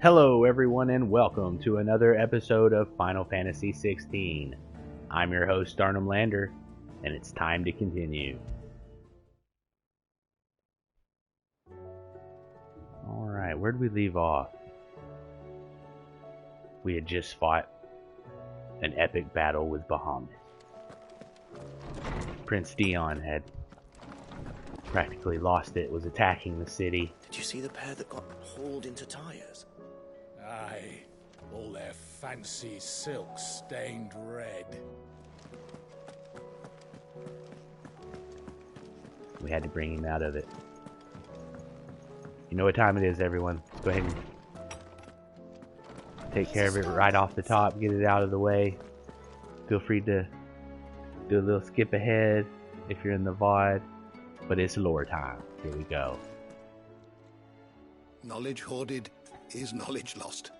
Hello everyone and welcome to another episode of Final Fantasy 16. I'm your host Arnhem Lander, and it's time to continue. Alright, where'd we leave off? We had just fought an epic battle with Bahamut. Prince Dion had practically lost it, was attacking the city. Did you see the pair that got hauled into tires? Aye, all their fancy silks stained red. We had to bring him out of it. You know what time it is, everyone. Let's go ahead and take care of it right off the top, get it out of the way. Feel free to do a little skip ahead if you're in the VOD, but it's lore time. Here we go. Knowledge hoarded is knowledge lost.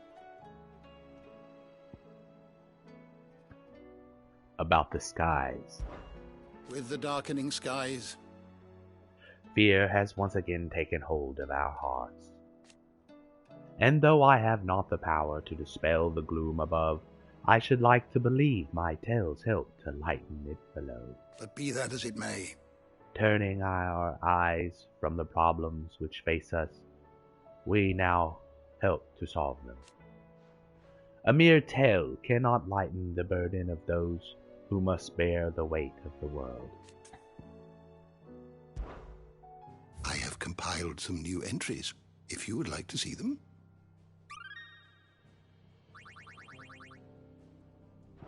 About the skies. With the darkening skies, Fear has once again taken hold of our hearts. And though I have not the power to dispel the gloom above, I should like to believe my tales help to lighten it below. but be that as it may, Turning our eyes from the problems which face us, we now help to solve them. A mere tale cannot lighten the burden of those who must bear the weight of the world. I have compiled some new entries, if you would like to see them.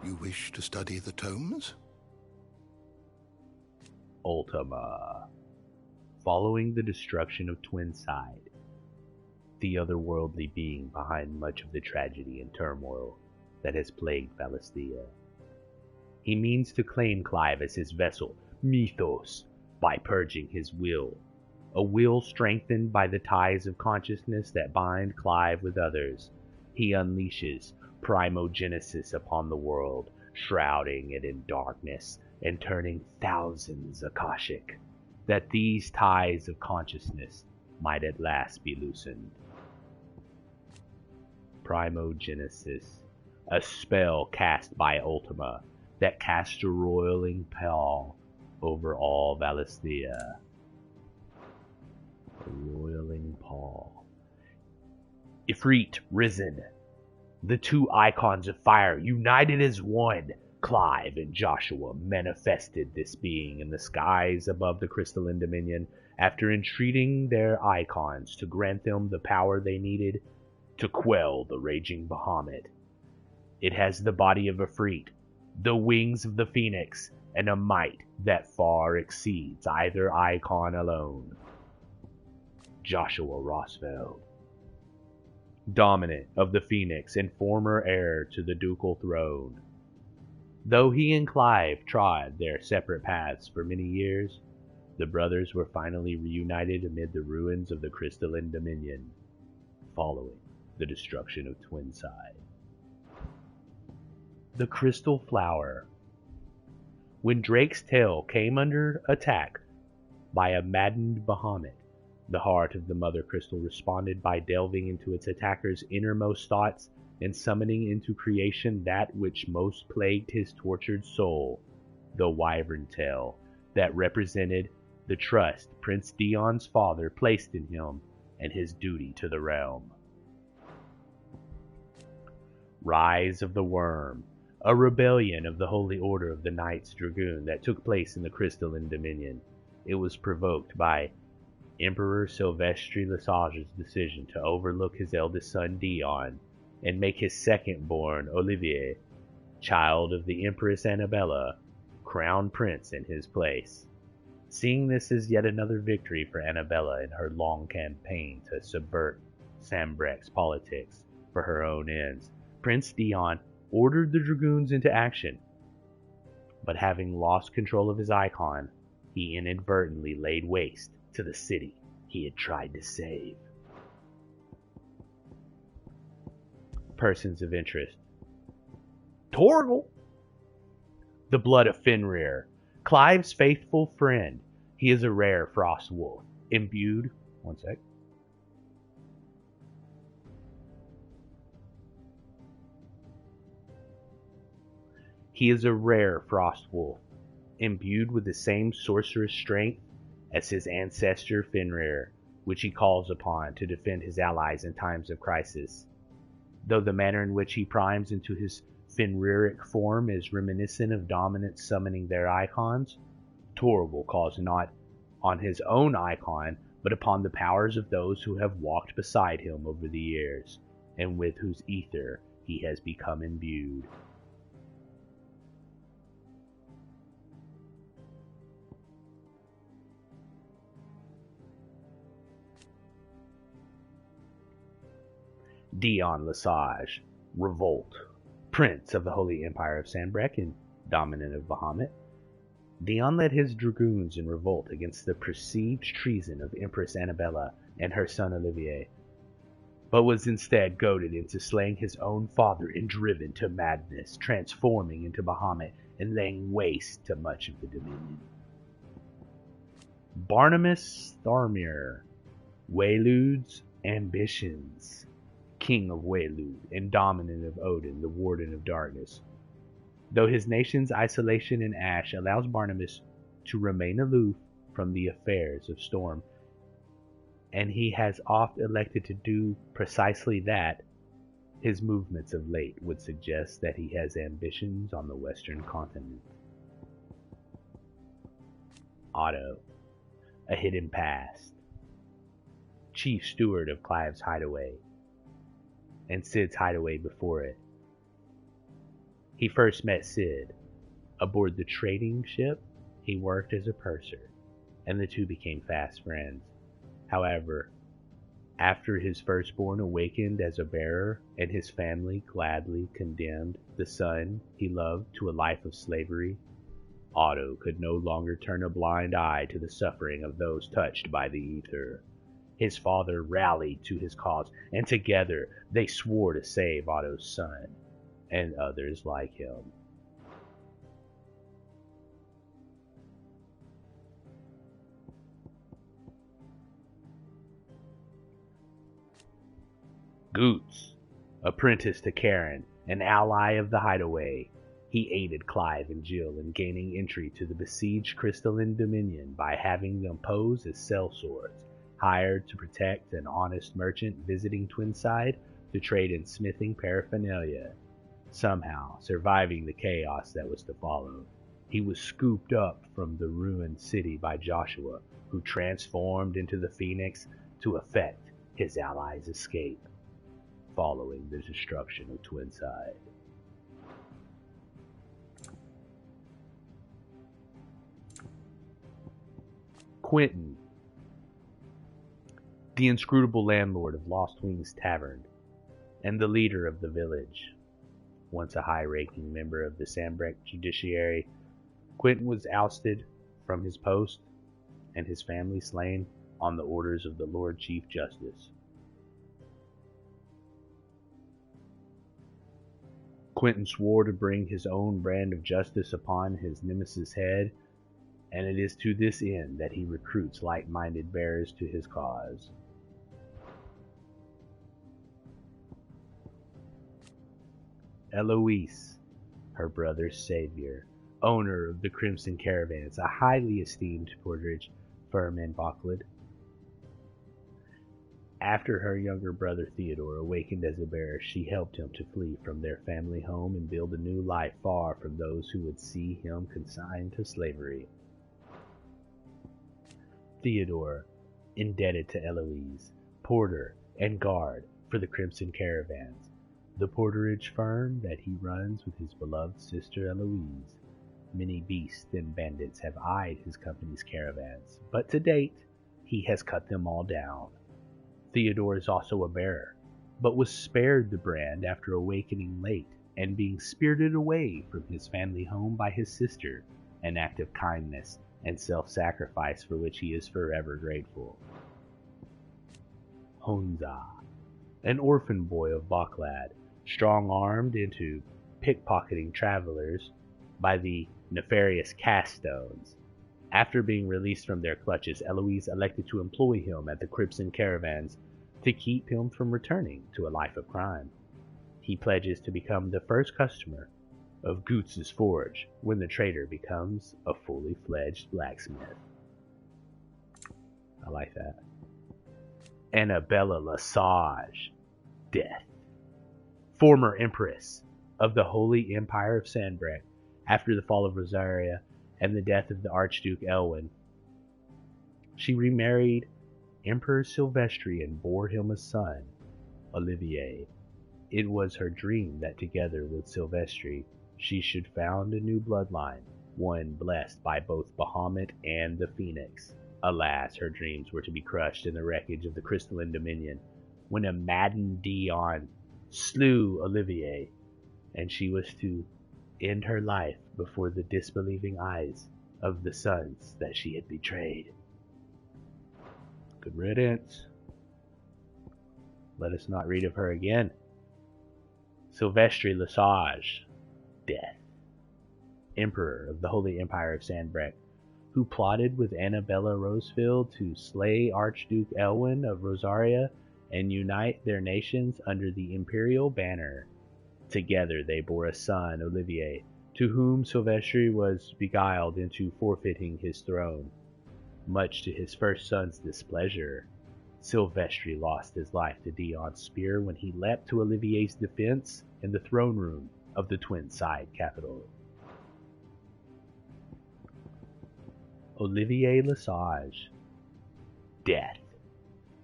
You wish to study the tomes? Ultima. Following the destruction of Twinside, the otherworldly being behind much of the tragedy and turmoil that has plagued Valisthea, he means to claim Clive as his vessel, Mythos, by purging his will. A will strengthened by the ties of consciousness that bind Clive with others. He unleashes primogenesis upon the world, shrouding it in darkness and turning thousands Akashic, that these ties of consciousness might at last be loosened. Primogenesis, a spell cast by Ultima that casts a roiling pall over all Valisthea. A roiling pall. Ifrit risen. The two icons of fire united as one. Clive and Joshua manifested this being in the skies above the Crystalline Dominion after entreating their icons to grant them the power they needed to quell the raging Bahamut. It has the body of Ifrit, the wings of the Phoenix, and a might that far exceeds either icon alone. Joshua Rosfeld, dominant of the Phoenix and former heir to the ducal throne. Though he and Clive trod their separate paths for many years, the brothers were finally reunited amid the ruins of the Crystalline Dominion, following the destruction of Twinside. The Crystal Flower. When Drake's tail came under attack by a maddened Bahamut, the heart of the Mother Crystal responded by delving into its attacker's innermost thoughts and summoning into creation that which most plagued his tortured soul, the Wyvern Tail, that represented the trust Prince Dion's father placed in him and his duty to the realm. Rise of the Worm, a rebellion of the Holy Order of the Knights Dragoon that took place in the Crystalline Dominion. It was provoked by Emperor Sylvestre Lesage's decision to overlook his eldest son Dion and make his second-born, Olivier, child of the Empress Annabella, crown prince in his place. Seeing this as yet another victory for Annabella in her long campaign to subvert Sambrecht's politics for her own ends, Prince Dion ordered the Dragoons into action. But having lost control of his icon, he inadvertently laid waste to the city he had tried to save. Persons of interest. Torgal, the blood of Fenrir, Clive's faithful friend. He is a rare frost wolf, imbued, one sec, He is a rare frost wolf, imbued with the same sorcerous strength as his ancestor Fenrir, which he calls upon to defend his allies in times of crisis. Though the manner in which he primes into his Fenriric form is reminiscent of dominants summoning their icons, Torval calls not on his own icon, but upon the powers of those who have walked beside him over the years, and with whose ether he has become imbued. Dion Lesage, Revolt, Prince of the Holy Empire of Sanbreque and dominant of Bahamut. Dion led his dragoons in revolt against the perceived treason of Empress Annabella and her son Olivier, but was instead goaded into slaying his own father and driven to madness, transforming into Bahamut and laying waste to much of the Dominion. Barnabas Tharmir, Waylude's Ambitions, King of Waylude and dominant of Odin, the Warden of Darkness. Though his nation's isolation and ash allows Barnabas to remain aloof from the affairs of Storm, and he has oft elected to do precisely that, his movements of late would suggest that he has ambitions on the Western continent. Otto, a hidden past, chief steward of Clive's hideaway, and Sid's hideaway before it. He first met Sid aboard the trading ship. He worked as a purser, and the two became fast friends. However, after his firstborn awakened as a bearer and his family gladly condemned the son he loved to a life of slavery, Otto could no longer turn a blind eye to the suffering of those touched by the ether. His father rallied to his cause, and together they swore to save Otto's son and others like him. Goots, apprentice to Karen, an ally of the hideaway, he aided Clive and Jill in gaining entry to the besieged Crystalline Dominion by having them pose as sellswords, hired to protect an honest merchant visiting Twinside to trade in smithing paraphernalia. Somehow, surviving the chaos that was to follow, he was scooped up from the ruined city by Joshua, who transformed into the Phoenix to effect his allies' escape, following the destruction of Twinside. Quentin, the inscrutable landlord of Lost Wings Tavern, and the leader of the village. Once a high-ranking member of the Sanbreque judiciary, Quentin was ousted from his post and his family slain on the orders of the Lord Chief Justice. Quentin swore to bring his own brand of justice upon his nemesis' head, and it is to this end that he recruits like-minded bearers to his cause. Eloise, her brother's savior, owner of the Crimson Caravans, a highly esteemed porterage firm in Bocklid. After her younger brother Theodore awakened as a bear, she helped him to flee from their family home and build a new life far from those who would see him consigned to slavery. Theodore, indebted to Eloise, porter and guard for the Crimson Caravans, the porterage firm that he runs with his beloved sister Eloise. Many beasts and bandits have eyed his company's caravans, but to date, he has cut them all down. Theodore is also a bearer, but was spared the brand after awakening late and being spirited away from his family home by his sister, an act of kindness and self-sacrifice for which he is forever grateful. Honza, an orphan boy of Bocklad, strong-armed into pickpocketing travelers by the nefarious Caststones. After being released from their clutches, Eloise elected to employ him at the Crimson Caravans to keep him from returning to a life of crime. He pledges to become the first customer of Goots's forge when the trader becomes a fully fledged blacksmith. I like that. Annabella Lesage, death. Former Empress of the Holy Empire of Sanbreque, after the fall of Rosaria and the death of the Archduke Elwin, she remarried Emperor Silvestri and bore him a son, Olivier. It was her dream that together with Silvestri, she should found a new bloodline, one blessed by both Bahamut and the Phoenix. Alas, her dreams were to be crushed in the wreckage of the Crystalline Dominion when a maddened Dion slew Olivier, and she was to end her life before the disbelieving eyes of the sons that she had betrayed. Good riddance. Let us not read of her again. Silvestri Lesage, death. Emperor of the Holy Empire of Sanbreque, who plotted with Annabella Rosefield to slay Archduke Elwin of Rosaria and unite their nations under the imperial banner. Together they bore a son, Olivier, to whom Silvestri was beguiled into forfeiting his throne. Much to his first son's displeasure, Silvestri lost his life to Dion's spear when he leapt to Olivier's defense in the throne room of the twin-side capital. Olivier Lesage, death.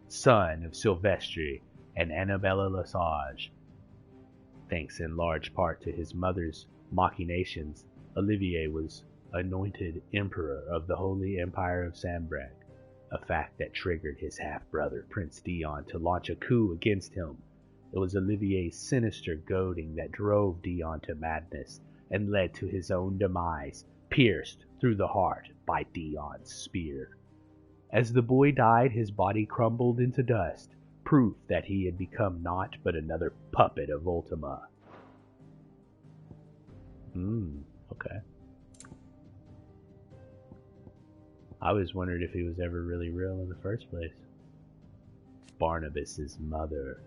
Son of Silvestri and Annabella Lesage. Thanks in large part to his mother's machinations, Olivier was anointed Emperor of the Holy Empire of Sanbreque, a fact that triggered his half-brother Prince Dion to launch a coup against him. It was Olivier's sinister goading that drove Dion to madness and led to his own demise, pierced through the heart by Dion's spear. As the boy died, his body crumbled into dust, proof that he had become naught but another puppet of Ultima. Okay. I always wondered if he was ever really real in the first place. Barnabas's mother.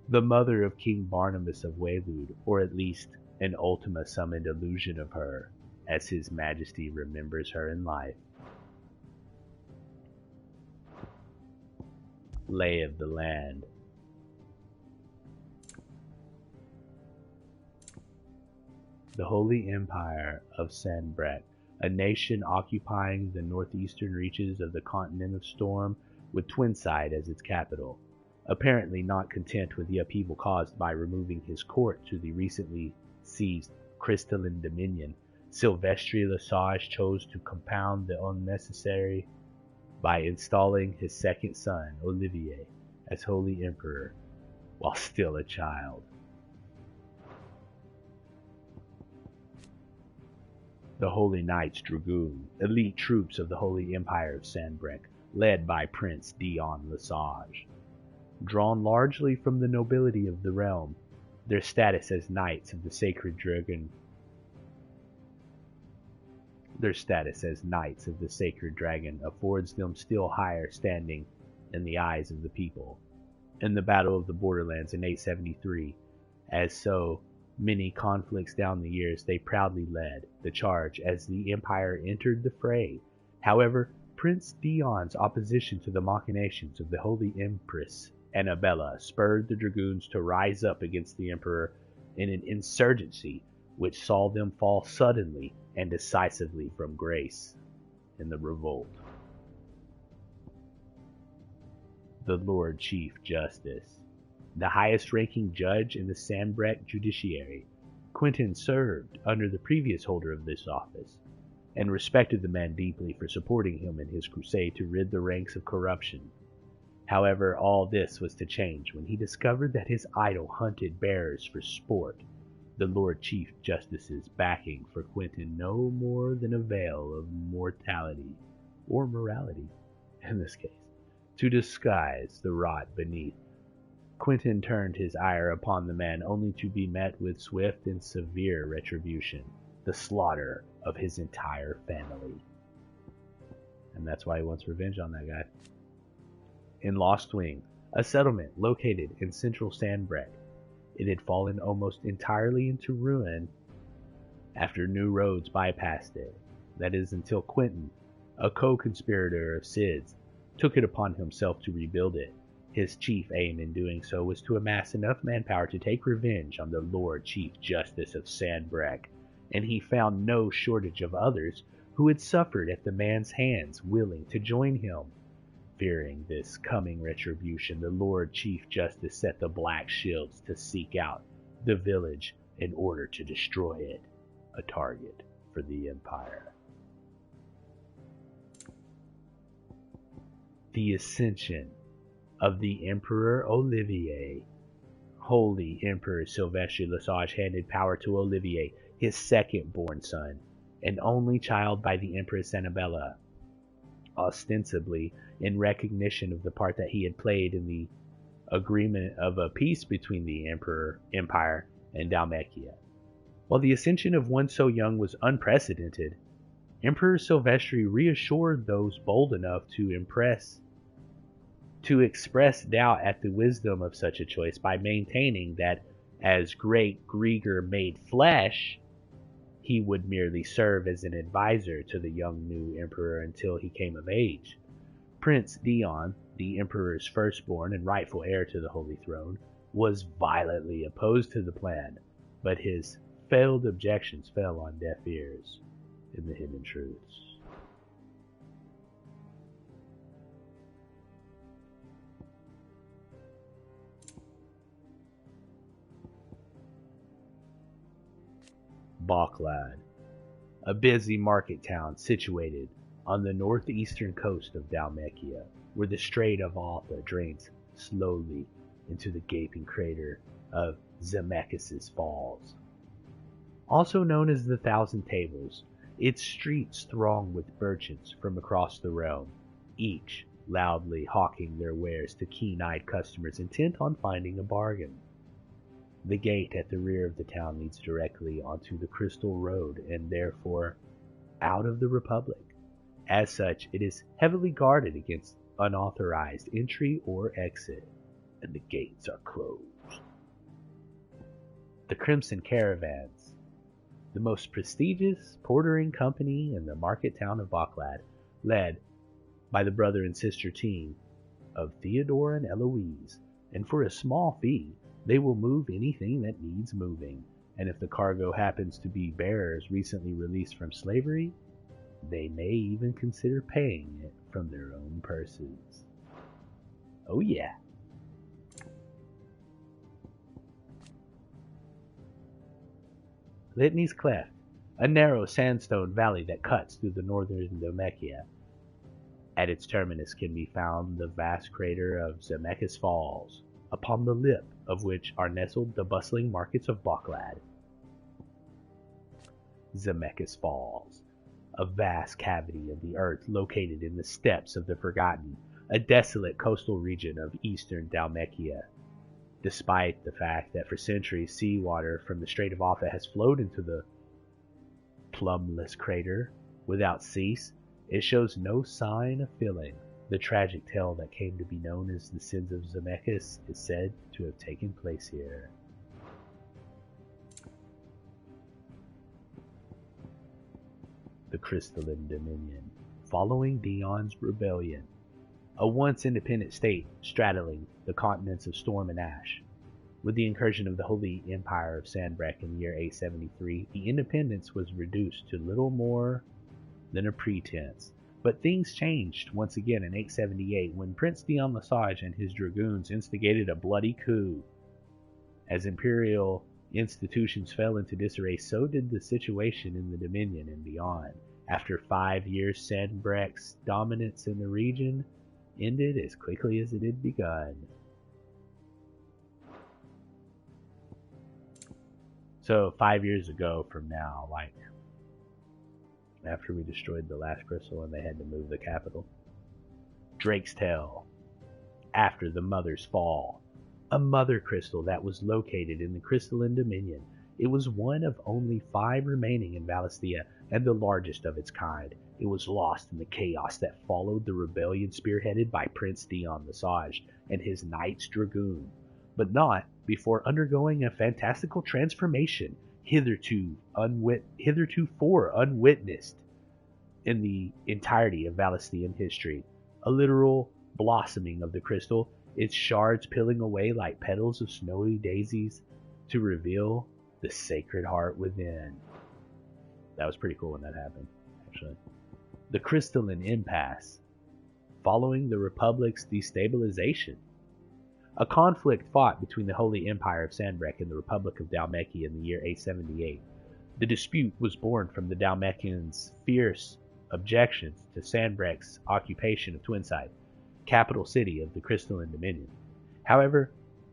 The mother of King Barnabas of Waylood, or at least an Ultima summoned illusion of her, as his majesty remembers her in life. Lay of the land. The Holy Empire of Sanbreque, a nation occupying the northeastern reaches of the continent of Storm, with Twinside as its capital. Apparently not content with the upheaval caused by removing his court to the recently seized Crystalline Dominion, Silvestri Lesage chose to compound the unnecessary by installing his second son, Olivier, as Holy Emperor, while still a child. The Holy Knights Dragoon, elite troops of the Holy Empire of Sanbreque, led by Prince Dion Lesage. Drawn largely from the nobility of the realm, their status as Knights of the Sacred Dragon affords them still higher standing in the eyes of the people. In the Battle of the Borderlands in 873, as so many conflicts down the years, they proudly led the charge as the Empire entered the fray. However, Prince Dion's opposition to the machinations of the Holy Empress Annabella spurred the Dragoons to rise up against the Emperor in an insurgency which saw them fall suddenly and decisively from grace in the revolt. The Lord Chief Justice, the highest-ranking judge in the Sanbreque judiciary. Quentin served under the previous holder of this office, and respected the man deeply for supporting him in his crusade to rid the ranks of corruption. However, all this was to change when he discovered that his idol hunted bears for sport, the Lord Chief Justice's backing for Quentin no more than a veil of mortality, or morality in this case, to disguise the rot beneath. Quentin turned his ire upon the man only to be met with swift and severe retribution, the slaughter of his entire family. And that's why he wants revenge on that guy. In Lostwing, a settlement located in central Sanbreque, it had fallen almost entirely into ruin after new roads bypassed it. That is, until Quentin, a co-conspirator of Sid's, took it upon himself to rebuild it. His chief aim in doing so was to amass enough manpower to take revenge on the Lord Chief Justice of Sandbreck, and he found no shortage of others who had suffered at the man's hands willing to join him. Fearing this coming retribution, the Lord Chief Justice set the Black Shields to seek out the village in order to destroy it, a target for the Empire. The ascension of the Emperor Olivier. Holy Emperor Sylvestre Lesage handed power to Olivier, his second-born son, an only child by the Empress Annabella, ostensibly in recognition of the part that he had played in the agreement of a peace between the Empire and Dalmatia. While the ascension of one so young was unprecedented, Emperor Sylvestre reassured those bold enough to express doubt at the wisdom of such a choice by maintaining that as Great Grieger made flesh, he would merely serve as an advisor to the young new emperor until he came of age. Prince Dion, the emperor's firstborn and rightful heir to the Holy Throne, was violently opposed to the plan, but his failed objections fell on deaf ears in the Hidden Truths. Bocklad, a busy market town situated on the northeastern coast of Dalmatia, where the Strait of Altha drains slowly into the gaping crater of Zemeckis' Falls. Also known as the Thousand Tables, its streets throng with merchants from across the realm, each loudly hawking their wares to keen-eyed customers intent on finding a bargain. The gate at the rear of the town leads directly onto the Crystal Road and therefore out of the Republic. As such, it is heavily guarded against unauthorized entry or exit, and the gates are closed. The Crimson Caravans, the most prestigious portering company in the market town of Bocklad, led by the brother and sister team of Theodore and Eloise, and for a small fee, they will move anything that needs moving, and if the cargo happens to be bearers recently released from slavery, they may even consider paying it from their own purses. Oh yeah. Litany's Cleft, a narrow sandstone valley that cuts through the northern Dalmatia. At its terminus can be found the vast crater of Zemeckis Falls, upon the lip of which are nestled the bustling markets of Bocklad. Zemeckis Falls, a vast cavity of the earth located in the steppes of the Forgotten, a desolate coastal region of eastern Dalmatia. Despite the fact that for centuries seawater from the Strait of Altha has flowed into the plumbless crater without cease, it shows no sign of filling. The tragic tale that came to be known as the Sins of Zemeckis is said to have taken place here. The Crystalline Dominion. Following Dion's rebellion, a once independent state straddling the continents of Storm and Ash. With the incursion of the Holy Empire of Sandbreck in the year 873, the independence was reduced to little more than a pretense. But things changed once again in 878 when Prince Dion Lesage and his dragoons instigated a bloody coup. As imperial institutions fell into disarray, so did the situation in the Dominion and beyond. After 5 years, Sandbreck's dominance in the region ended as quickly as it had begun. So 5 years ago from now, after we destroyed the last crystal and they had to move the capital. Drake's Tale. After the Mother's Fall. A mother crystal that was located in the Crystalline Dominion. It was one of only 5 remaining in Valisthea and the largest of its kind. It was lost in the chaos that followed the rebellion spearheaded by Prince Dion Lesage and his Knights Dragoon, but not before undergoing a fantastical transformation. heretofore unwitnessed in the entirety of Valestian history. A literal blossoming of the crystal, its shards peeling away like petals of snowy daisies to reveal the sacred heart within. That was pretty cool when that happened, actually. The crystalline impasse, following the Republic's destabilization. A conflict fought between the Holy Empire of Sanbreque and the Republic of Dhalmekia in the year 878. The dispute was born from the Dhalmekians' fierce objections to Sanbreque's occupation of Twinside, capital city of the Crystalline Dominion. However,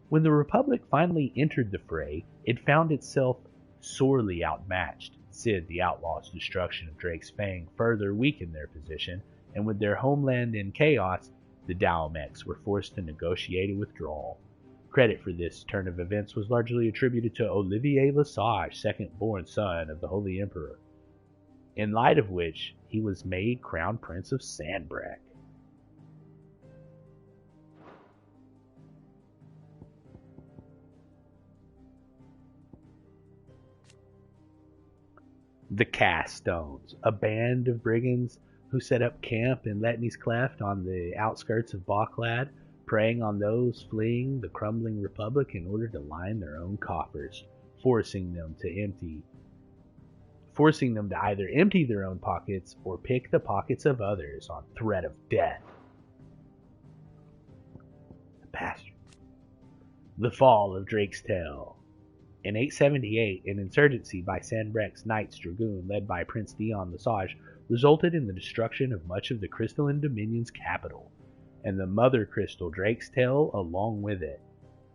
when the Republic finally entered the fray, it found itself sorely outmatched. Cid the Outlaw's destruction of Drake's Fang further weakened their position, and with their homeland in chaos, the Dhalmekians were forced to negotiate a withdrawal. Credit for this turn of events was largely attributed to Olivier Lesage, second-born son of the Holy Emperor, in light of which he was made Crown Prince of Sanbreque. The Cast Stones, a band of brigands who set up camp in Letney's Cleft on the outskirts of Baclad, preying on those fleeing the crumbling republic in order to line their own coffers, forcing them to either empty their own pockets or pick the pockets of others on threat of death. The bastard. The fall of Drake's Tail. In 878, an insurgency by Sanbreque's Knights Dragoon, led by Prince Dion Lesage, resulted in the destruction of much of the Crystalline Dominion's capital, and the mother crystal Drake's Tail along with it,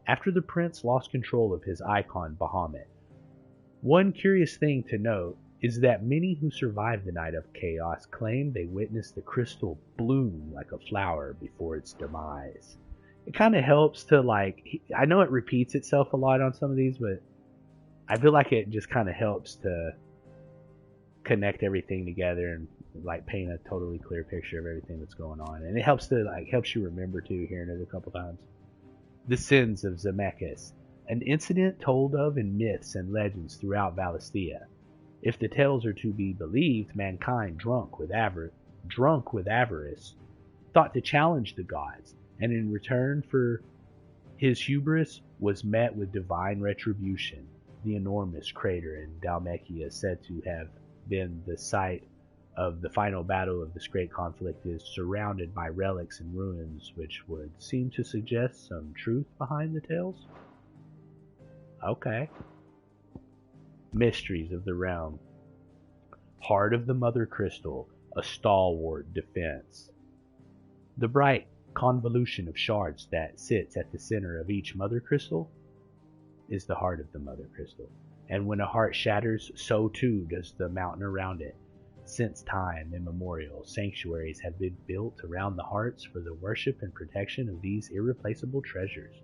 after the prince lost control of his icon Bahamut. One curious thing to note is that many who survived the Night of Chaos claim they witnessed the crystal bloom like a flower before its demise. It kind of helps to, I know it repeats itself a lot on some of these, but I feel like it just kind of helps to connect everything together and paint a totally clear picture of everything that's going on, and it helps you remember too, hearing it a couple times. The sins of Zemeckis, an incident told of in myths and legends throughout Valisthea. If the tales are to be believed, mankind, drunk with avarice, thought to challenge the gods, and in return for his hubris was met with divine retribution. The enormous crater in Dhalmekia, said to have been the site of the final battle of this great conflict, is surrounded by relics and ruins which would seem to suggest some truth behind the tales. Okay. Mysteries of the realm. Heart of the Mother Crystal, a stalwart defense. The bright convolution of shards that sits at the center of each Mother Crystal is the heart of the Mother Crystal, and when a heart shatters, so too does the mountain around it. Since time immemorial, sanctuaries have been built around the hearts for the worship and protection of these irreplaceable treasures.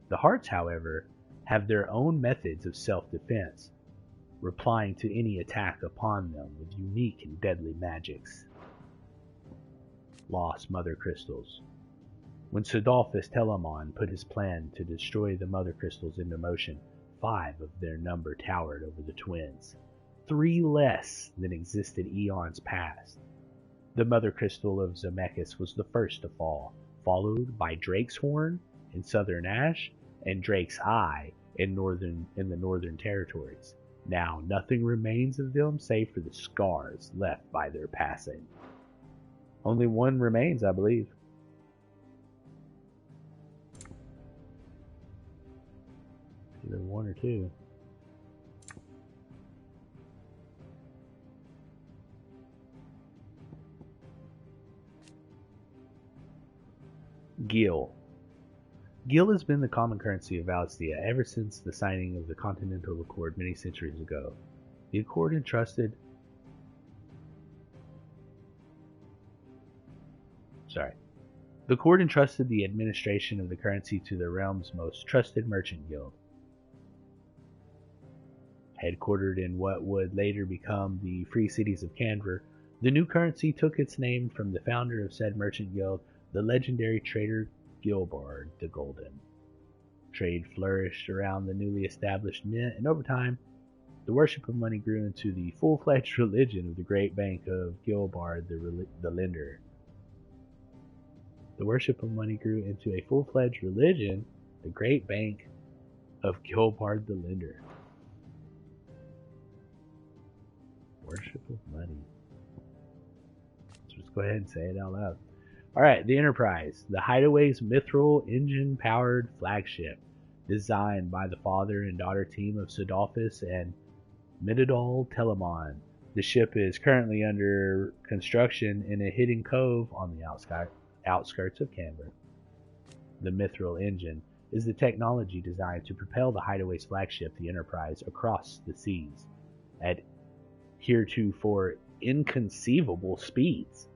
The hearts, however, have their own methods of self-defense, replying to any attack upon them with unique and deadly magics. Lost Mother Crystals. When Sudolphus Telamon put his plan to destroy the Mother Crystals into motion, 5 of their number towered over the twins, 3 less than existed eons past. The Mother Crystal of Zemeckis was the first to fall, followed by Drake's Horn in southern Ash and Drake's Eye in the northern territories. Now nothing remains of them save for the scars left by their passing. Only one remains, I believe. Either 1 or 2. Gil. Gil has been the common currency of Valisthea ever since the signing of the Continental Accord many centuries ago. The Accord entrusted the administration of the currency to the realm's most trusted merchant guild. Headquartered in what would later become the Free Cities of Canver, the new currency took its name from the founder of said merchant guild, the legendary trader Gilbard the Golden. Trade flourished around the newly established mint, and over time, The worship of money grew into the full-fledged religion of the Great Bank of Gilbard the Lender. The worship of money grew into a full-fledged religion, the Great Bank of Gilbard the Lender. Worship of money. Let's just go ahead and say it out loud. Alright, the Enterprise. The Hideaway's mithril engine-powered flagship, designed by the father and daughter team of Sodalphus and Midadol Telemon. The ship is currently under construction in a hidden cove on the outskirts of Canberra. The mithril engine is the technology designed to propel the Hideaway's flagship, the Enterprise, across the seas at heretofore inconceivable speeds.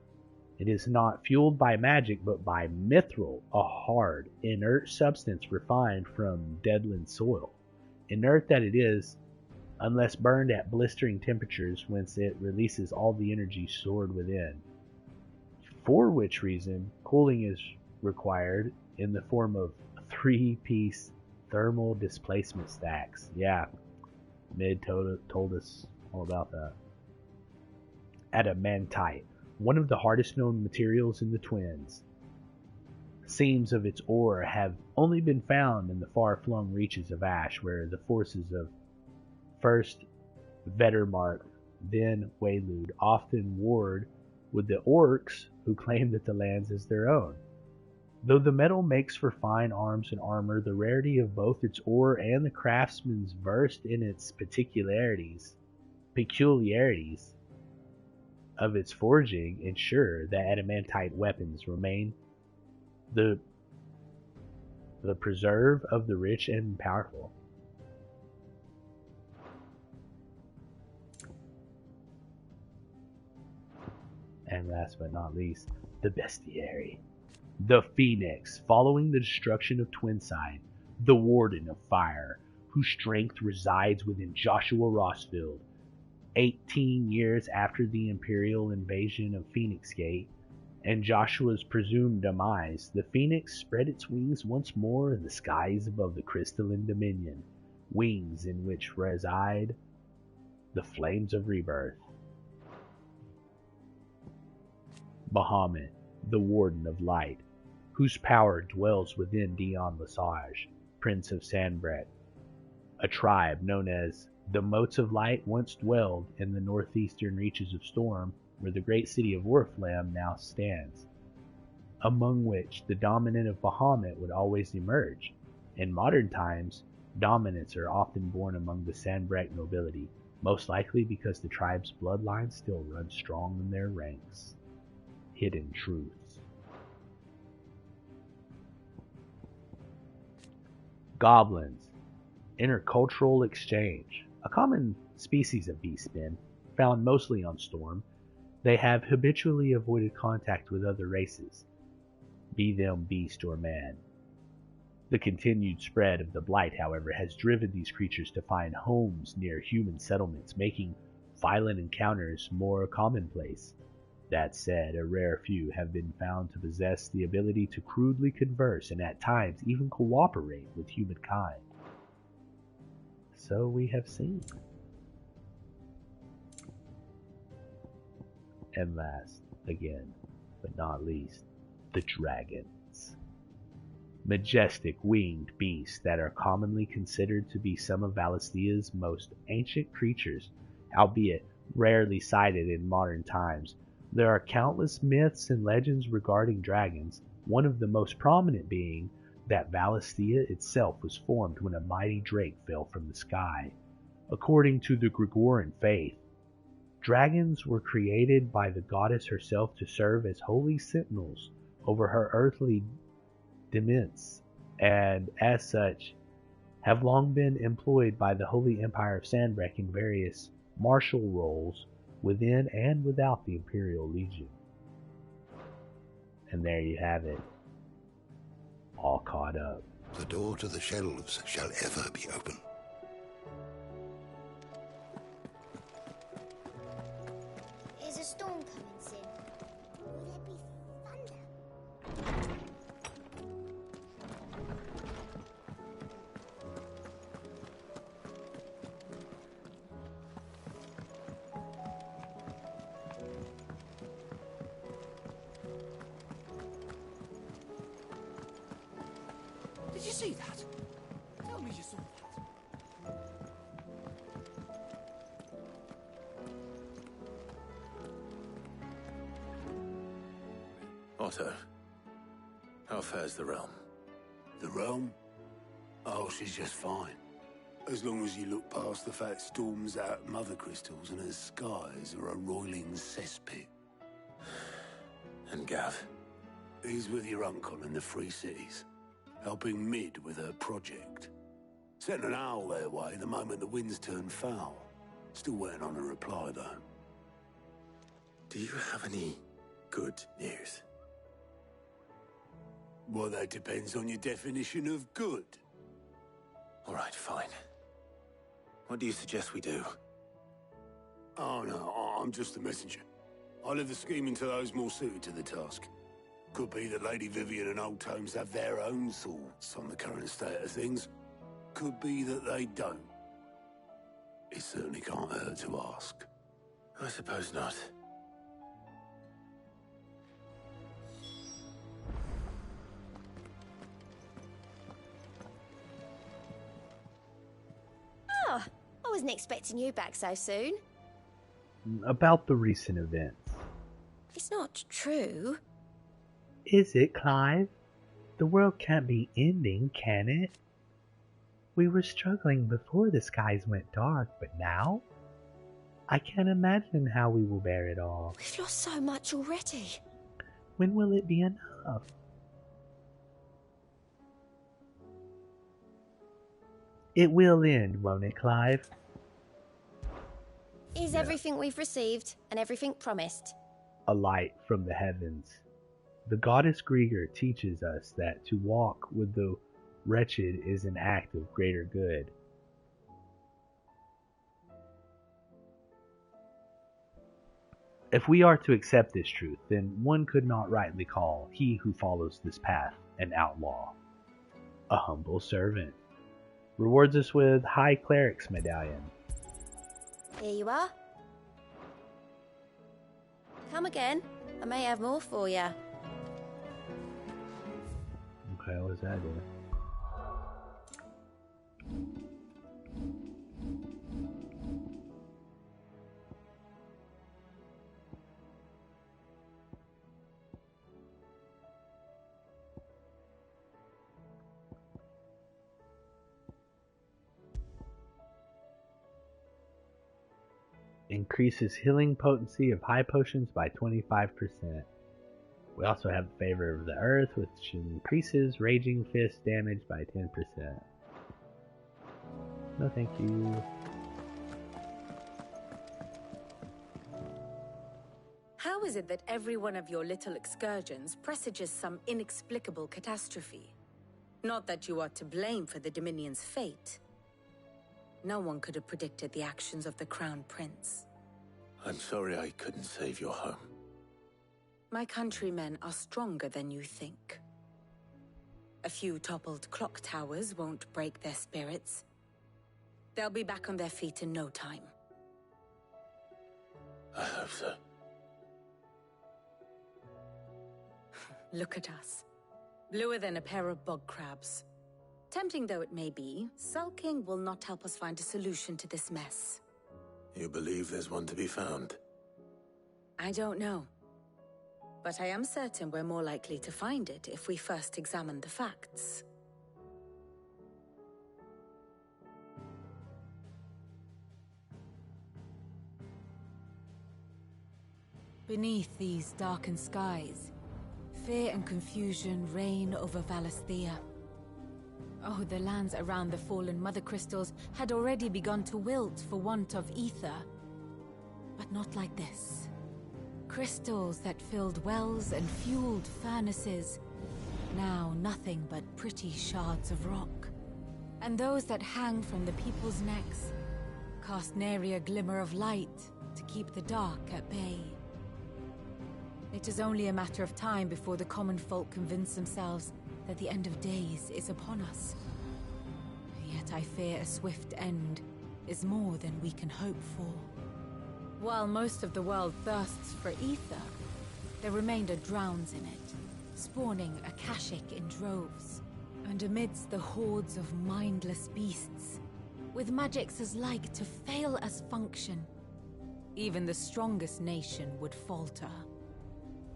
It is not fueled by magic, but by mithril, a hard, inert substance refined from deadland soil. Inert that it is, unless burned at blistering temperatures, whence it releases all the energy stored within. For which reason, cooling is required in the form of 3-piece thermal displacement stacks. Yeah, Mid told us all about that. Adamantite, one of the hardest known materials in the Twins. Seams of its ore have only been found in the far-flung reaches of Ash, where the forces of first Vettermark, then Waylude, often warred with the orcs who claimed that the lands as their own. Though the metal makes for fine arms and armor, the rarity of both its ore and the craftsman's versed in its peculiarities of its forging ensure that adamantite weapons remain the preserve of the rich and powerful. And last but not least, the bestiary. The Phoenix, following the destruction of Twinside, the Warden of Fire, whose strength resides within Joshua Rossfield. 18 years after the Imperial invasion of Phoenix Gate and Joshua's presumed demise, the Phoenix spread its wings once more in the skies above the crystalline dominion, wings in which reside the flames of rebirth. Bahamut, the Warden of Light, whose power dwells within Dion Lesage, Prince of Sanbreque. A tribe known as the Motes of Light once dwelled in the northeastern reaches of Storm, where the great city of Orphalem now stands, among which the dominant of Bahamut would always emerge. In modern times, dominants are often born among the Sanbreque nobility, most likely because the tribe's bloodline still runs strong in their ranks. Hidden truths. Goblins. Intercultural exchange. A common species of beastmen, found mostly on Storm, they have habitually avoided contact with other races, be them beast or man. The continued spread of the Blight, however, has driven these creatures to find homes near human settlements, making violent encounters more commonplace. That said, a rare few have been found to possess the ability to crudely converse and at times even cooperate with humankind. So we have seen. And last, again, but not least, the dragons. Majestic winged beasts that are commonly considered to be some of Valistia's most ancient creatures, albeit rarely sighted in modern times. There are countless myths and legends regarding dragons, one of the most prominent being that Valistia itself was formed when a mighty drake fell from the sky. According to the Gregorian faith, dragons were created by the goddess herself to serve as holy sentinels over her earthly demesnes, and as such have long been employed by the Holy Empire of Sanbreque in various martial roles within and without the Imperial Legion. And there you have it. All caught up. The door to the shelves shall ever be open. Is a storm coming soon? Will there be thunder? see that? Tell me you saw that. Otto, how fares the realm? The realm? Oh, she's just fine. As long as you look past the fact storms out mother crystals and her skies are a roiling cesspit. And Gav? He's with your uncle in the Free Cities, helping Mid with her project. Sent an owl their way the moment the winds turned foul. Still waiting on a reply, though. Do you have any good news? Well, that depends on your definition of good. All right, fine. What do you suggest we do? Oh, no, I'm just a messenger. I leave the scheming to those more suited to the task. Could be that Lady Vivian and Old Tomes have their own thoughts on the current state of things. Could be that they don't. It certainly can't hurt to ask. I suppose not. Oh, I wasn't expecting you back so soon. About the recent events. It's not true. Is it, Clive? The world can't be ending, can it? We were struggling before the skies went dark, but now? I can't imagine how we will bear it all. We've lost so much already. When will it be enough? It will end, won't it, Clive? Is everything we've received and everything promised? A light from the heavens. The goddess Grieger teaches us that to walk with the wretched is an act of greater good. If we are to accept this truth, then one could not rightly call he who follows this path an outlaw. A humble servant. Rewards us with High Cleric's Medallion. Here you are. Come again. I may have more for you. Okay, what does that do? Increases healing potency of high potions by 25%. We also have Favor of the Earth, which increases Raging Fist damage by 10%. No thank you. How is it that every one of your little excursions presages some inexplicable catastrophe? Not that you are to blame for the Dominion's fate. No one could have predicted the actions of the Crown Prince. I'm sorry I couldn't save your home. My countrymen are stronger than you think. A few toppled clock towers won't break their spirits. They'll be back on their feet in no time. I hope so. Look at us. Bluer than a pair of bog crabs. Tempting though it may be, sulking will not help us find a solution to this mess. You believe there's one to be found? I don't know. But I am certain we're more likely to find it if we first examine the facts. Beneath these darkened skies, fear and confusion reign over Valisthea. Oh, the lands around the fallen mother crystals had already begun to wilt for want of ether. But not like this. Crystals that filled wells and fueled furnaces, now nothing but pretty shards of rock. And those that hang from the people's necks cast nary a glimmer of light to keep the dark at bay. It is only a matter of time before the common folk convince themselves that the end of days is upon us. Yet I fear a swift end is more than we can hope for. While most of the world thirsts for ether, the remainder drowns in it, spawning Akashic in droves. And amidst the hordes of mindless beasts, with magics as like to fail as function, even the strongest nation would falter.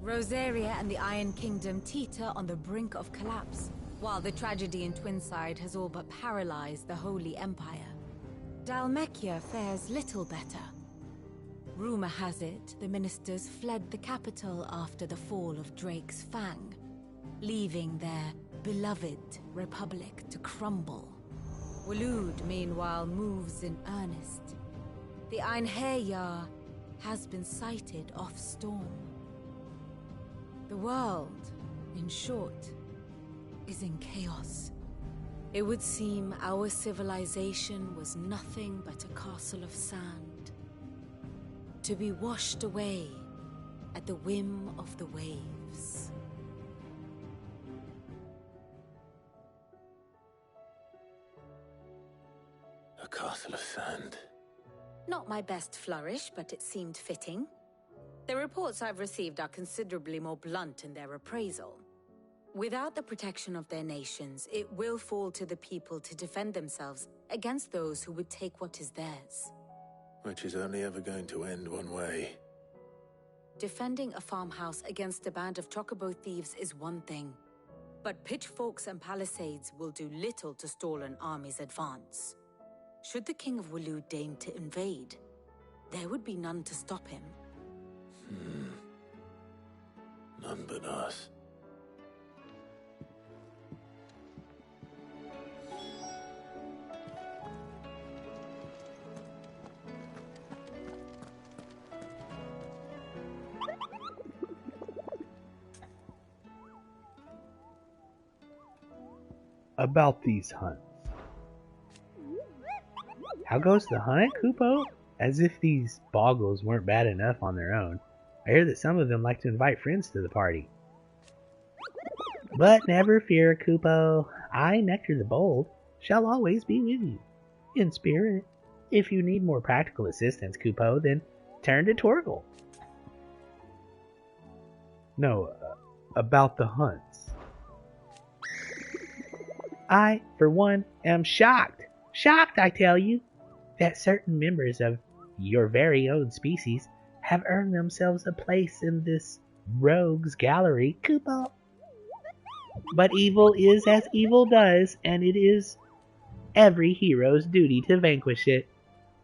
Rosaria and the Iron Kingdom teeter on the brink of collapse, while the tragedy in Twinside has all but paralyzed the Holy Empire. Dalmekia fares little better. Rumor has it the ministers fled the capital after the fall of Drake's Fang, leaving their beloved republic to crumble. Waloed, meanwhile, moves in earnest. The Einherjar has been sighted off Storm. The world, in short, is in chaos. It would seem our civilization was nothing but a castle of sand, to be washed away at the whim of the waves. A castle of sand. Not my best flourish, but it seemed fitting. The reports I've received are considerably more blunt in their appraisal. Without the protection of their nations, it will fall to the people to defend themselves against those who would take what is theirs. Which is only ever going to end one way. Defending a farmhouse against a band of chocobo thieves is one thing, but pitchforks and palisades will do little to stall an army's advance. Should the King of Waloed deign to invade, there would be none to stop him. None but us. About these hunts. How goes the hunt, Kupo? As if these boggles weren't bad enough on their own. I hear that some of them like to invite friends to the party. But never fear, Kupo. I, Nectar the Bold, shall always be with you. In spirit. If you need more practical assistance, Kupo, then turn to Torgal. No, about the hunts. I, for one, am shocked. Shocked, I tell you, that certain members of your very own species have earned themselves a place in this rogues gallery, Kupo. But evil is as evil does, and it is every hero's duty to vanquish it,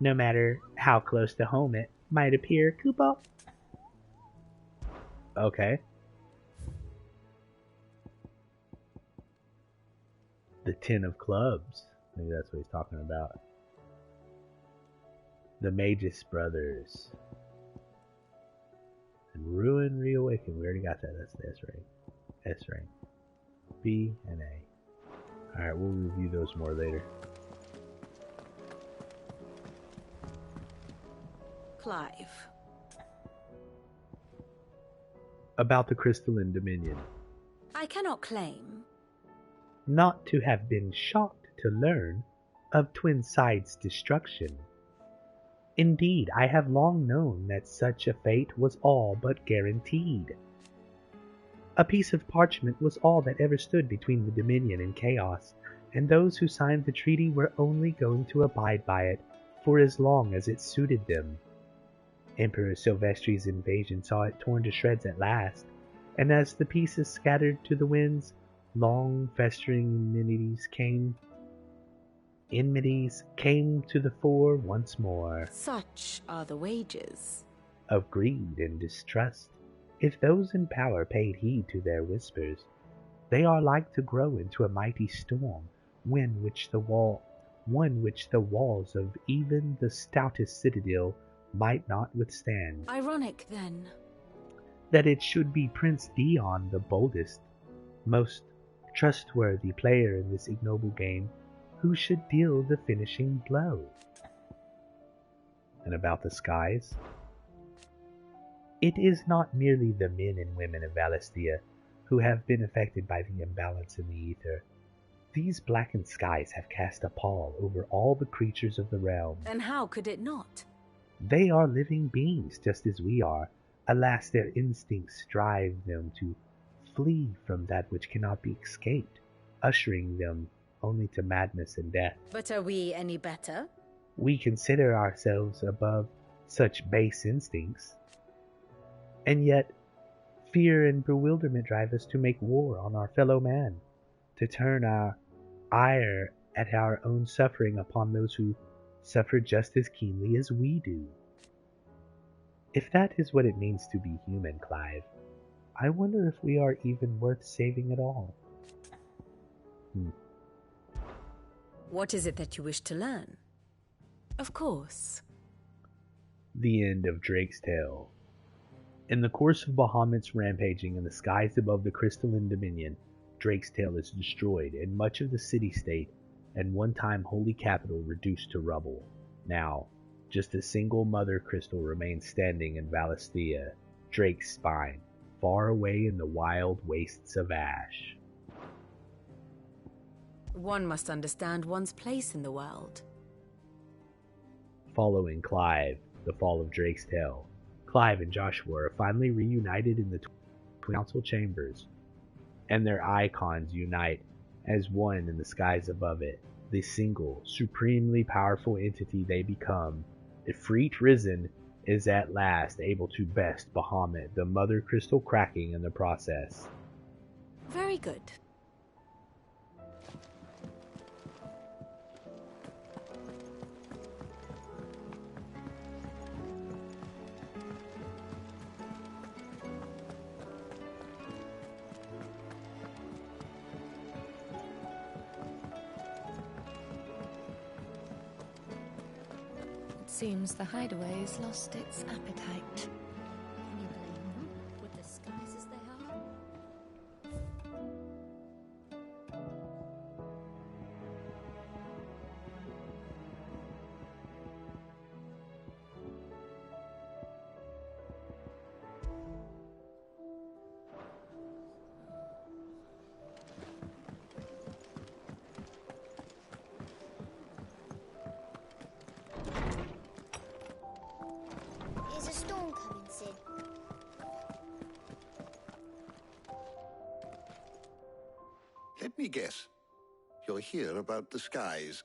no matter how close to home it might appear, Kupo. Okay. The Ten of Clubs. Maybe that's what he's talking about. The Magus Brothers. And Ruin Reawaken. We already got that. That's the S rank. S rank. B and A. Alright, we'll review those more later. Clive. About the Crystalline Dominion. I cannot claim. Not to have been shocked to learn of Twinside's destruction. Indeed, I have long known that such a fate was all but guaranteed. A piece of parchment was all that ever stood between the Dominion and Chaos, and those who signed the treaty were only going to abide by it for as long as it suited them. Emperor Silvestri's invasion saw it torn to shreds at last, and as the pieces scattered to the winds, long festering enmities came to the fore once more. Such are the wages of greed and distrust. If those in power paid heed to their whispers, they are like to grow into a mighty storm, one which the walls of even the stoutest citadel might not withstand. ironic, then, That it should be Prince Dion, the boldest, most trustworthy player in this ignoble game, who should deal the finishing blow. And about the skies. It is not merely the men and women of Valisthea who have been affected by the imbalance in the ether. These blackened skies have cast a pall over all the creatures of the realm. and how could it not? They are living beings just as we are. Alas, their instincts drive them to flee from that which cannot be escaped. ushering them only to madness and death. But are we any better? We consider ourselves above such base instincts. And yet, fear and bewilderment drive us to make war on our fellow man, to turn our ire at our own suffering upon those who suffer just as keenly as we do. If that is what it means to be human, Clive, I wonder if we are even worth saving at all. What is it that you wish to learn? Of course. The end of Drake's Tale. In the course of Bahamut's rampaging in the skies above the Crystalline Dominion, Drake's Tale is destroyed and much of the city-state and one-time holy capital reduced to rubble. Now, just a single mother crystal remains standing in Valisthea, Drake's spine, far away in the wild wastes of ash. One must understand one's place in the world. Following Clive, the fall of Drake's Tale, Clive and Joshua are finally reunited in the Twin Council chambers, and their icons unite as one in the skies above it. The single, supremely powerful entity they become, Ifrit Risen, is at last able to best Bahamut, the Mother Crystal cracking in the process. Very good. Seems the hideaway's lost its appetite. Can you blame them? With the skies as they are? Is a storm coming, Sid? Let me guess. You're here about the skies.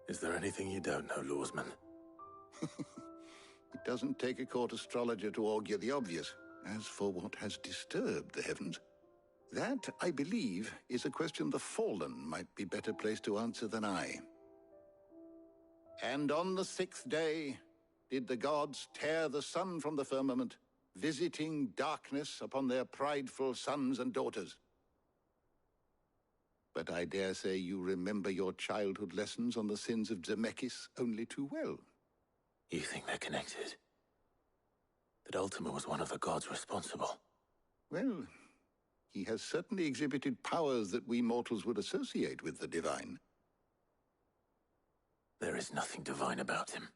Is there anything you don't know, Lawsman? It doesn't take a court astrologer to augur the obvious. As for what has disturbed the heavens, that, I believe, is a question the Fallen might be better placed to answer than I. And on the 6th day did the gods tear the sun from the firmament, visiting darkness upon their prideful sons and daughters. But I dare say you remember your childhood lessons on the sins of Zemeckis only too well. You think they're connected? That Ultima was one of the gods responsible? Well, he has certainly exhibited powers that we mortals would associate with the divine. There is nothing divine about him.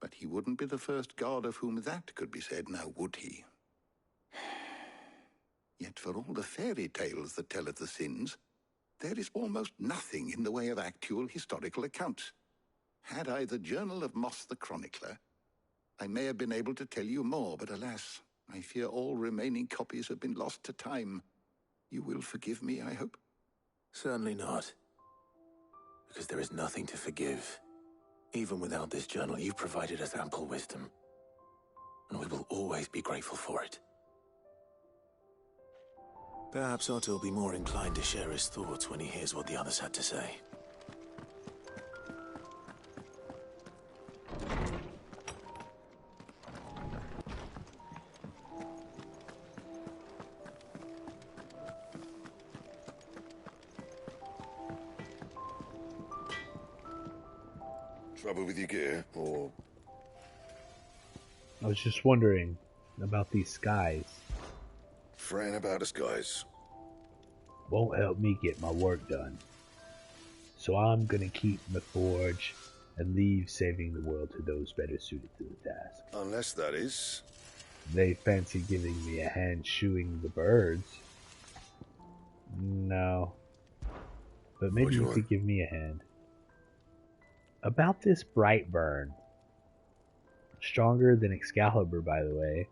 But he wouldn't be the first god of whom that could be said, now would he? Yet for all the fairy tales that tell of the sins, there is almost nothing in the way of actual historical accounts. Had I the Journal of Moss the Chronicler, I may have been able to tell you more, but alas, I fear all remaining copies have been lost to time. You will forgive me, I hope? Certainly not. Because there is nothing to forgive. Even without this journal, you've provided us ample wisdom. And we will always be grateful for it. Perhaps Otto will be more inclined to share his thoughts when he hears what the others had to say. Trouble with your gear, or... I was just wondering about these skies. Fran about us, guys. Won't help me get my work done. So I'm gonna keep my forge and leave saving the world to those better suited to the task. Unless that is... They fancy giving me a hand shoeing the birds. No. But maybe you could give me a hand. About this Brightburn. Stronger than Excalibur, by the way.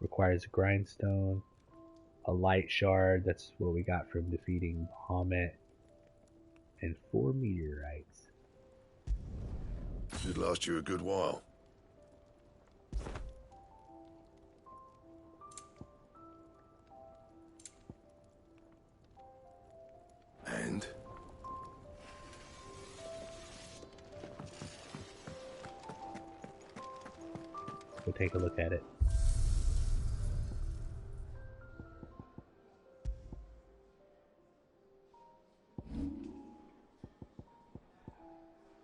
Requires a grindstone. a light shard. That's what we got from defeating Bahamut. And 4 meteorites. Should last you a good while. And? Let's go take a look at it.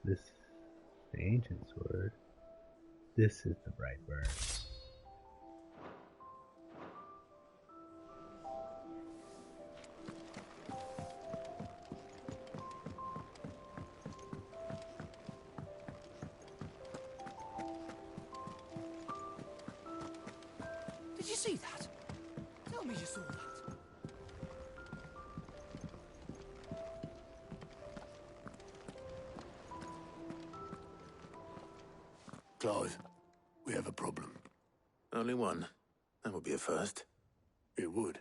This is the ancient sword. This is the bright bird. Did you see that? Tell me you saw that. Clive, we have a problem. Only one. That would be a first. It would.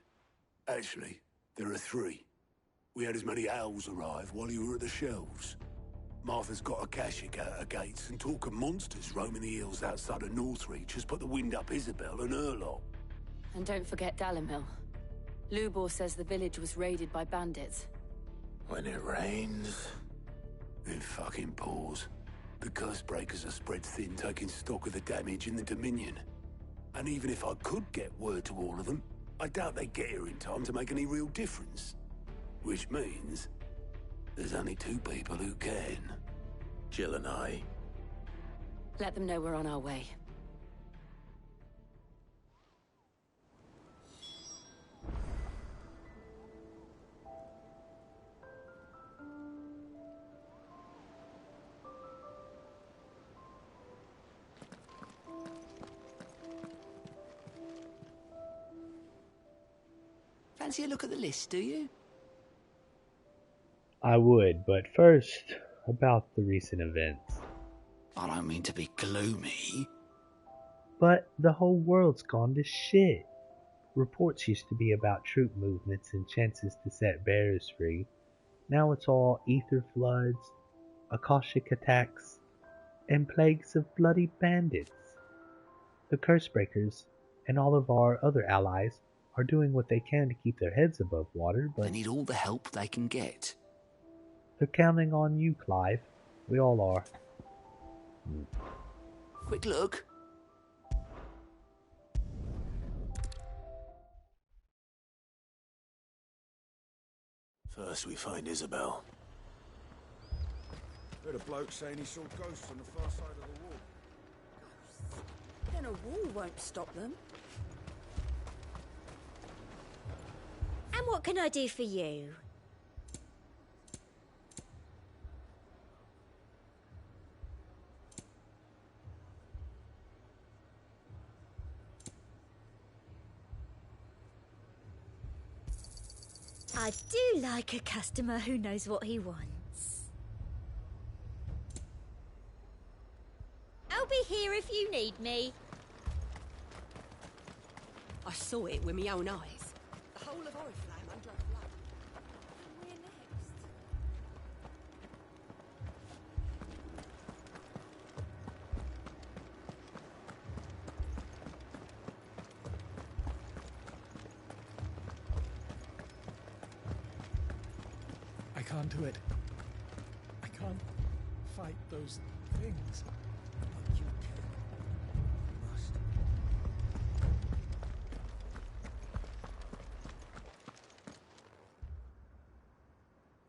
Actually, there are 3. We had as many owls arrive while you were at the shelves. Martha's got a Kashik out her gates, and talk of monsters roaming the hills outside of Northreach has put the wind up Isabel and her lot. And don't forget Dalimil. Lubor says the village was raided by bandits. When it rains... It fucking pours. The curse breakers are spread thin, taking stock of the damage in the Dominion. And even if I could get word to all of them, I doubt they'd get here in time to make any real difference. Which means... there's only 2 people who can. Jill and I. Let them know we're on our way. Fancy a look at the list, do you? I would, but first, about the recent events. I don't mean to be gloomy. But the whole world's gone to shit. Reports used to be about troop movements and chances to set bearers free. Now it's all ether floods, Akashic attacks, and plagues of bloody bandits. The Cursebreakers and all of our other allies are doing what they can to keep their heads above water, but They need all the help they can get. they're counting on you, Clive. We all are. Quick look. First we find Isabel. Heard a bloke saying he saw ghosts on the far side of the wall. Then a wall won't stop them. And what can I do for you? I do like a customer who knows what he wants. I'll be here if you need me. I saw it with my own eyes. The whole of Oriflamme under a flood. Where next? I can't do it. I can't fight those things. But you can. You must.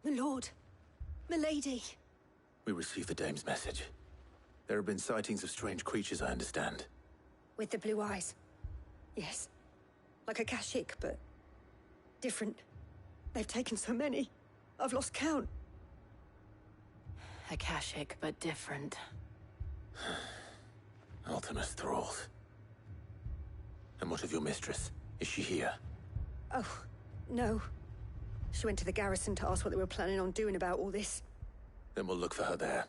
My lord, my lady. We received the dame's message. There have been sightings of strange creatures, I understand. With the blue eyes. Yes. Like a Kashik, but different. They've taken so many. I've lost count. Akashic, but different. Ultimus thralls. And what of your mistress? Is she here? Oh, no. She went to the garrison to ask what they were planning on doing about all this. Then we'll look for her there.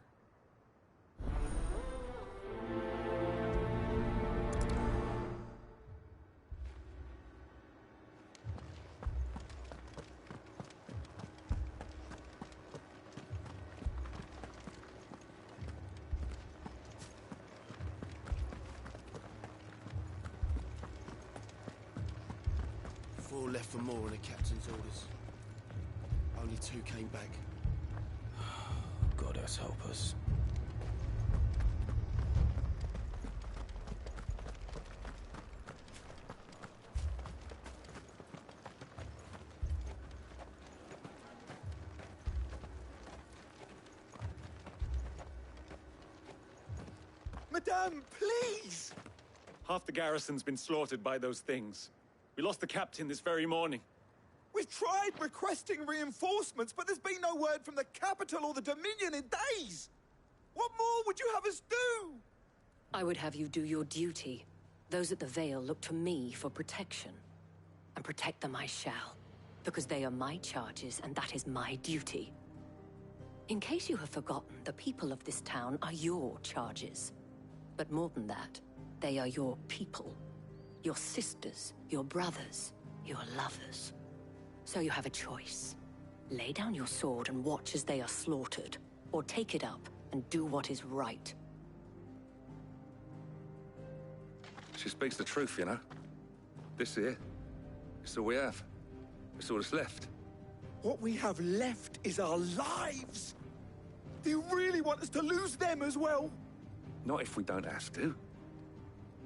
4 left for more on the captain's orders. Only 2 came back. God help us. Madame, please! Half the garrison's been slaughtered by those things. We lost the captain this very morning. We've tried requesting reinforcements, but there's been no word from the capital or the Dominion in days! What more would you have us do? I would have you do your duty. Those at the Vale look to me for protection. And protect them I shall. Because they are my charges, and that is my duty. In case you have forgotten, the people of this town are your charges. But more than that, they are your people. Your sisters, your brothers, your lovers. So you have a choice. Lay down your sword and watch as they are slaughtered, or take it up and do what is right. She speaks the truth, you know. This here, it's all we have. It's all that's left. What we have left is our lives! Do you really want us to lose them as well? Not if we don't have to.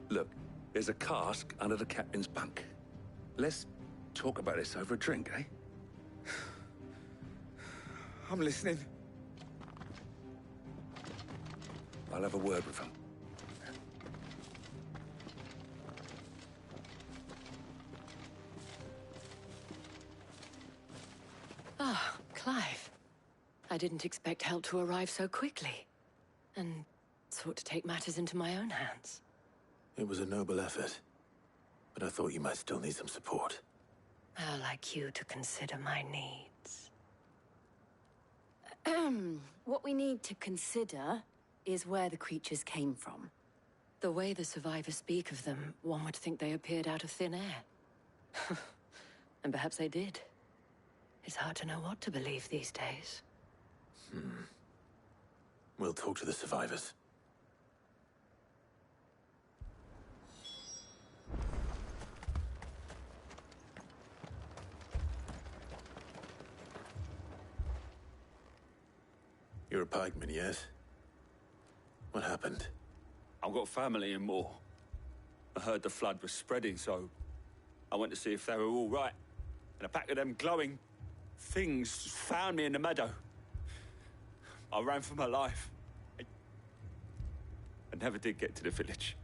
Look, there's a cask under the captain's bunk. Let's talk about this over a drink, eh? I'm listening. I'll have a word with him. Ah, Clive. I didn't expect help to arrive so quickly. And sought to take matters into my own hands. It was a noble effort, but I thought you might still need some support. How like you to consider my needs. What we need to consider is where the creatures came from. The way the survivors speak of them, one would think they appeared out of thin air. And perhaps they did. It's hard to know what to believe these days. We'll talk to the survivors. You're a pikeman, yes? What happened? I've got family in Moor. I heard the flood was spreading, so I went to see if they were all right. And a pack of them glowing things found me in the meadow. I ran for my life. I never did get to the village.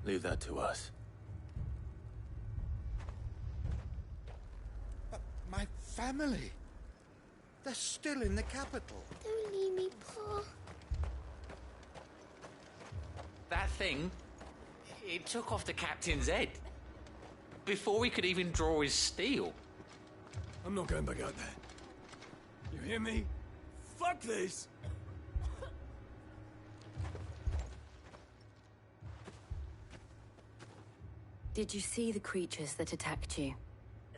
Leave that to us. My family. They're still in the capital. Don't leave me, Pa. That thing, it took off the captain's head. Before we could even draw his steel. I'm not going back out there. You hear me? Fuck this! Did you see the creatures that attacked you?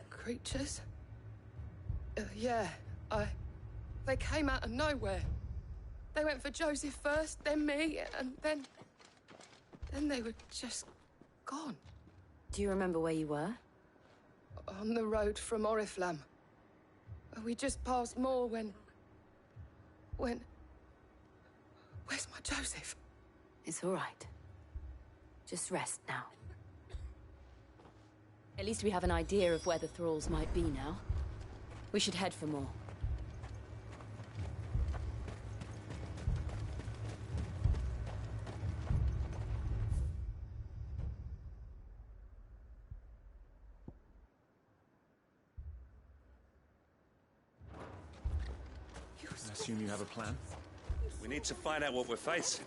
Creatures? Yeah, they came out of nowhere. They went for Joseph first, then me, and then they were just gone. Do you remember where you were? On the road from Oriflamme. We just passed Moor when... Where's my Joseph? It's all right. Just rest now. At least we have an idea of where the thralls might be now. We should head for more. I assume you have a plan? We need to find out what we're facing.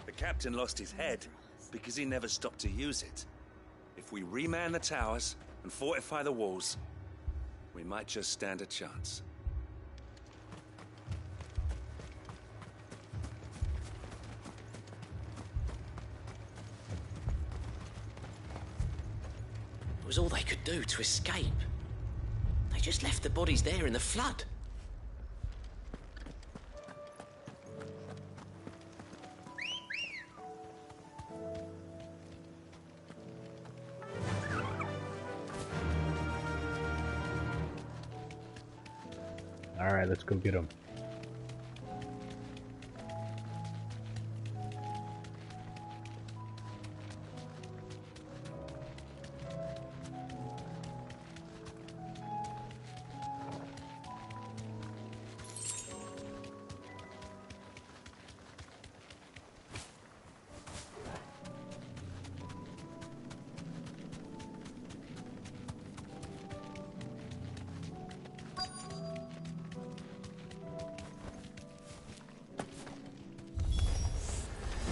The captain lost his head because he never stopped to use it. If we reman the towers and fortify the walls, we might just stand a chance. It was all they could do to escape. They just left the bodies there in the flood. Alright, let's go get him.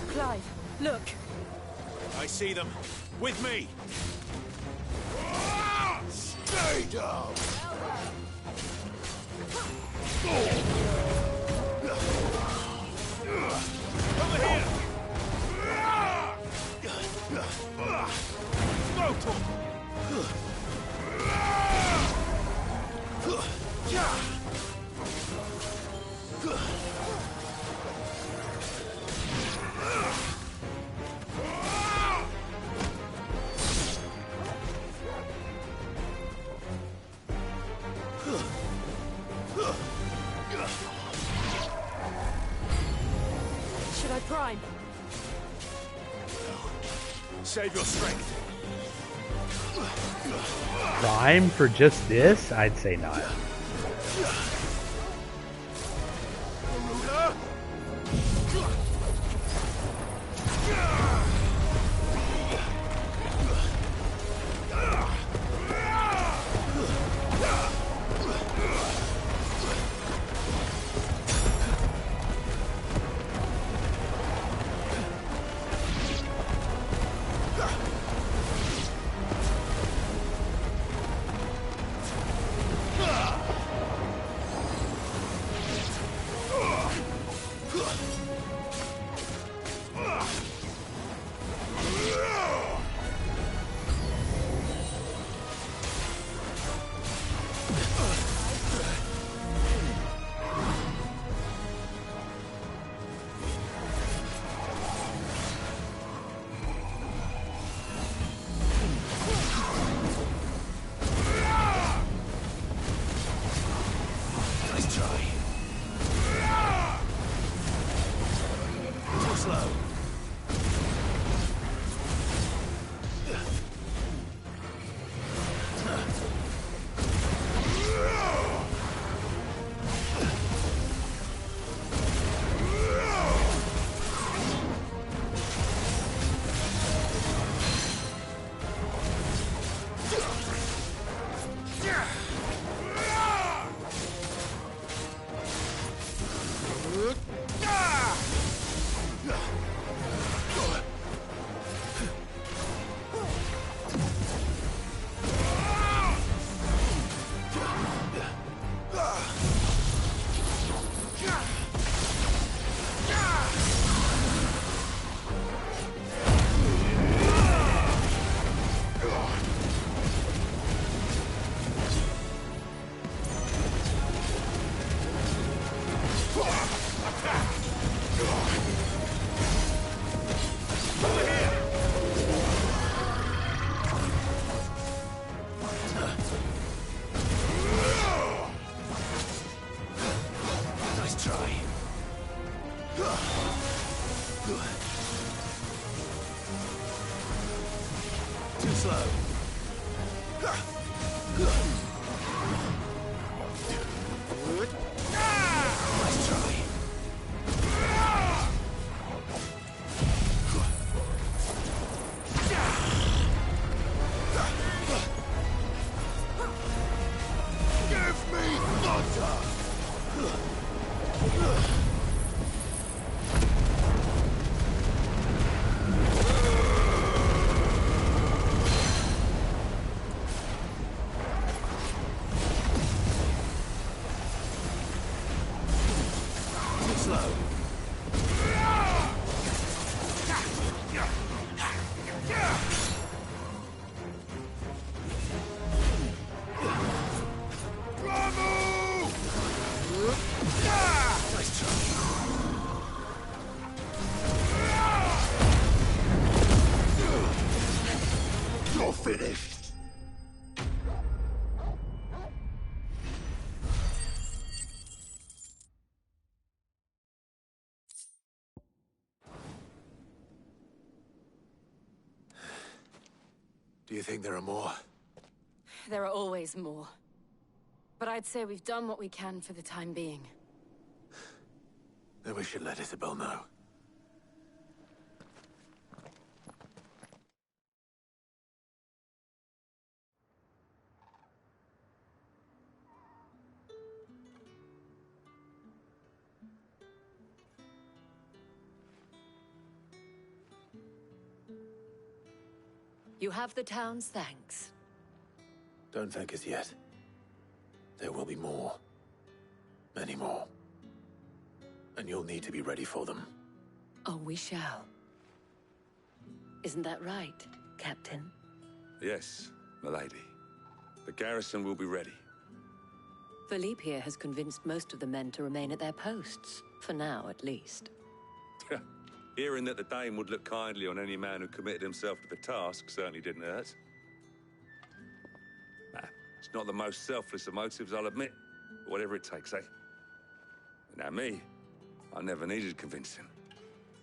Clive, look. I see them. With me. Stay down! Over here! Smoke them! Should I prime? Save your strength. Prime for just this? I'd say not. Too slow. Nice try. Give me thunder! You're finished. Do you think there are more? There are always more. But I'd say we've done what we can for the time being. Then we should let Isabel know. You have the town's thanks. Don't thank us yet. There will be more. Many more. And you'll need to be ready for them. Oh, we shall. Isn't that right, Captain? Yes, milady. The garrison will be ready. Philippe here has convinced most of the men to remain at their posts. For now, at least. Hearing that the Dane would look kindly on any man who committed himself to the task certainly didn't hurt. Nah, it's not the most selfless of motives, I'll admit. But whatever it takes, eh? Now me, I never needed convincing.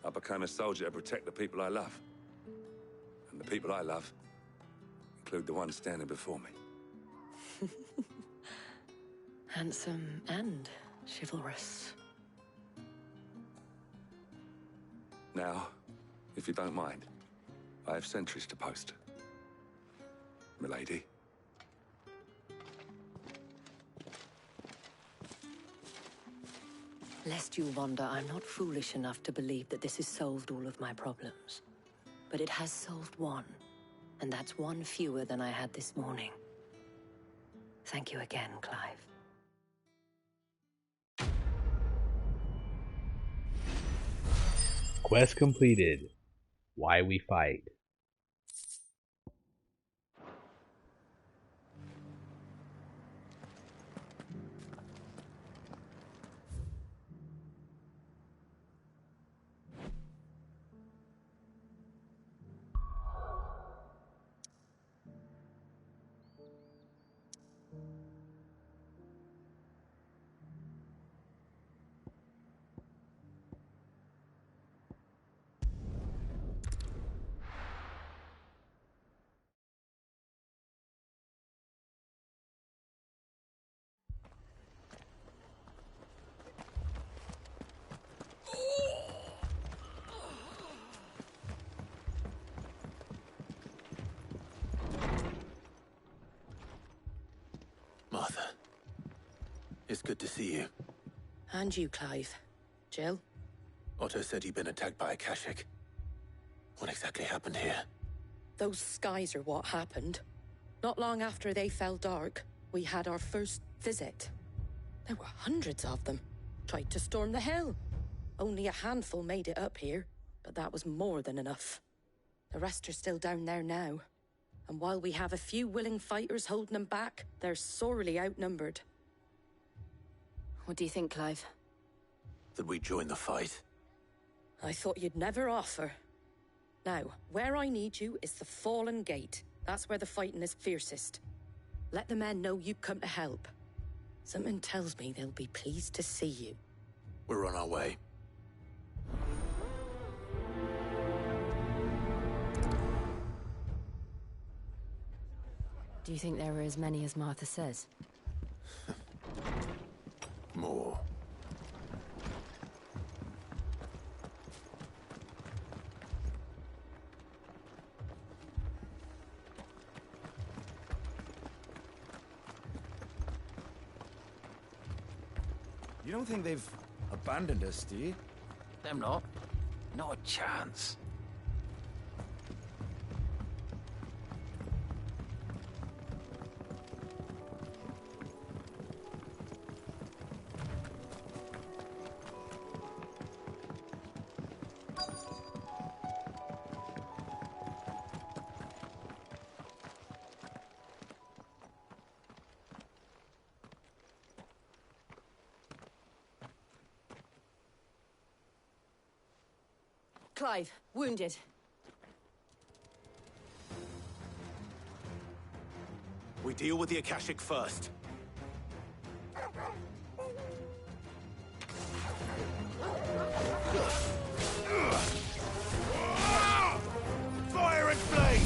I became a soldier to protect the people I love. And the people I love include the ones standing before me. Handsome and chivalrous. Now, if you don't mind, I have sentries to post. Milady. Lest you wonder, I'm not foolish enough to believe that this has solved all of my problems. But it has solved one, and that's one fewer than I had this morning. Thank you again, Clive. Quest completed. Why we fight. Martha. It's good to see you. And you, Clive. Jill? Otto said he'd been attacked by a Kashik. What exactly happened here? Those skies are what happened. Not long after they fell dark, we had our first visit. There were hundreds of them. Tried to storm the hill. Only a handful made it up here, but that was more than enough. The rest are still down there now. And while we have a few willing fighters holding them back, they're sorely outnumbered. What do you think, Clive? That we join the fight? I thought you'd never offer. Now, where I need you is the Fallen Gate. That's where the fighting is fiercest. Let the men know you've come to help. Something tells me they'll be pleased to see you. We're on our way. Do you think there are as many as Martha says? More. You don't think they've abandoned us, do you? Them not. Not a chance. Clive, wounded. We deal with the Akashic first. Fire and flame!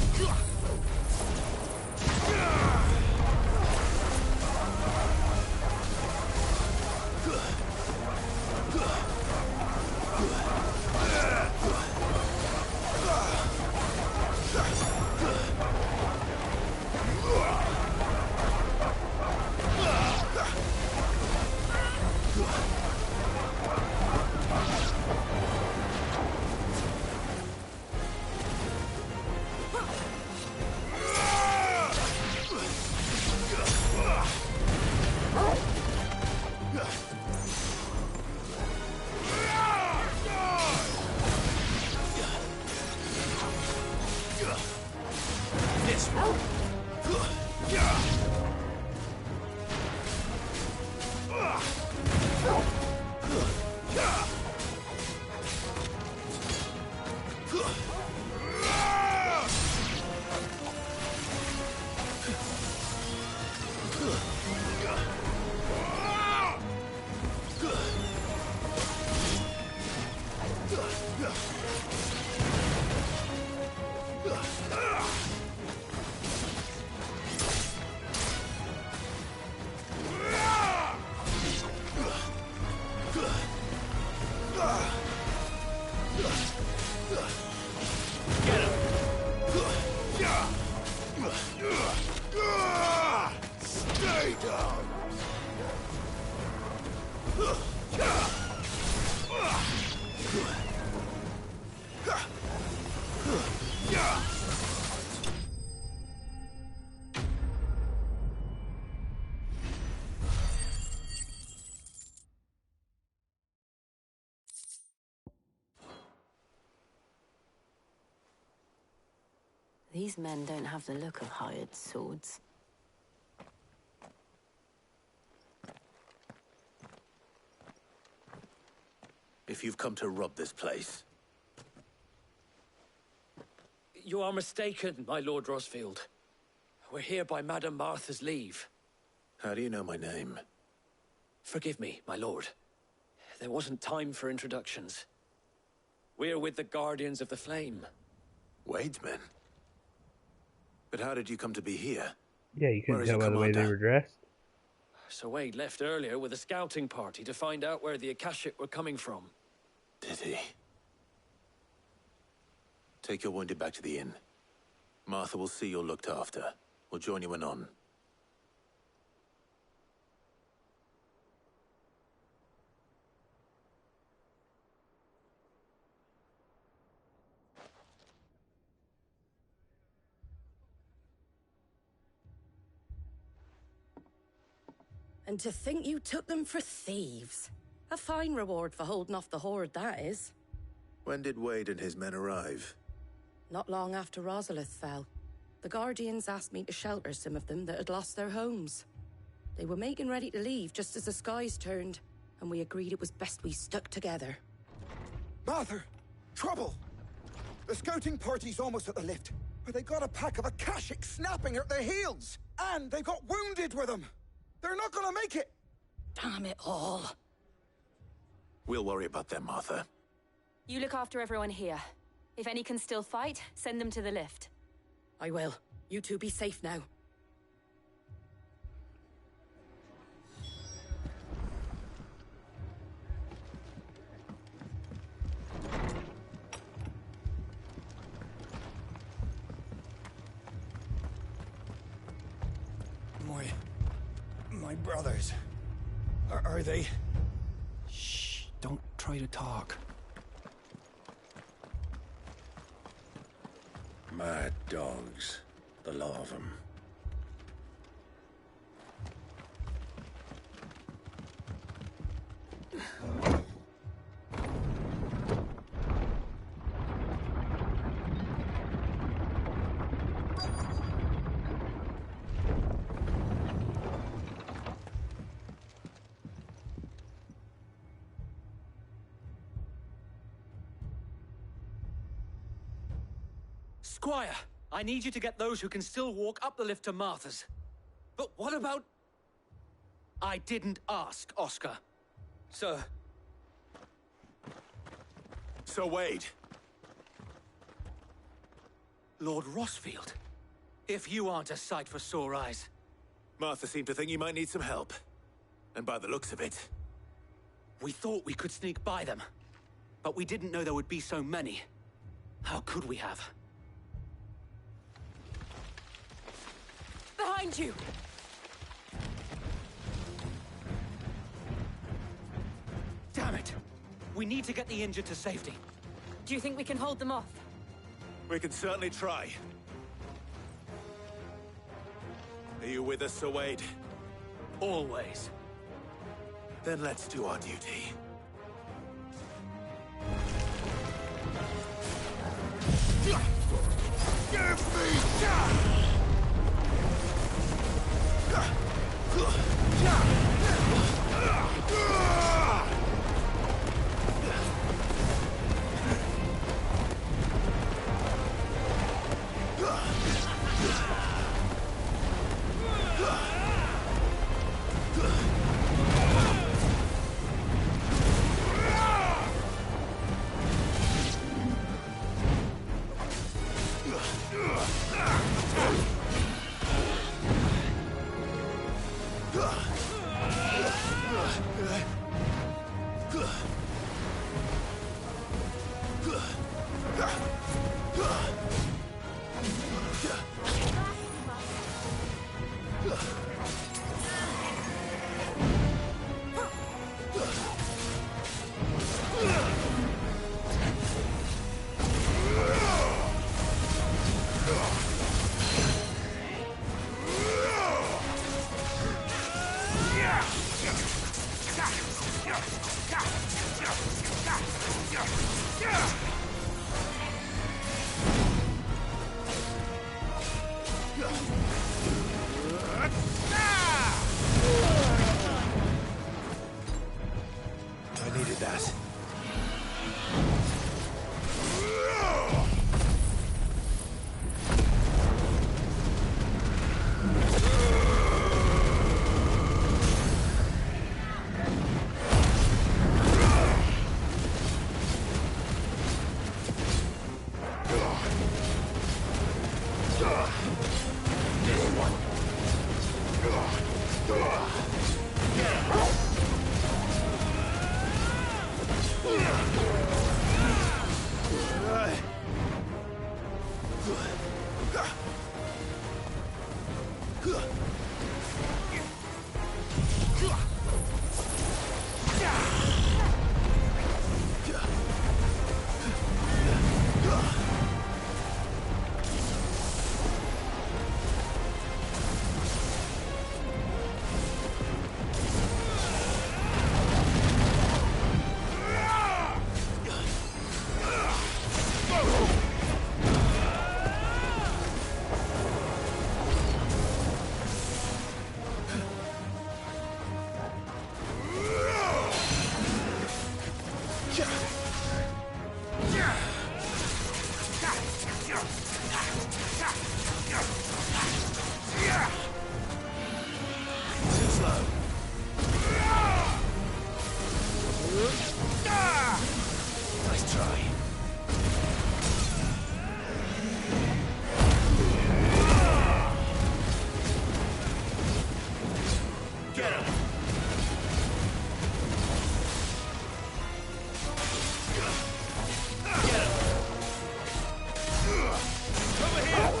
this one. Stay down! These men don't have the look of hired swords. If you've come to rob this place... You are mistaken, my Lord Rosfield. We're here by Madame Martha's leave. How do you know my name? Forgive me, my lord. There wasn't time for introductions. We're with the Guardians of the Flame. Wade's men? But how did you come to be here? Yeah, you couldn't tell by the way they were dressed. Sir Wade left earlier with a scouting party to find out where the Akashic were coming from. Did he? Take your wounded back to the inn. Martha will see you're looked after. We'll join you anon. And to think you took them for thieves. A fine reward for holding off the horde, that is. When did Wade and his men arrive? Not long after Rosalith fell. The Guardians asked me to shelter some of them that had lost their homes. They were making ready to leave just as the skies turned, and we agreed it was best we stuck together. Martha! Trouble! The scouting party's almost at the lift, but they got a pack of Akashic snapping at their heels! And they've got wounded with them! They're not gonna make it! Damn it all. We'll worry about them, Martha. You look after everyone here. If any can still fight, send them to the lift. I will. You two be safe now. My brothers. Are they... Shh, don't try to talk. Mad dogs. The lot of them. Squire, I need you to get those who can still walk up the lift to Martha's. But what about... I didn't ask, Oscar. Sir. Sir Wade. Lord Rosfield. If you aren't a sight for sore eyes. Martha seemed to think you might need some help. And by the looks of it... We thought we could sneak by them. But we didn't know there would be so many. How could we have? Behind you! Damn it! We need to get the injured to safety. Do you think we can hold them off? We can certainly try. Are you with us, Sir Wade? Always. Then let's do our duty. Give me that! I needed that. Nice try. Get him! Get him! Over here!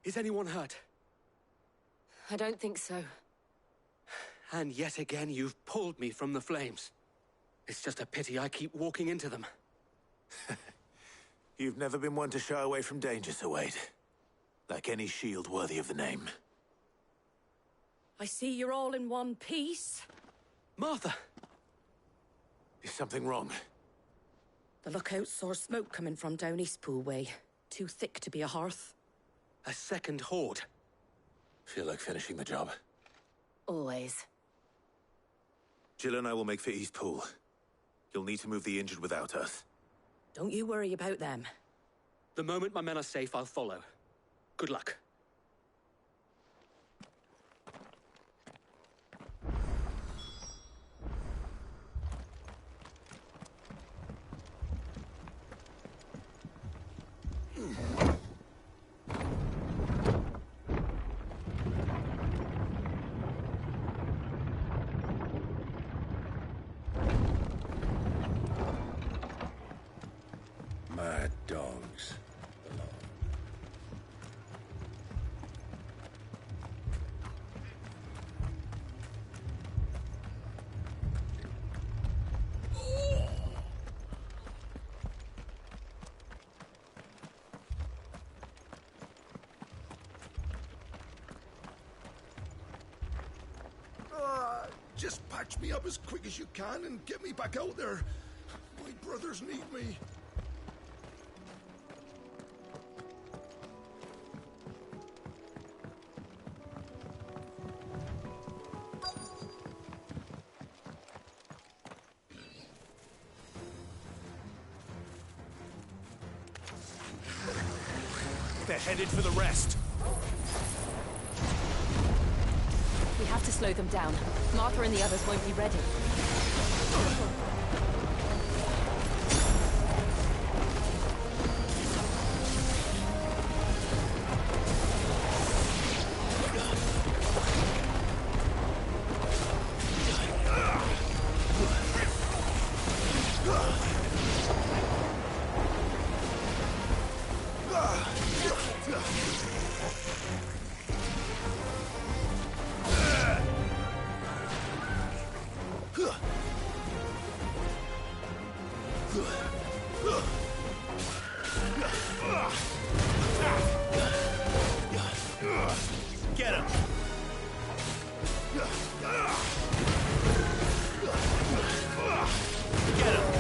Is anyone hurt? I don't think so. And yet again, you've pulled me from the flames. It's just a pity I keep walking into them. You've never been one to shy away from danger, Sir Wade. Like any shield worthy of the name. I see you're all in one piece. Martha! Is something wrong? The lookout saw smoke coming from down Eastpool way. Too thick to be a hearth. A second horde. Feel like finishing the job. Always. Jill and I will make for Eastpool. You'll need to move the injured without us. Don't you worry about them. The moment my men are safe, I'll follow. Good luck. patch me up as quick as you can and get me back out there. My brothers need me. They're headed for the rest. We have to slow them down. Martha and the others won't be ready. Get him! Get him!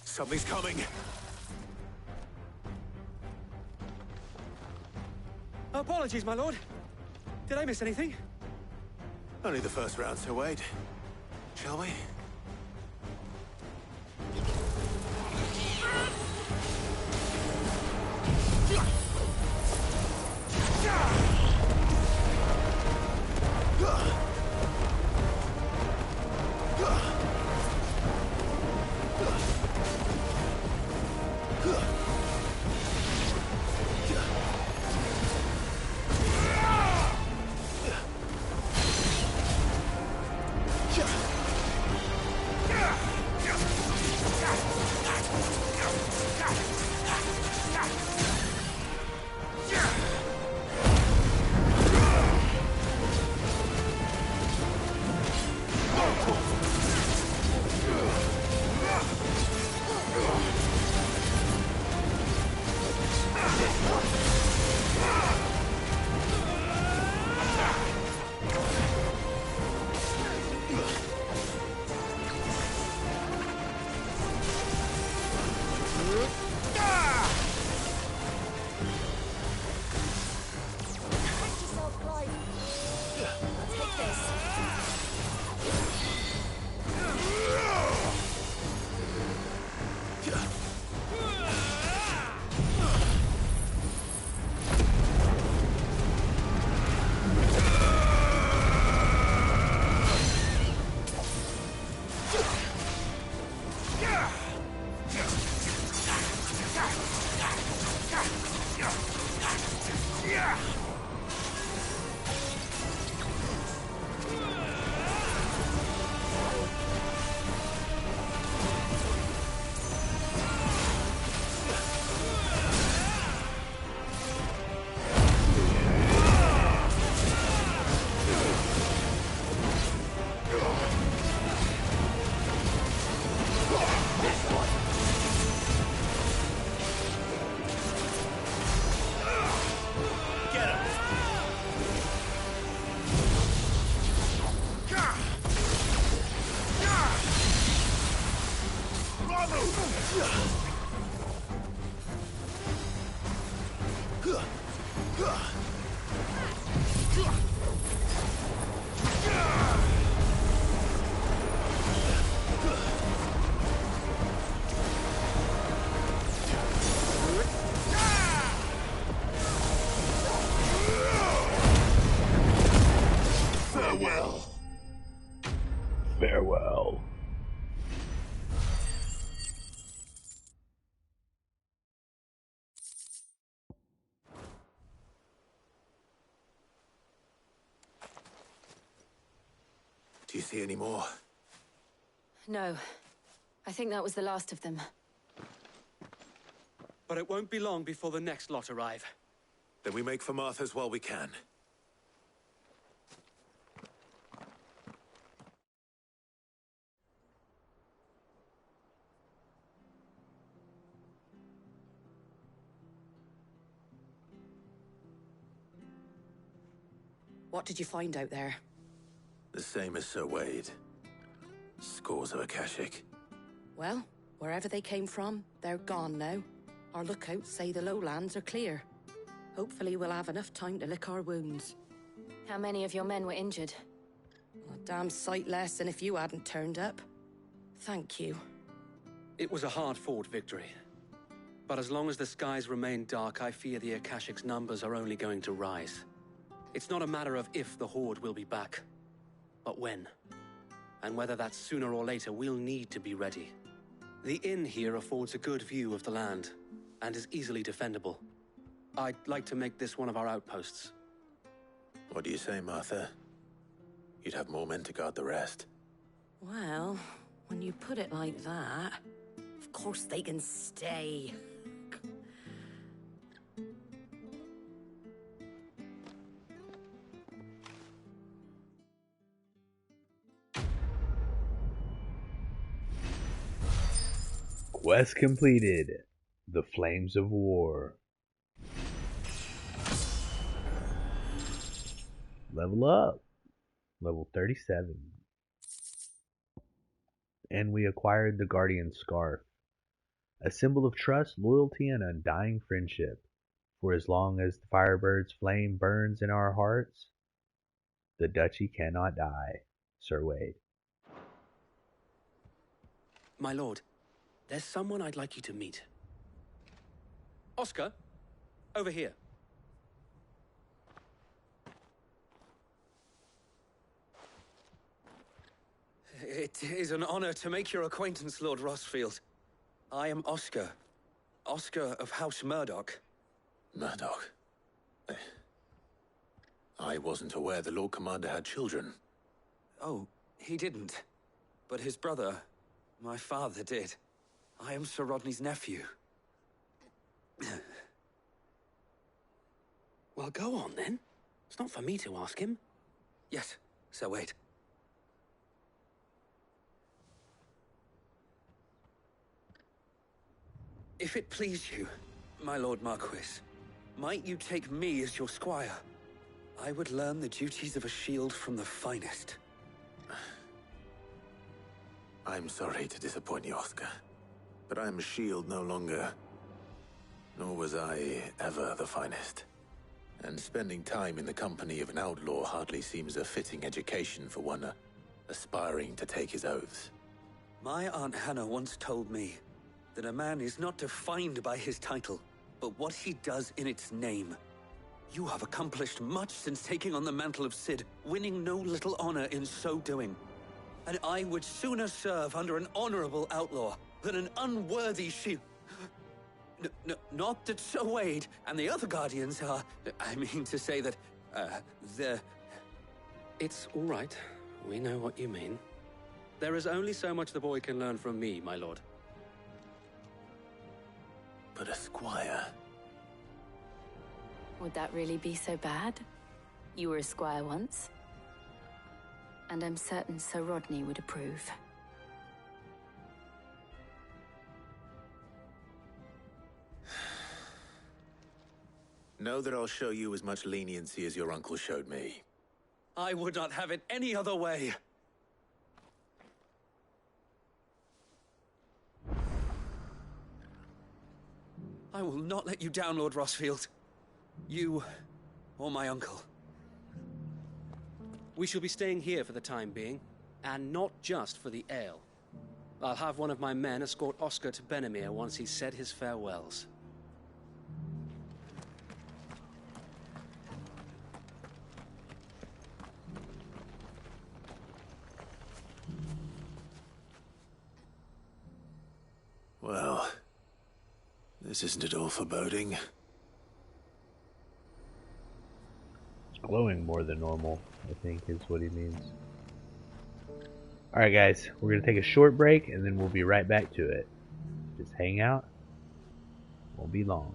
Something's coming. Apologies, my lord. Did I miss anything? Only the first round, so wait. Shall we? Do you see any more? No. I think that was the last of them. But it won't be long before the next lot arrive. Then we make for Martha's while we can. What did you find out there? The same as Sir Wade. Scores of Akashic. Well, wherever they came from, they're gone now. Our lookouts say the lowlands are clear. Hopefully we'll have enough time to lick our wounds. How many of your men were injured? A damn sight less than if you hadn't turned up. Thank you. It was a hard-fought victory. But as long as the skies remain dark, I fear the Akashic's numbers are only going to rise. It's not a matter of if the Horde will be back, but when. And whether that's sooner or later, we'll need to be ready. The inn here affords a good view of the land, and is easily defendable. I'd like to make this one of our outposts. What do you say, Martha? You'd have more men to guard the rest. Well, when you put it like that, of course they can stay. Quest completed. The Flames of War. Level up. Level 37. And we acquired the Guardian Scarf. A symbol of trust, loyalty, and undying friendship. For as long as the Firebird's flame burns in our hearts, the Duchy cannot die. Sir Wade. My lord, there's someone I'd like you to meet. Oscar, over here. It is an honor to make your acquaintance, Lord Rossfield. I am Oscar. Oscar of House Murdoch. Murdoch? I wasn't aware the Lord Commander had children. Oh, he didn't. But his brother, my father, did. I am Sir Rodney's nephew. Well, go on, then. It's not for me to ask him. Yes, Sir Wade. If it please you, my Lord Marquis, might you take me as your squire? I would learn the duties of a shield from the finest. I'm sorry to disappoint you, Oscar, but I'm a shield no longer. Nor was I ever the finest. And spending time in the company of an outlaw hardly seems a fitting education for one aspiring to take his oaths. My Aunt Hannah once told me that a man is not defined by his title, but what he does in its name. You have accomplished much since taking on the mantle of Cid, winning no little honor in so doing. And I would sooner serve under an honorable outlaw than an unworthy shield. Not that Sir Wade and the other Guardians are... I mean to say that, they're... It's all right. We know what you mean. There is only so much the boy can learn from me, my lord. But a squire... Would that really be so bad? You were a squire once. And I'm certain Sir Rodney would approve. Know that I'll show you as much leniency as your uncle showed me. I would not have it any other way. I will not let you down, Lord Rossfield. You, or my uncle. We shall be staying here for the time being, and not just for the ale. I'll have one of my men escort Oscar to Benimir once he's said his farewells. Well, this isn't at all foreboding. Glowing more than normal, I think, is what he means. Alright guys, we're going to take a short break and then we'll be right back to it. Just hang out. Won't be long.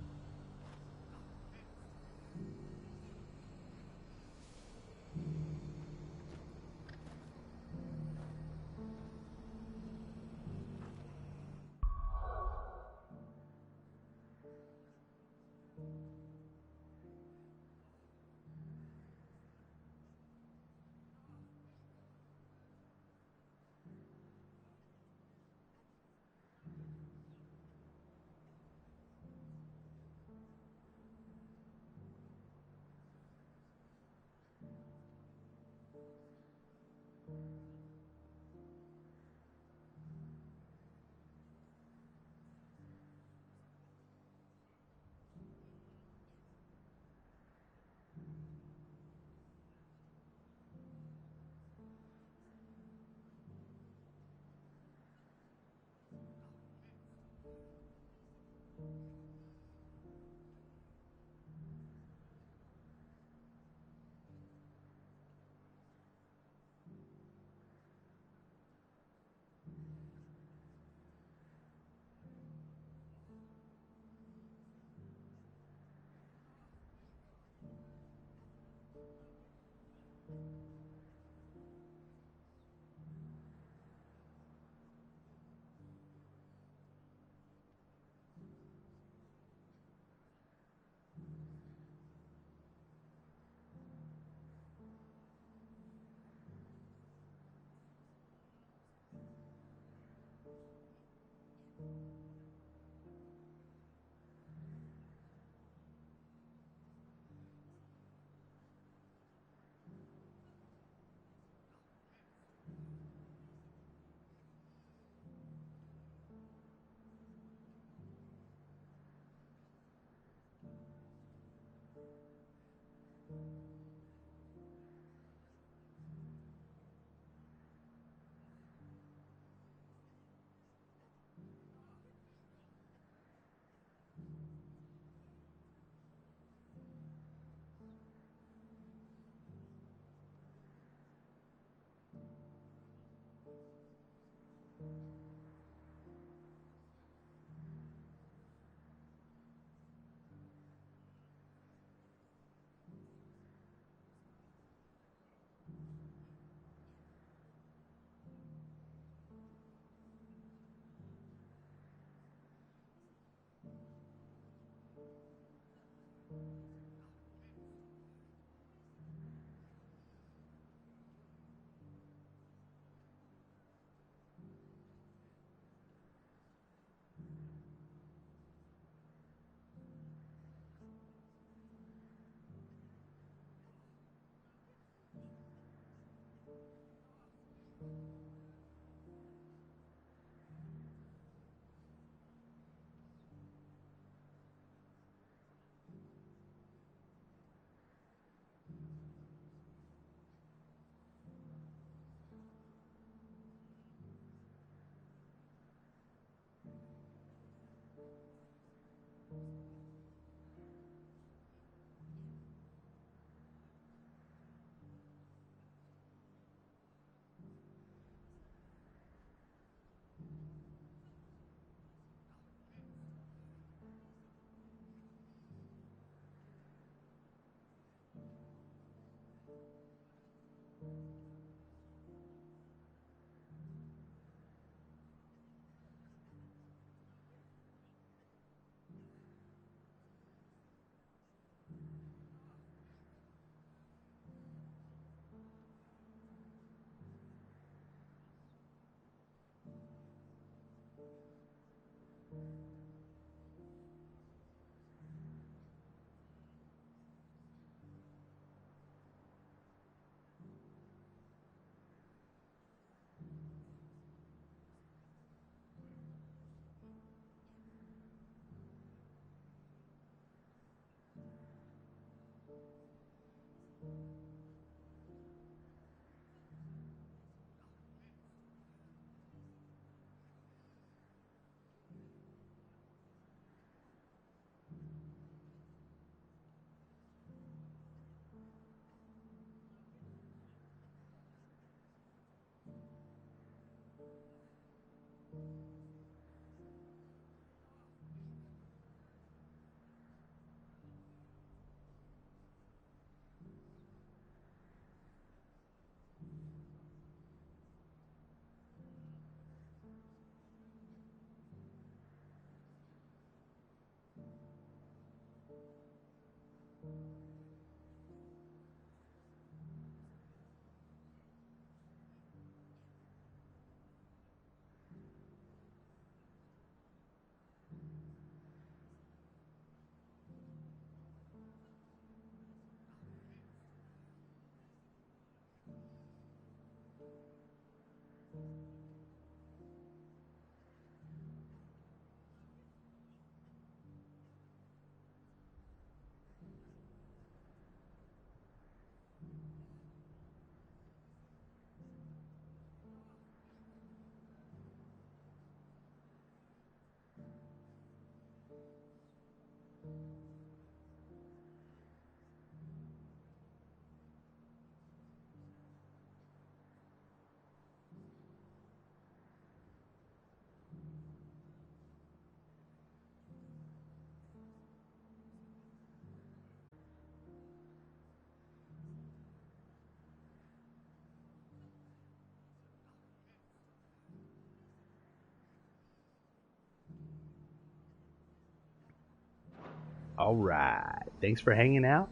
Alright, thanks for hanging out.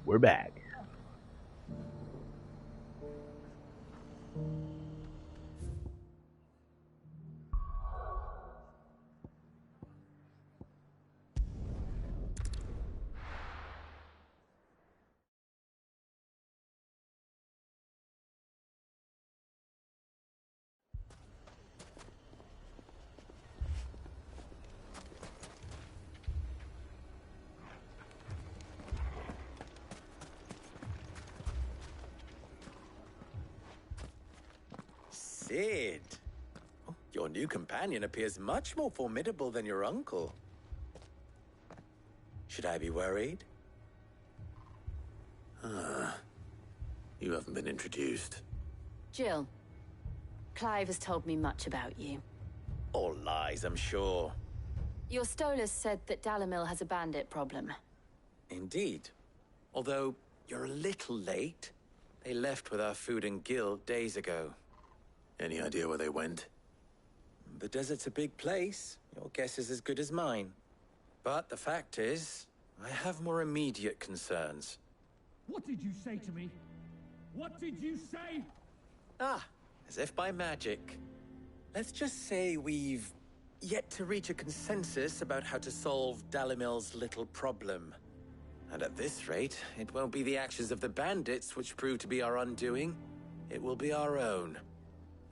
We're back. Sid! Oh, your new companion appears much more formidable than your uncle. Should I be worried? You haven't been introduced. Jill, Clive has told me much about you. All lies, I'm sure. Your Stolas said that Dalamil has a bandit problem. Indeed. Although, you're a little late. They left with our food and guild days ago. Any idea where they went? The desert's a big place. Your guess is as good as mine. But the fact is, I have more immediate concerns. What did you say to me? What did you say? Ah, as if by magic. Let's just say we've yet to reach a consensus about how to solve Dalimil's little problem. And at this rate, it won't be the actions of the bandits which prove to be our undoing. It will be our own.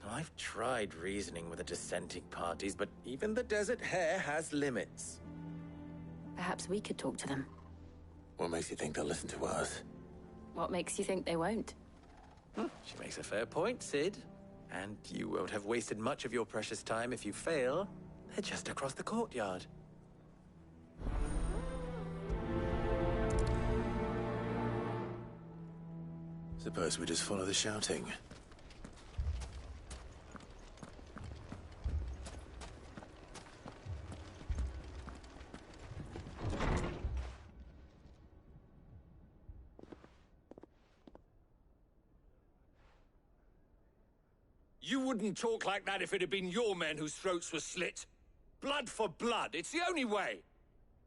I've tried reasoning with the dissenting parties, but even the Desert Hare has limits. Perhaps we could talk to them. What makes you think they'll listen to us? What makes you think they won't? She makes a fair point, Sid. And you won't have wasted much of your precious time if you fail. They're just across the courtyard. Suppose we just follow the shouting. You wouldn't talk like that if it had been your men whose throats were slit. Blood for blood, it's the only way.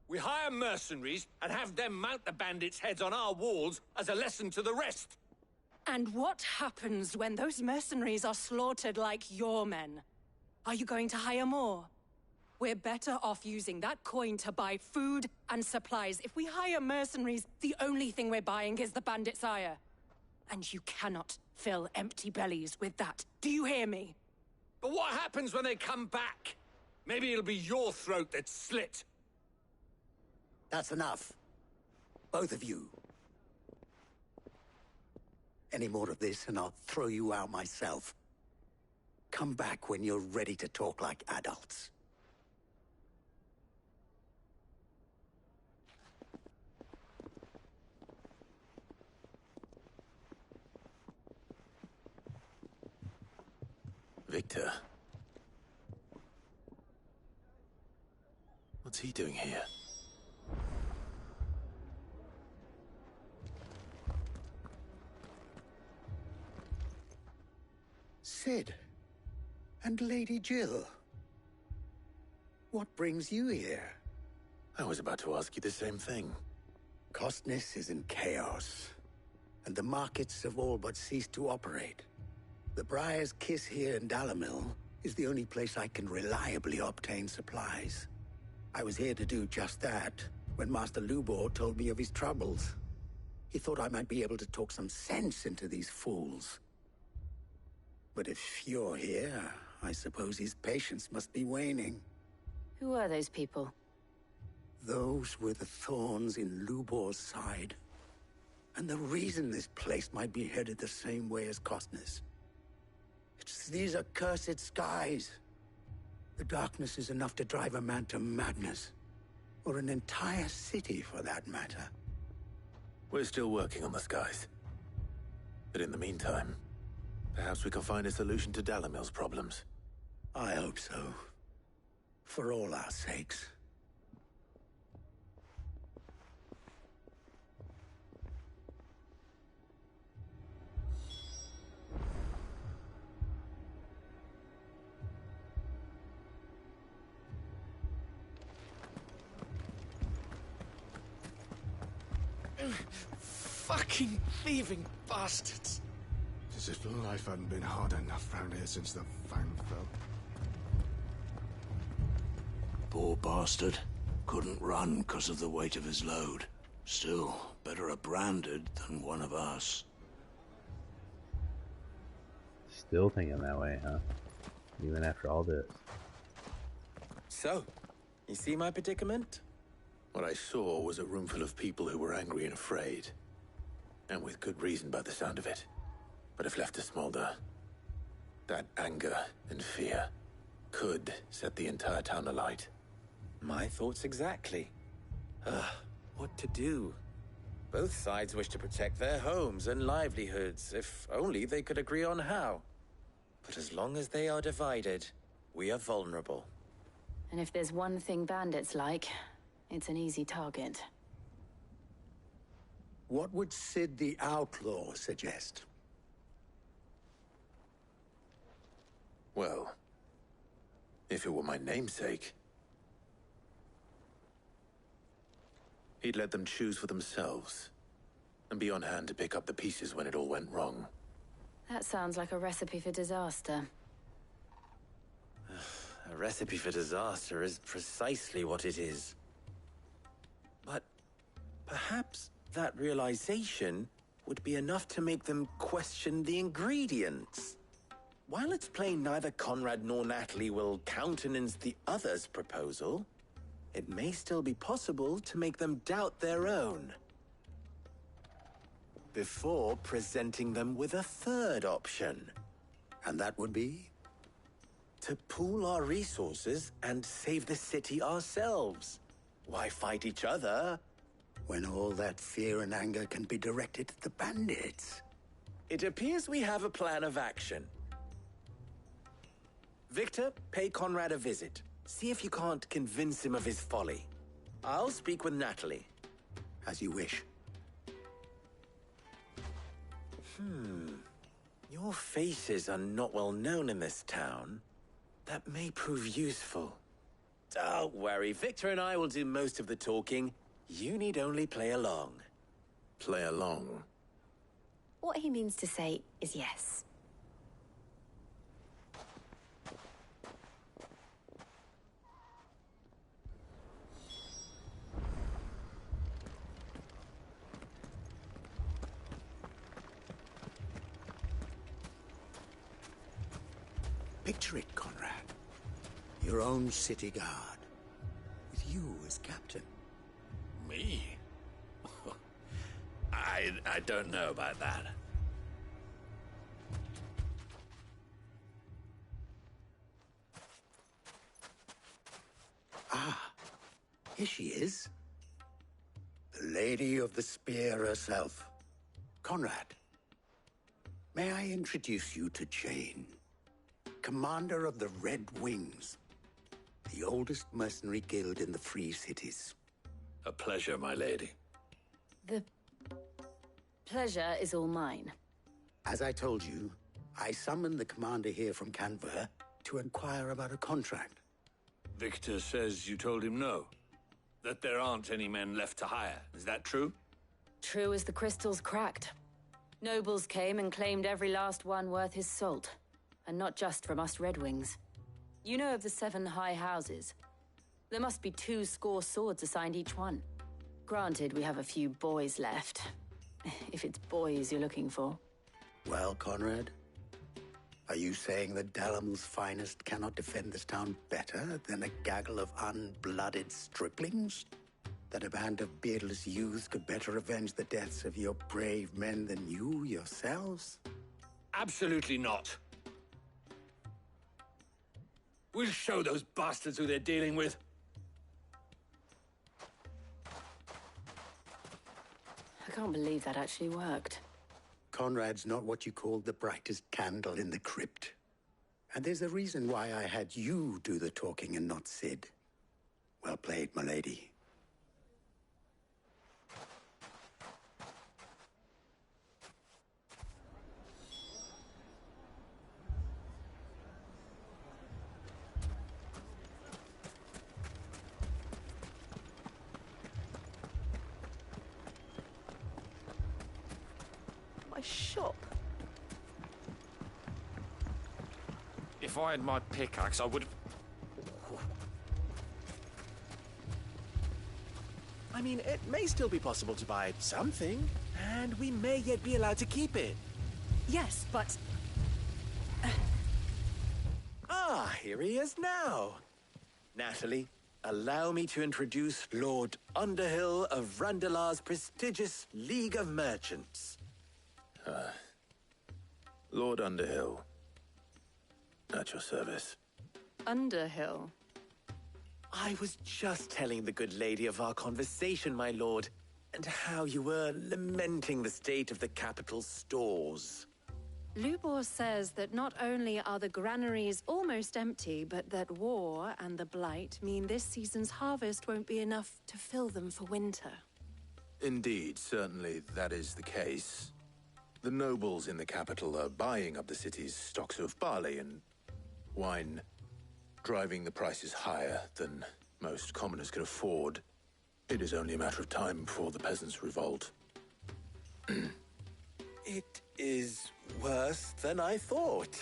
We hire mercenaries and have them mount the bandits' heads on our walls as a lesson to the rest. And what happens when those mercenaries are slaughtered like your men? Are you going to hire more? We're better off using that coin to buy food and supplies. If we hire mercenaries, the only thing we're buying is the bandits' ire. And you cannot fill empty bellies with that. Do you hear me? But what happens when they come back? Maybe it'll be your throat that's slit. That's enough. Both of you. Any more of this and I'll throw you out myself. Come back when you're ready to talk like adults. Victor. What's he doing here? Sid. And Lady Jill. What brings you here? I was about to ask you the same thing. Costness is in chaos, and the markets have all but ceased to operate. The Briar's Kiss here in Dalamil is the only place I can reliably obtain supplies. I was here to do just that when Master Lubor told me of his troubles. He thought I might be able to talk some sense into these fools. But if you're here, I suppose his patience must be waning. Who are those people? Those were the thorns in Lubor's side. And the reason this place might be headed the same way as Costness. It's these accursed skies. The darkness is enough to drive a man to madness. Or an entire city, for that matter. We're still working on the skies. But in the meantime, perhaps we can find a solution to Dalamil's problems. I hope so. For all our sakes. Fucking thieving bastards. As if life hadn't been hard enough round here since the fang fell. Poor bastard. Couldn't run because of the weight of his load. Still, better a branded than one of us. Still thinking that way, huh? Even after all this. So, you see my predicament? What I saw was a room full of people who were angry and afraid. And with good reason by the sound of it. But if left to smolder, that anger and fear could set the entire town alight. My thoughts exactly. What to do? Both sides wish to protect their homes and livelihoods, if only they could agree on how. But as long as they are divided, we are vulnerable. And if there's one thing bandits like, it's an easy target. What would Sid the Outlaw suggest? Well, if it were my namesake, he'd let them choose for themselves, and be on hand to pick up the pieces when it all went wrong. That sounds like a recipe for disaster. A recipe for disaster is precisely what it is. But perhaps that realization would be enough to make them question the ingredients. While it's plain neither Conrad nor Natalie will countenance the other's proposal, it may still be possible to make them doubt their own. Before presenting them with a third option. And that would be? To pool our resources and save the city ourselves. Why fight each other? When all that fear and anger can be directed at the bandits. It appears we have a plan of action. Victor, pay Conrad a visit. See if you can't convince him of his folly. I'll speak with Natalie. As you wish. Your faces are not well known in this town. That may prove useful. Don't worry, Victor and I will do most of the talking. You need only play along. Play along? What he means to say is yes. Picture it, Conrad. Your own city guard. With you as captain. Me? I don't know about that. Ah, here she is. The Lady of the Spear herself. Conrad, may I introduce you to Jane, commander of the Red Wings, the oldest mercenary guild in the Free Cities. A pleasure, my lady. The pleasure is all mine. As I told you, I summoned the commander here from Canver to inquire about a contract. Victor says you told him no. That there aren't any men left to hire. Is that true? True as the crystals cracked. Nobles came and claimed every last one worth his salt. And not just from us Red Wings. You know of the 7 high houses. There must be 2 swords assigned each one. Granted, we have a few boys left. If it's boys you're looking for. Well, Conrad, are you saying that Dalamil's finest cannot defend this town better than a gaggle of unblooded striplings? That a band of beardless youths could better avenge the deaths of your brave men than you yourselves? Absolutely not. We'll show those bastards who they're dealing with. I can't believe that actually worked. Conrad's not what you call the brightest candle in the crypt. And there's a reason why I had you do the talking and not Sid. Well played, my lady. shop. If I had my pickaxe, I would have... I mean, it may still be possible to buy something, and we may yet be allowed to keep it. Yes, but... Ah, here he is now. Natalie, allow me to introduce Lord Underhill of Randalar's prestigious League of Merchants. Lord Underhill. At your service. Underhill? I was just telling the good lady of our conversation, my lord, and how you were lamenting the state of the capital's stores. Lubor says that not only are the granaries almost empty, but that war and the Blight mean this season's harvest won't be enough to fill them for winter. Indeed, certainly that is the case. The nobles in the capital are buying up the city's stocks of barley and wine, driving the prices higher than most commoners can afford. It is only a matter of time before the peasants revolt. It is worse than I thought.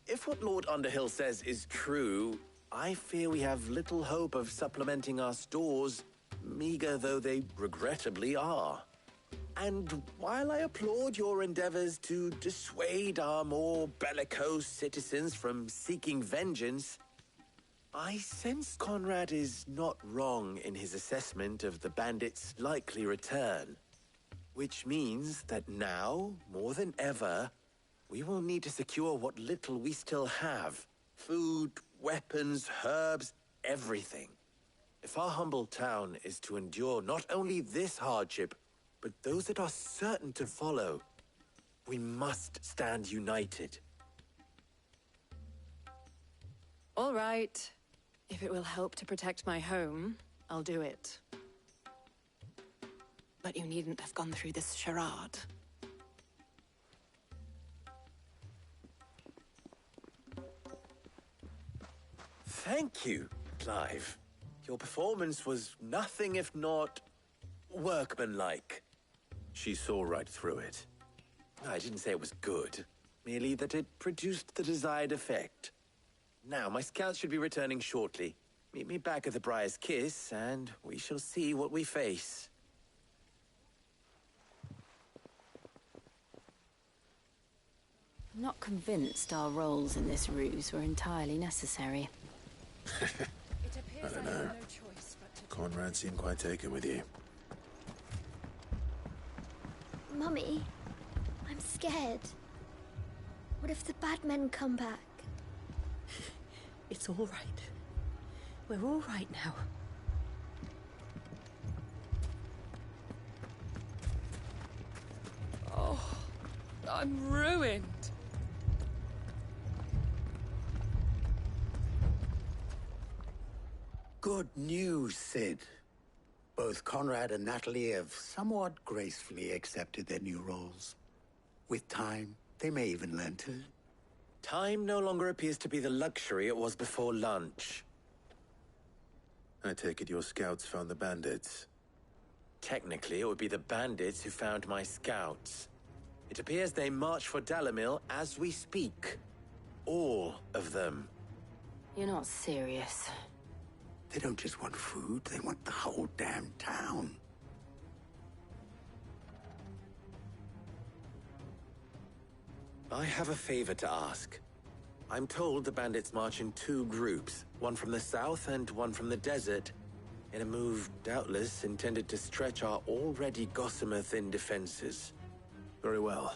If what Lord Underhill says is true, I fear we have little hope of supplementing our stores, meager though they regrettably are. And while I applaud your endeavors to dissuade our more bellicose citizens from seeking vengeance, I sense Conrad is not wrong in his assessment of the bandits' likely return. Which means that now, more than ever, we will need to secure what little we still have. Food, weapons, herbs, everything. If our humble town is to endure not only this hardship, but those that are certain to follow, we must stand united. All right. If it will help to protect my home, I'll do it. But you needn't have gone through this charade. Thank you, Clive. Your performance was nothing if not workmanlike. She saw right through it. I didn't say it was good, merely that it produced the desired effect. Now, my scouts should be returning shortly. Meet me back at the Briar's Kiss, and we shall see what we face. I'm not convinced our roles in this ruse were entirely necessary. I don't know. Conrad seemed quite taken with you. Mummy, I'm scared. What if the bad men come back? It's all right. We're all right now. Oh, I'm ruined. Good news, Sid. Both Conrad and Natalie have somewhat gracefully accepted their new roles. With time, they may even learn to. Time no longer appears to be the luxury it was before lunch. I take it your scouts found the bandits. Technically, it would be the bandits who found my scouts. It appears they march for Dalimil as we speak. All of them. You're not serious. They don't just want food, they want the whole damn town. I have a favor to ask. I'm told the bandits march in two groups, one from the south and one from the desert, in a move doubtless intended to stretch our already gossamer-thin defenses. Very well.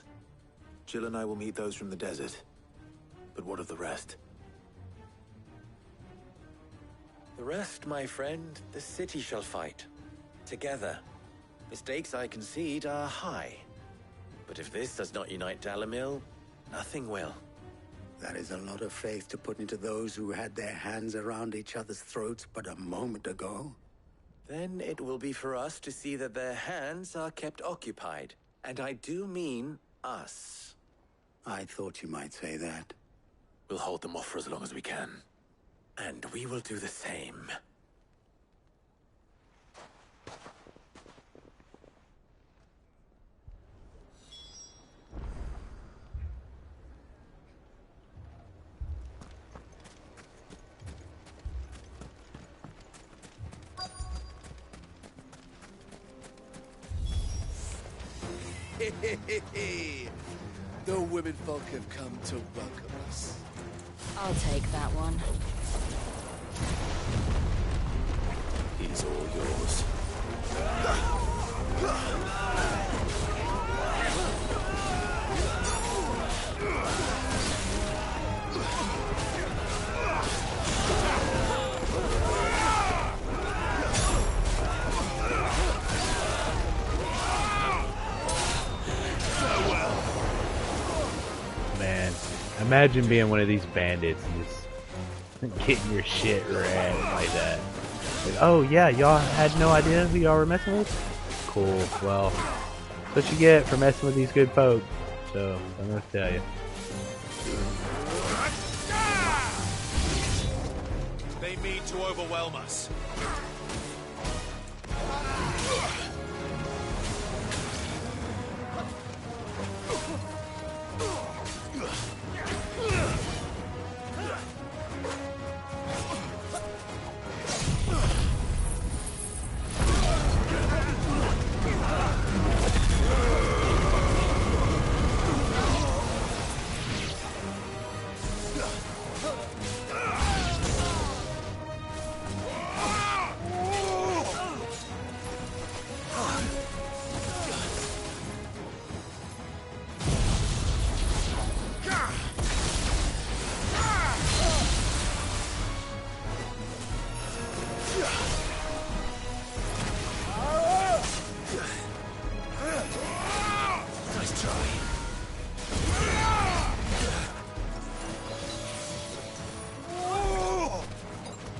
Jill and I will meet those from the desert. But what of the rest? The rest, my friend, the city shall fight. Together. Mistakes, I concede, are high. But if this does not unite Dalimil, nothing will. That is a lot of faith to put into those who had their hands around each other's throats but a moment ago. Then it will be for us to see that their hands are kept occupied. And I do mean us. I thought you might say that. We'll hold them off for as long as we can. And we will do the same. The women folk have come to welcome us. I'll take that one. He's all yours. Man, imagine being one of these bandits and just getting your shit red like that. Like, oh yeah, y'all had no idea who y'all were messing with? Cool, well, that's what you get for messing with these good folk. So, I'm gonna tell you. They mean to overwhelm us.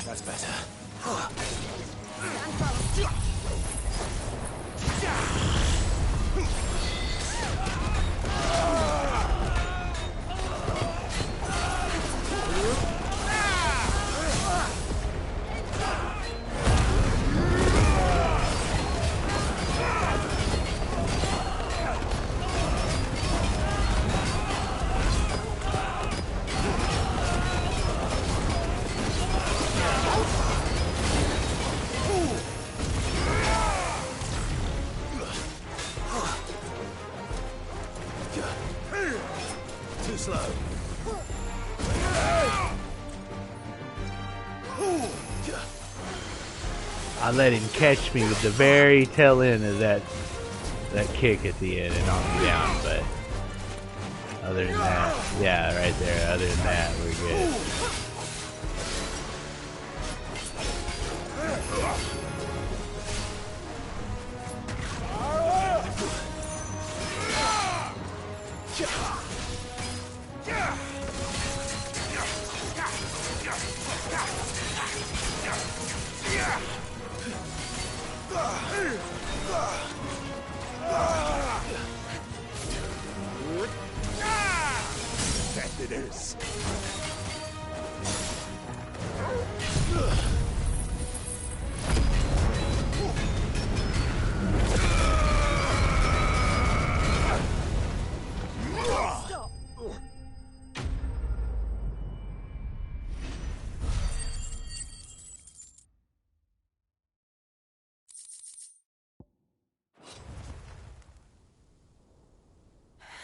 That's better. Too slow. I let him catch me with the very tail end of that kick at the end and knock me down, but other than that, yeah, right there, other than that, we're good. That it is. Stop.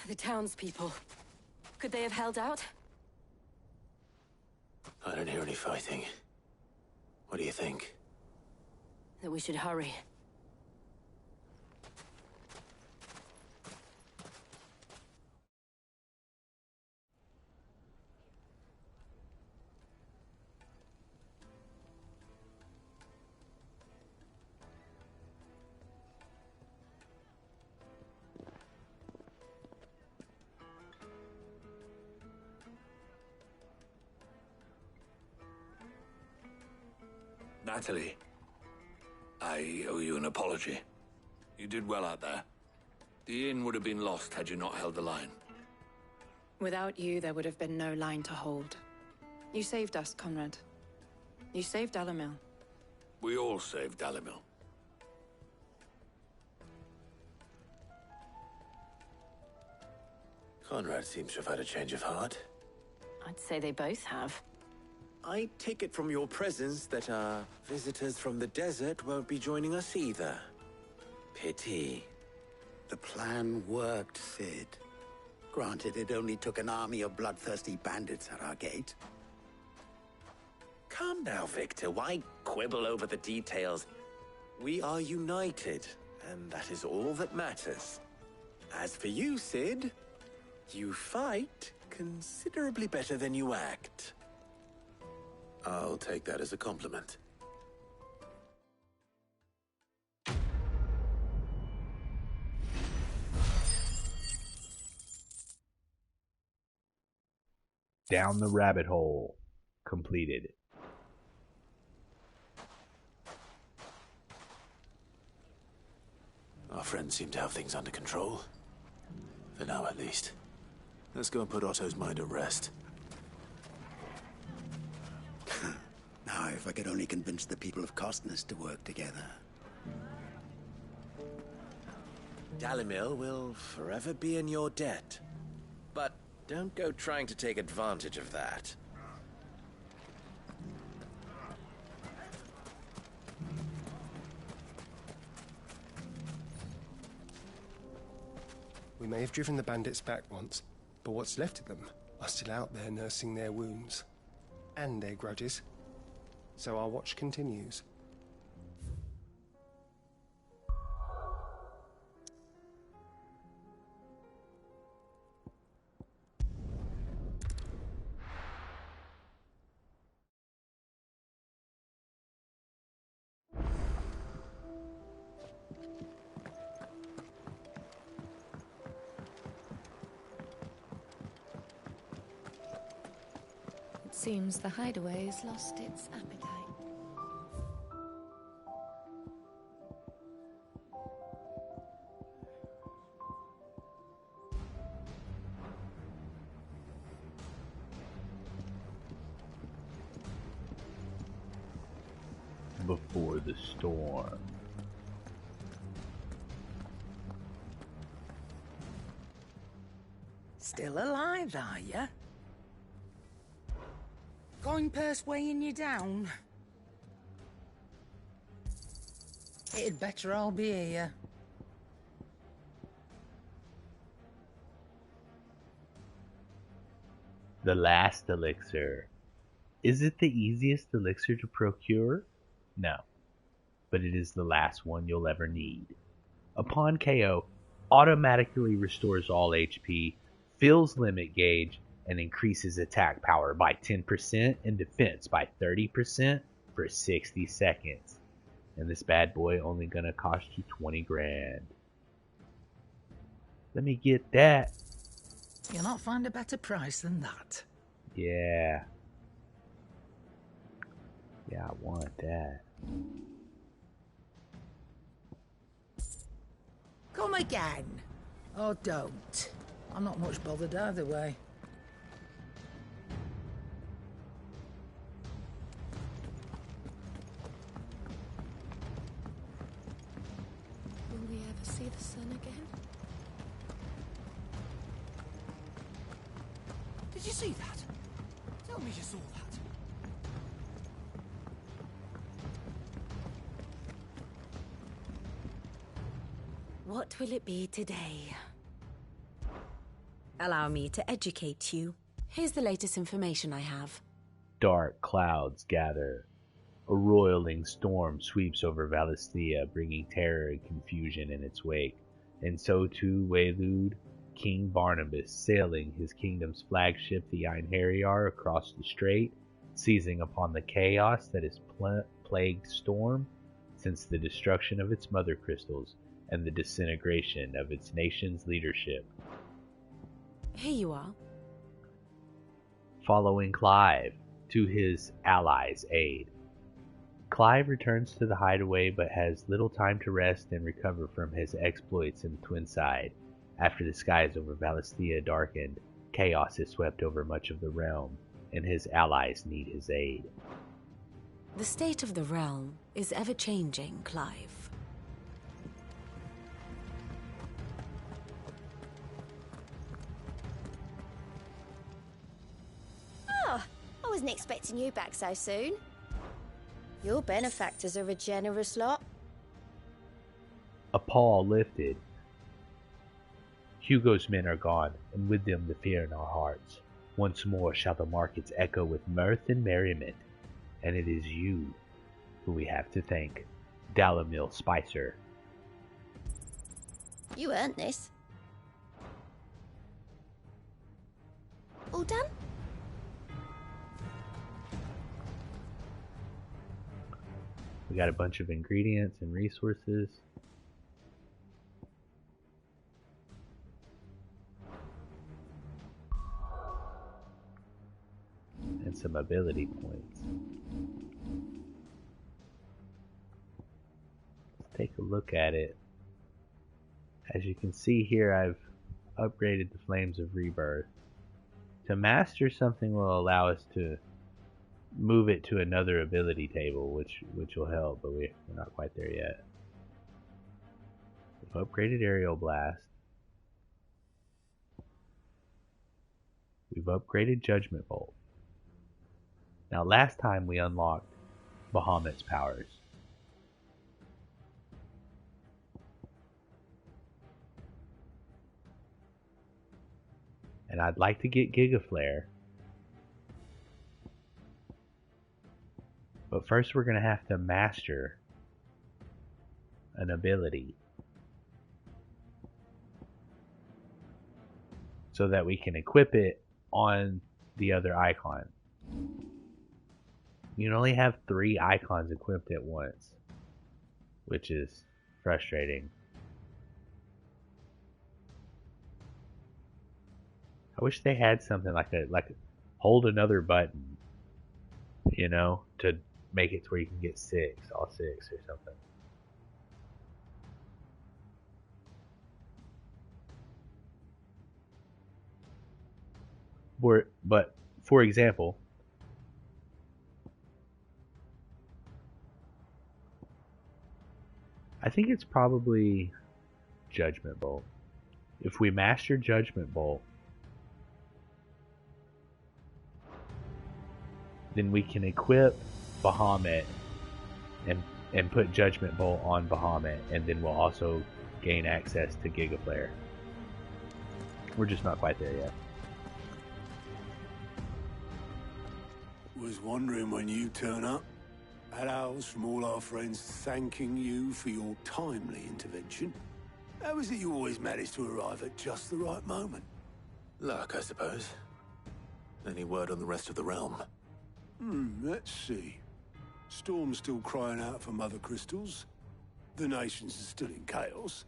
The townspeople. Could they have held out? I don't hear any fighting. What do you think? That we should hurry. Natalie, I owe you an apology. You did well out there. The inn would have been lost had you not held the line. Without you, there would have been no line to hold. You saved us, Conrad. You saved Dalimil. We all saved Dalimil. Conrad seems to have had a change of heart. I'd say they both have. I take it from your presence that our visitors from the desert won't be joining us either. Pity. The plan worked, Sid. Granted, it only took an army of bloodthirsty bandits at our gate. Calm now, Victor. Why quibble over the details? We are united, and that is all that matters. As for you, Sid, you fight considerably better than you act. I'll take that as a compliment. Down the rabbit hole. Completed. Our friends seem to have things under control. For now, at least. Let's go and put Otto's mind at rest. Now, if I could only convince the people of Costness to work together. Dalimil will forever be in your debt. But don't go trying to take advantage of that. We may have driven the bandits back once, but what's left of them are still out there nursing their wounds. And their grudges. So our watch continues. Seems the hideaway has lost its appetite. Before the storm. Still alive, are you? Coin purse weighing you down? It'd better all be here. The last elixir. Is it the easiest elixir to procure? No, but it is the last one you'll ever need. Upon KO, automatically restores all HP, fills limit gauge, and increases attack power by 10% and defense by 30% for 60 seconds. And this bad boy only gonna cost you 20 grand. Let me get that. You'll not find a better price than that. Yeah. Yeah, I want that. Come again. Or don't. I'm not much bothered either way. Will we ever see the sun again? Did you see that? Tell me you saw that. What will it be today? Allow me to educate you. Here's the latest information I have. Dark clouds gather. A roiling storm sweeps over Valisthea, bringing terror and confusion in its wake. And so too Waylude, King Barnabas, sailing his kingdom's flagship, the Einherjar, across the strait, seizing upon the chaos that has plagued Storm since the destruction of its mother crystals and the disintegration of its nation's leadership. Here you are. Following Clive to his allies' aid. Clive returns to the hideaway but has little time to rest and recover from his exploits in the Twinside. After the skies over Valisthea darkened, chaos has swept over much of the realm, and his allies need his aid. The state of the realm is ever-changing, Clive. Oh, I wasn't expecting you back so soon. Your benefactors are a generous lot. A paw lifted. Hugo's men are gone, and with them the fear in our hearts. Once more shall the markets echo with mirth and merriment, and it is you who we have to thank, Dalamil Spicer. You earned this. All done? We got a bunch of ingredients and resources. And some ability points. Let's take a look at it. As you can see here, I've upgraded the Flames of Rebirth. To master something will allow us to move it to another ability table, which will help, but we're not quite there yet. We've upgraded Aerial Blast. We've upgraded Judgment Bolt. Now last time we unlocked Bahamut's powers. And I'd like to get Giga Flare. But first we're going to have to master an ability so that we can equip it on the other icon. You can only have 3 icons equipped at once, which is frustrating. I wish they had something like hold another button, you know, to make it to where you can get all 6 or something. But for example, I think it's probably Judgment Bolt. If we master Judgment Bolt, then we can equip Bahamut and put Judgment Bolt on Bahamut, and then we'll also gain access to Giga Flare. We're just not quite there yet. Was wondering when you turn up. Had owls from all our friends thanking you for your timely intervention. How is it you always manage to arrive at just the right moment? Luck, I suppose. Any word on the rest of the realm? Let's see. Storm's still crying out for mother crystals. The nations are still in chaos.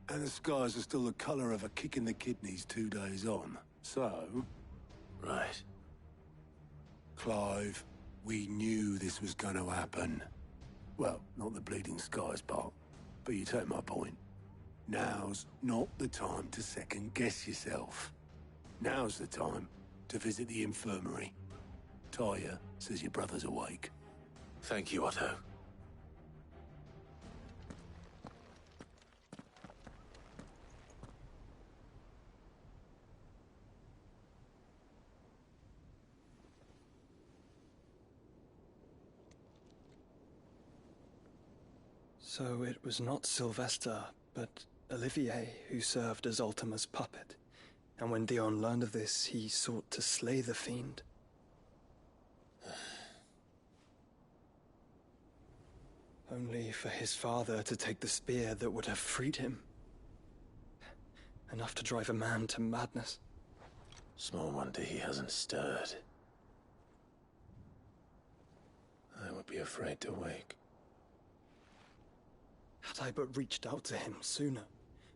And the skies are still the colour of a kick in the kidneys 2 days on. So... Right. Clive, we knew this was going to happen. Well, not the bleeding skies part, but you take my point. Now's not the time to second-guess yourself. Now's the time to visit the infirmary. Talia says your brother's awake. Thank you, Otto. So it was not Sylvester, but Olivier who served as Ultima's puppet. And when Dion learned of this, he sought to slay the fiend. Only for his father to take the spear that would have freed him. Enough to drive a man to madness. Small wonder he hasn't stirred. I would be afraid to wake. Had I but reached out to him sooner,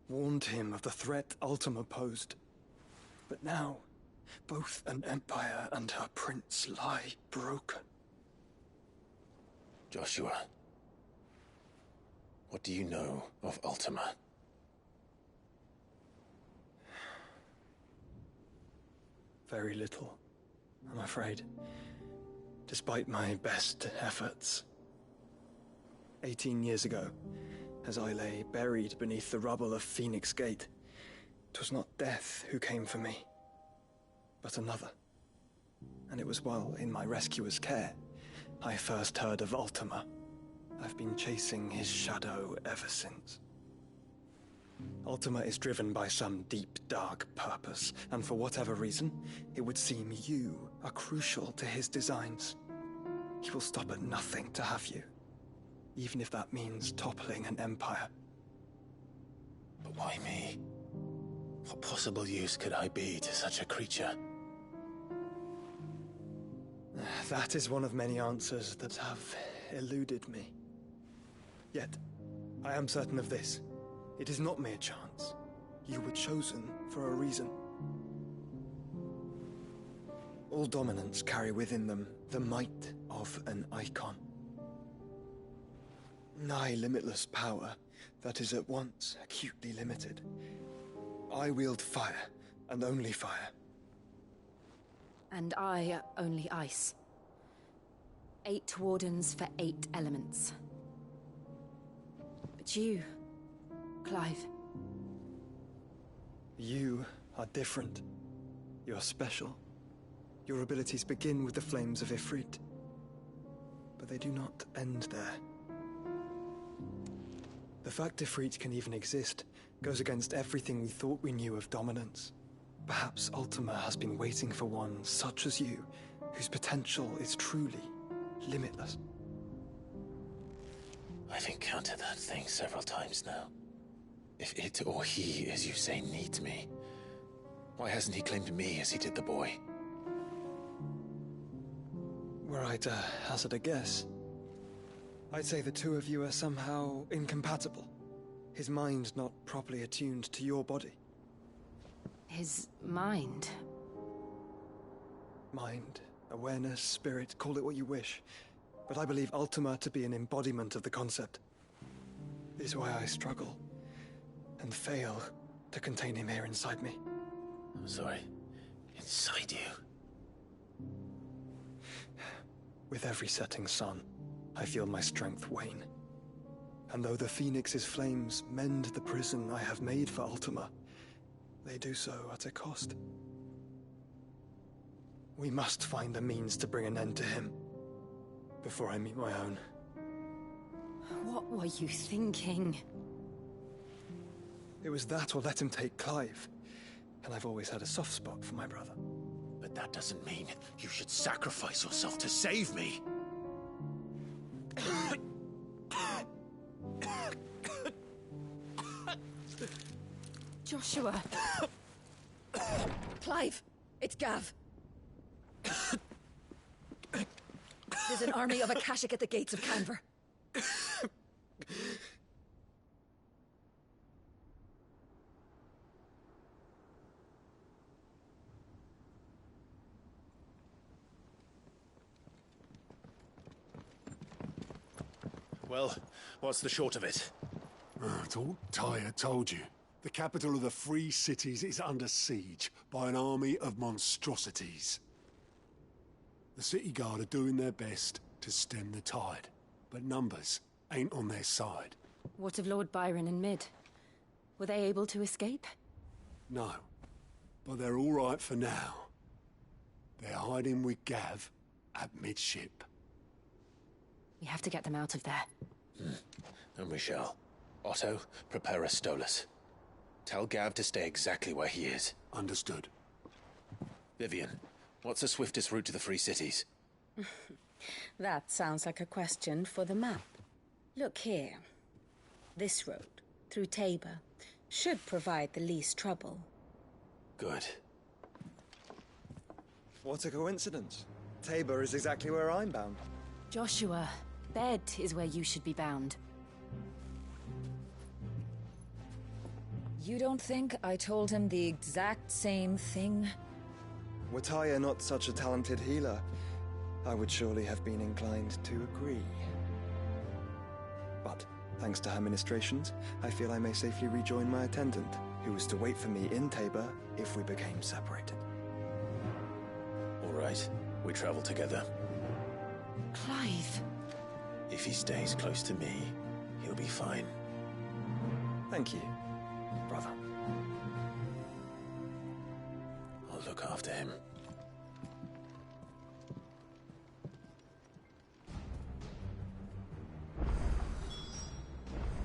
warned him of the threat Ultima posed. But now, both an empire and her prince lie broken. Joshua, what do you know of Ultima? Very little, I'm afraid. Despite my best efforts. 18 years ago, as I lay buried beneath the rubble of Phoenix Gate, 'twas not death who came for me, but another. And it was while in my rescuer's care, I first heard of Ultima. I've been chasing his shadow ever since. Ultima is driven by some deep, dark purpose, and for whatever reason, it would seem you are crucial to his designs. He will stop at nothing to have you, even if that means toppling an empire. But why me? What possible use could I be to such a creature? That is one of many answers that have eluded me. Yet, I am certain of this. It is not mere chance. You were chosen for a reason. All dominants carry within them the might of an icon. Nigh limitless power that is at once acutely limited. I wield fire, and only fire. And I only ice. 8 wardens for 8 elements. But you, Clive. You are different. You're special. Your abilities begin with the flames of Ifrit. But they do not end there. The fact Ifrit can even exist goes against everything we thought we knew of dominance. Perhaps Ultima has been waiting for one such as you, whose potential is truly limitless. I've encountered that thing several times now. If it or he, as you say, needs me, why hasn't he claimed me as he did the boy? Were I to hazard a guess, I'd say the two of you are somehow incompatible. His mind not properly attuned to your body. His mind? Mind, awareness, spirit, call it what you wish. But I believe Ultima to be an embodiment of the concept. This is why I struggle and fail to contain him here inside me. I'm sorry. Inside you? With every setting sun, I feel my strength wane. And though the Phoenix's flames mend the prison I have made for Ultima, they do so at a cost. We must find a means to bring an end to him before I meet my own. What were you thinking? It was that or let him take Clive. And I've always had a soft spot for my brother. But that doesn't mean you should sacrifice yourself to save me. Joshua. Clive, it's Gav. There's an army of Akashic at the gates of Canver. Well, what's the short of it? It's all Tyre told you. The capital of the Free Cities is under siege by an army of monstrosities. The City Guard are doing their best to stem the tide, but numbers ain't on their side. What of Lord Byron and Mid? Were they able to escape? No, but they're all right for now. They're hiding with Gav at midship. We have to get them out of there. And we shall. Otto, prepare a Stolas. Tell Gav to stay exactly where he is. Understood. Vivian, what's the swiftest route to the Free Cities? That sounds like a question for the map. Look here. This road, through Tabor, should provide the least trouble. Good. What a coincidence. Tabor is exactly where I'm bound. Joshua, bed is where you should be bound. You don't think I told him the exact same thing? Were Tyre not such a talented healer, I would surely have been inclined to agree. But, thanks to her ministrations, I feel I may safely rejoin my attendant, who was to wait for me in Tabor if we became separated. All right, we travel together. Clive. If he stays close to me, he'll be fine. Thank you, brother. I'll look after him.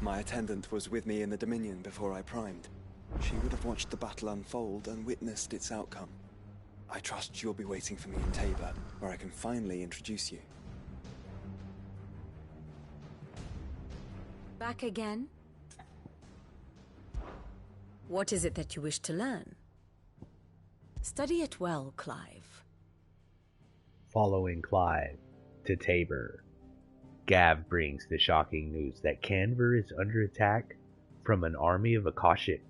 My attendant was with me in the Dominion before I primed. She would have watched the battle unfold and witnessed its outcome. I trust you'll be waiting for me in Tabor, where I can finally introduce you. Back again? What is it that you wish to learn? Study it well, Clive. Following Clive to Tabor, Gav brings the shocking news that Canver is under attack from an army of Akashic.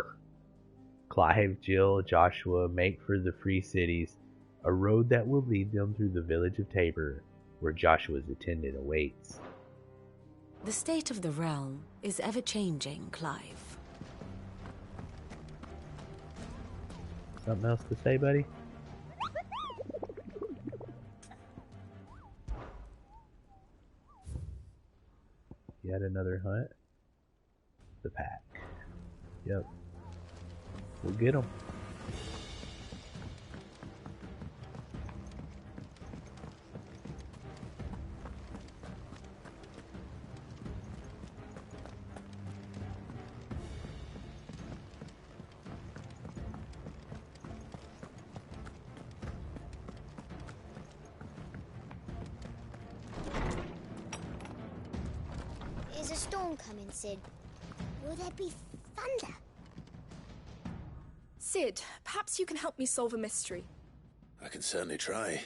Clive, Jill, Joshua make for the Free Cities, a road that will lead them through the village of Tabor, where Joshua's attendant awaits. The state of the realm is ever-changing, Clive. Something else to say, buddy? Yet another hunt. The pack. Yep. We'll get them. Is a storm coming, Sid? Will there be thunder? Sid, perhaps you can help me solve a mystery. I can certainly try.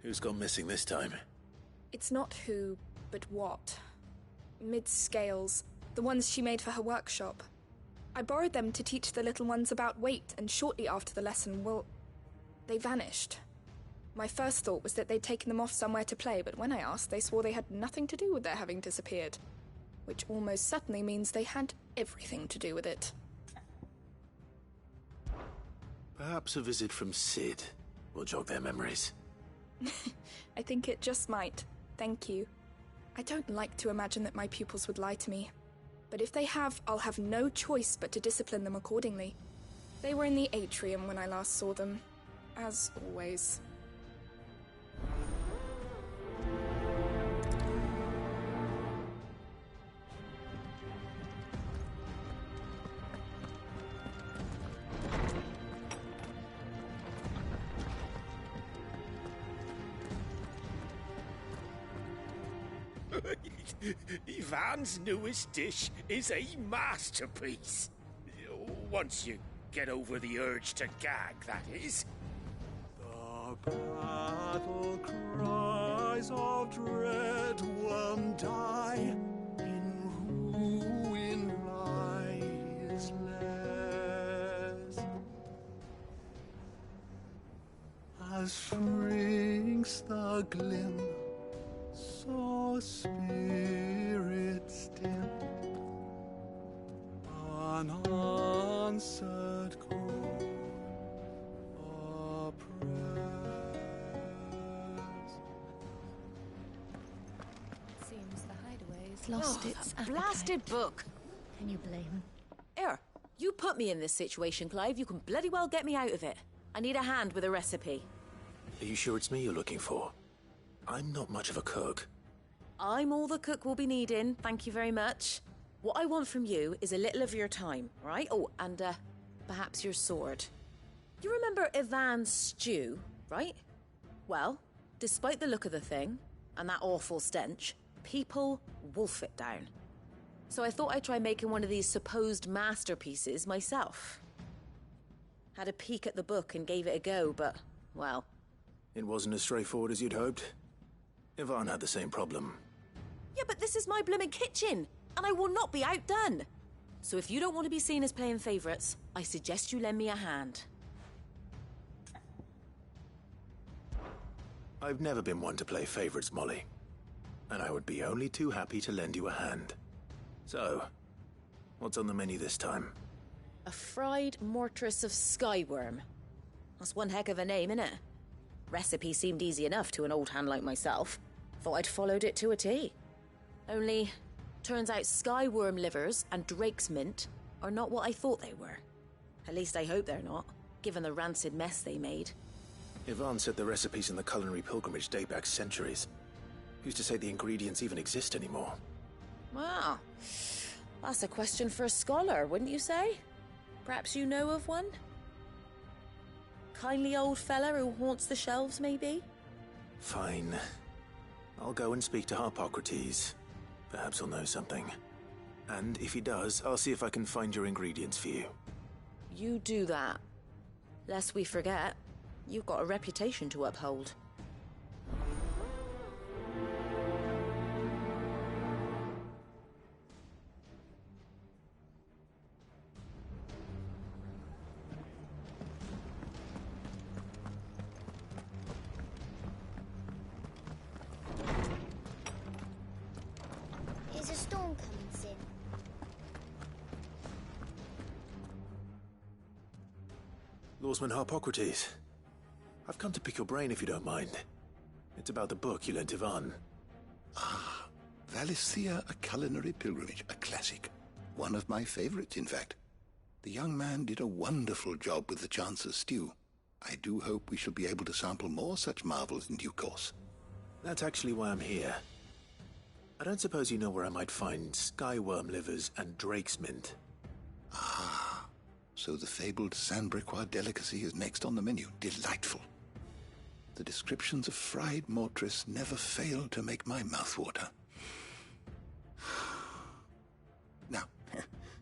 Who's gone missing this time? It's not who, but what. Mid's scales, the ones she made for her workshop. I borrowed them to teach the little ones about weight, and shortly after the lesson, well, they vanished. My first thought was that they'd taken them off somewhere to play, but when I asked, they swore they had nothing to do with their having disappeared. Which almost certainly means they had everything to do with it. Perhaps a visit from Sid will jog their memories. I think it just might. Thank you. I don't like to imagine that my pupils would lie to me. But if they have, I'll have no choice but to discipline them accordingly. They were in the atrium when I last saw them. As always. Ivan's newest dish is a masterpiece. Once you get over the urge to gag, that is. The battle cries of dread won't die. In ruin lies less. As shrinks the glim, so spirits dim, unanswered call oppressed. Seems the hideaway's Lost its that blasted book. Can you blame him? Here, you put me in this situation, Clive. You can bloody well get me out of it. I need a hand with a recipe. Are you sure it's me you're looking for? I'm not much of a cook. I'm all the cook will be needing, thank you very much. What I want from you is a little of your time, right? Oh, and perhaps your sword. You remember Ivan's stew, right? Well, despite the look of the thing, and that awful stench, people wolf it down. So I thought I'd try making one of these supposed masterpieces myself. Had a peek at the book and gave it a go, but, well... It wasn't as straightforward as you'd hoped. Ivan had the same problem. Yeah, but this is my blimmin' kitchen, and I will not be outdone. So if you don't want to be seen as playing favourites, I suggest you lend me a hand. I've never been one to play favourites, Molly. And I would be only too happy to lend you a hand. So, what's on the menu this time? A fried mortress of skyworm. That's one heck of a name, innit? Recipe seemed easy enough to an old hand like myself. Thought I'd followed it to a T. Only, turns out skyworm livers and drake's mint are not what I thought they were. At least I hope they're not, given the rancid mess they made. Ivan said the recipes in the culinary pilgrimage date back centuries. Who's to say the ingredients even exist anymore? Well, That's a question for a scholar, wouldn't you say? Perhaps you know of one? Kindly old fella who haunts the shelves, maybe? Fine. I'll go and speak to Harpocrates. Perhaps he'll know something. And if he does, I'll see if I can find your ingredients for you. You do that. Lest we forget, you've got a reputation to uphold. Is a storm coming soon? Lawsman Harpocrates. I've come to pick your brain if you don't mind. It's about the book you lent Ivan. Ah, Valisthea, A Culinary Pilgrimage, a classic. One of my favorites, in fact. The young man did a wonderful job with the Chance's stew. I do hope we shall be able to sample more such marvels in due course. That's actually why I'm here. I don't suppose you know where I might find skyworm livers and drake's mint. Ah, so the fabled Sandbrequois delicacy is next on the menu. Delightful. The descriptions of fried mortress never fail to make my mouth water. Now,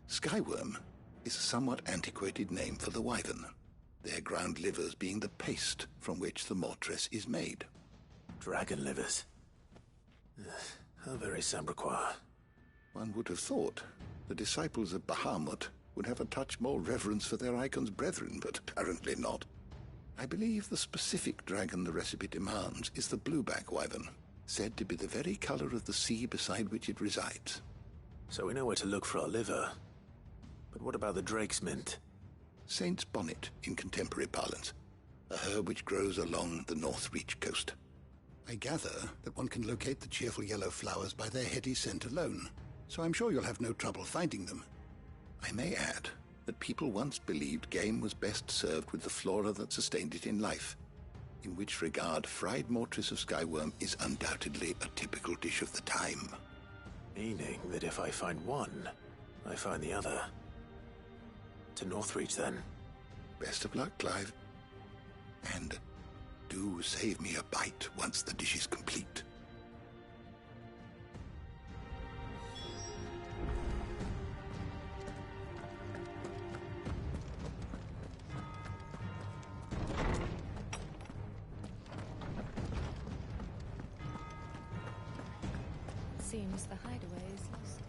skyworm is a somewhat antiquated name for the wyvern, their ground livers being the paste from which the mortress is made. Dragon livers. How very Sandbrequois. One would have thought the disciples of Bahamut would have a touch more reverence for their icon's brethren, but apparently not. I believe the specific dragon the recipe demands is the blueback wyvern, said to be the very color of the sea beside which it resides. So we know where to look for our liver. But what about the drake's mint? Saint's bonnet in contemporary parlance, a herb which grows along the North Reach coast. I gather that one can locate the cheerful yellow flowers by their heady scent alone, so I'm sure you'll have no trouble finding them. I may add that people once believed game was best served with the flora that sustained it in life, in which regard fried mortress of skyworm is undoubtedly a typical dish of the time. Meaning that if I find one, I find the other. To Northreach, then. Best of luck, Clive. And do save me a bite once the dish is complete. Seems the hideaway is lost.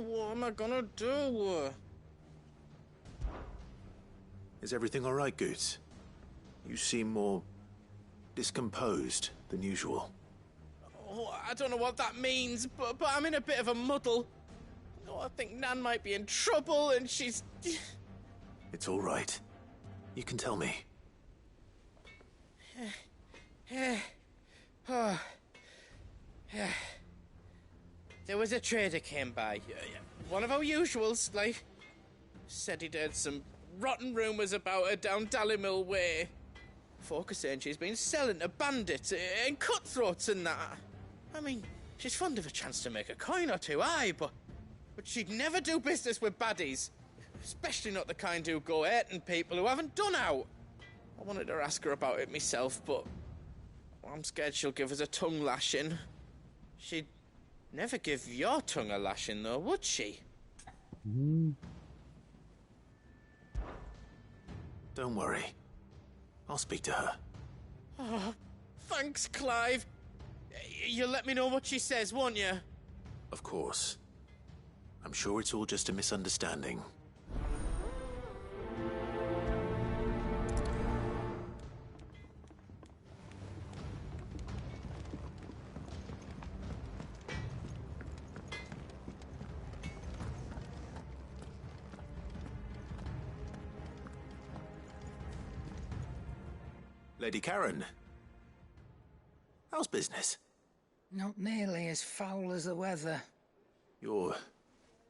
What am I gonna do? Is everything all right, Goots? You seem more discomposed than usual. Oh, I don't know what that means, but I'm in a bit of a muddle. Oh, I think Nan might be in trouble, and she's... It's all right. You can tell me. There was a trader came by. One of our usuals, like. Said he'd heard some rotten rumours about her down Dalimil Way. Folk are saying she's been selling to bandits and cutthroats and that. I mean, she's fond of a chance to make a coin or two, aye, but she'd never do business with baddies. Especially not the kind who go hurting people who haven't done out. I wanted to ask her about it myself, but I'm scared she'll give us a tongue lashing. She'd never give your tongue a lashing, though, would she? Don't worry. I'll speak to her. Oh, thanks, Clive. You'll let me know what she says, won't you? Of course. I'm sure it's all just a misunderstanding. Lady Karen. How's business? Not nearly as foul as the weather. You're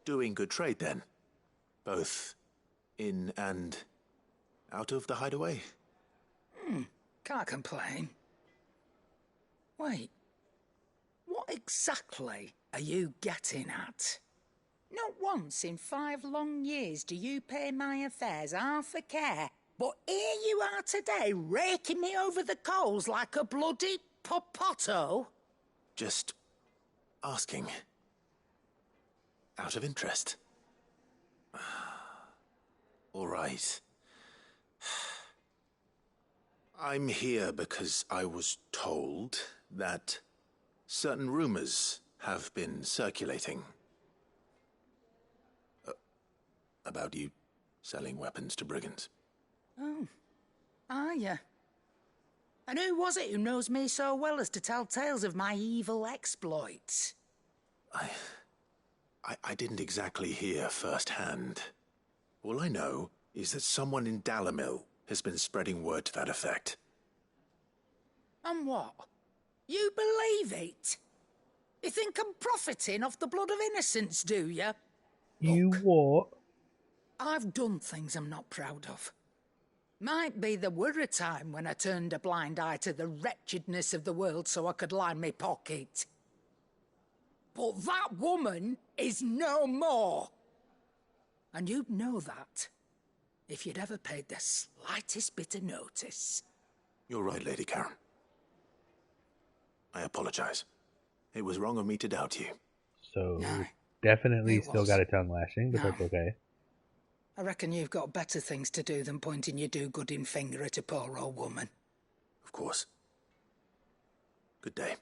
doing good trade, then? Both in and out of the hideaway? Can't complain. Wait. What exactly are you getting at? Not once in 5 long years do you pay my affairs half a care, but here you are today raking me over the coals like a bloody popoto? Just asking. Out of interest. All right. I'm here because I was told that certain rumors have been circulating. About you selling weapons to brigands. Oh, are you? And who was it who knows me so well as to tell tales of my evil exploits? I didn't exactly hear firsthand. All I know is that someone in Dalimil has been spreading word to that effect. And what? You believe it? You think I'm profiting off the blood of innocents, do you? You what? I've done things I'm not proud of. Might be there were a time when I turned a blind eye to the wretchedness of the world so I could line my pocket. But that woman is no more. And you'd know that if you'd ever paid the slightest bit of notice. You're right, Lady Karen. I apologize. It was wrong of me to doubt you. So, No, definitely it still was. got a tongue lashing, but No. that's okay. I reckon you've got better things to do than pointing your do-gooding finger at a poor old woman. Of course. Good day.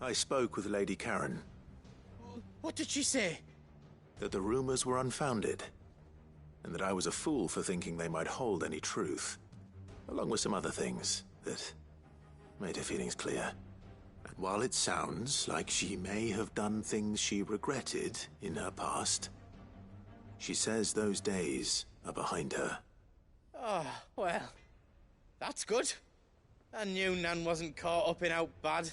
I spoke with Lady Karen. What did she say? That the rumors were unfounded, and that I was a fool for thinking they might hold any truth, along with some other things that made her feelings clear. And while it sounds like she may have done things she regretted in her past, she says those days are behind her. Oh, well, that's good. I knew Nan wasn't caught up in out bad.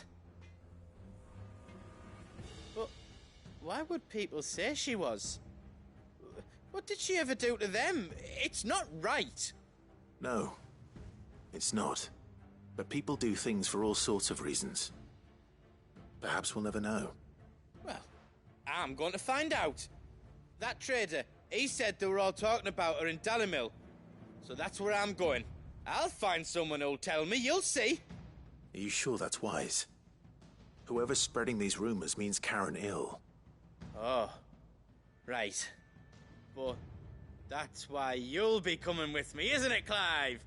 But why would people say she was? What did she ever do to them? It's not right. No, it's not. But people do things for all sorts of reasons. Perhaps we'll never know. Well, I'm going to find out. That trader, he said they were all talking about her in Dalimil. So that's where I'm going. I'll find someone who'll tell me, you'll see. Are you sure that's wise? Whoever's spreading these rumors means Karen ill. Oh, right. But that's why you'll be coming with me, isn't it, Clive?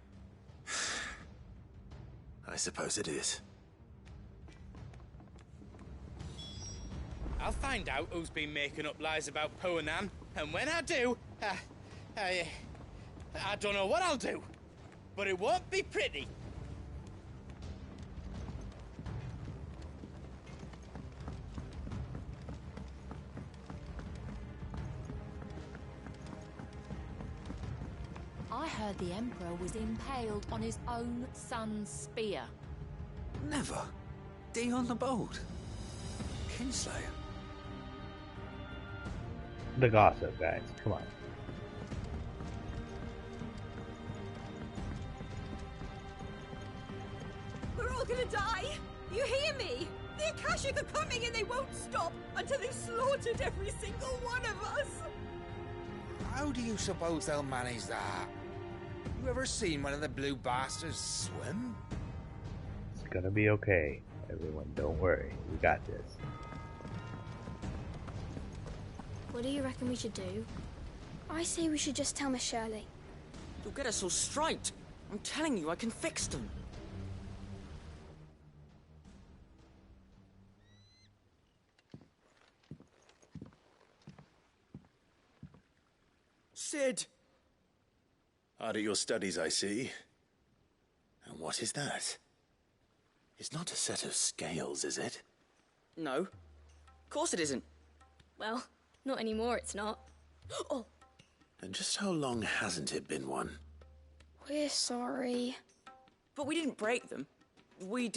I suppose it is. I'll find out who's been making up lies about poor Nan, and when I do, I don't know what I'll do, but it won't be pretty. I heard the Emperor was impaled on his own son's spear. Never. D on the boat. Kinslayer. The gossip, guys. Come on. We're all gonna die! You hear me? The Akashic are coming and they won't stop until they've slaughtered every single one of us! How do you suppose they'll manage that? You ever seen one of the blue bastards swim? It's gonna be okay, everyone. Don't worry. We got this. What do you reckon we should do? I say we should just tell Miss Shirley. You'll get us all straight. I'm telling you, I can fix them. Sid! Hard at your studies, I see. And what is that? It's not a set of scales, is it? No. Of course it isn't. Well, not anymore, it's not. Oh, And just how long hasn't it been one? We're sorry. But we didn't break them. We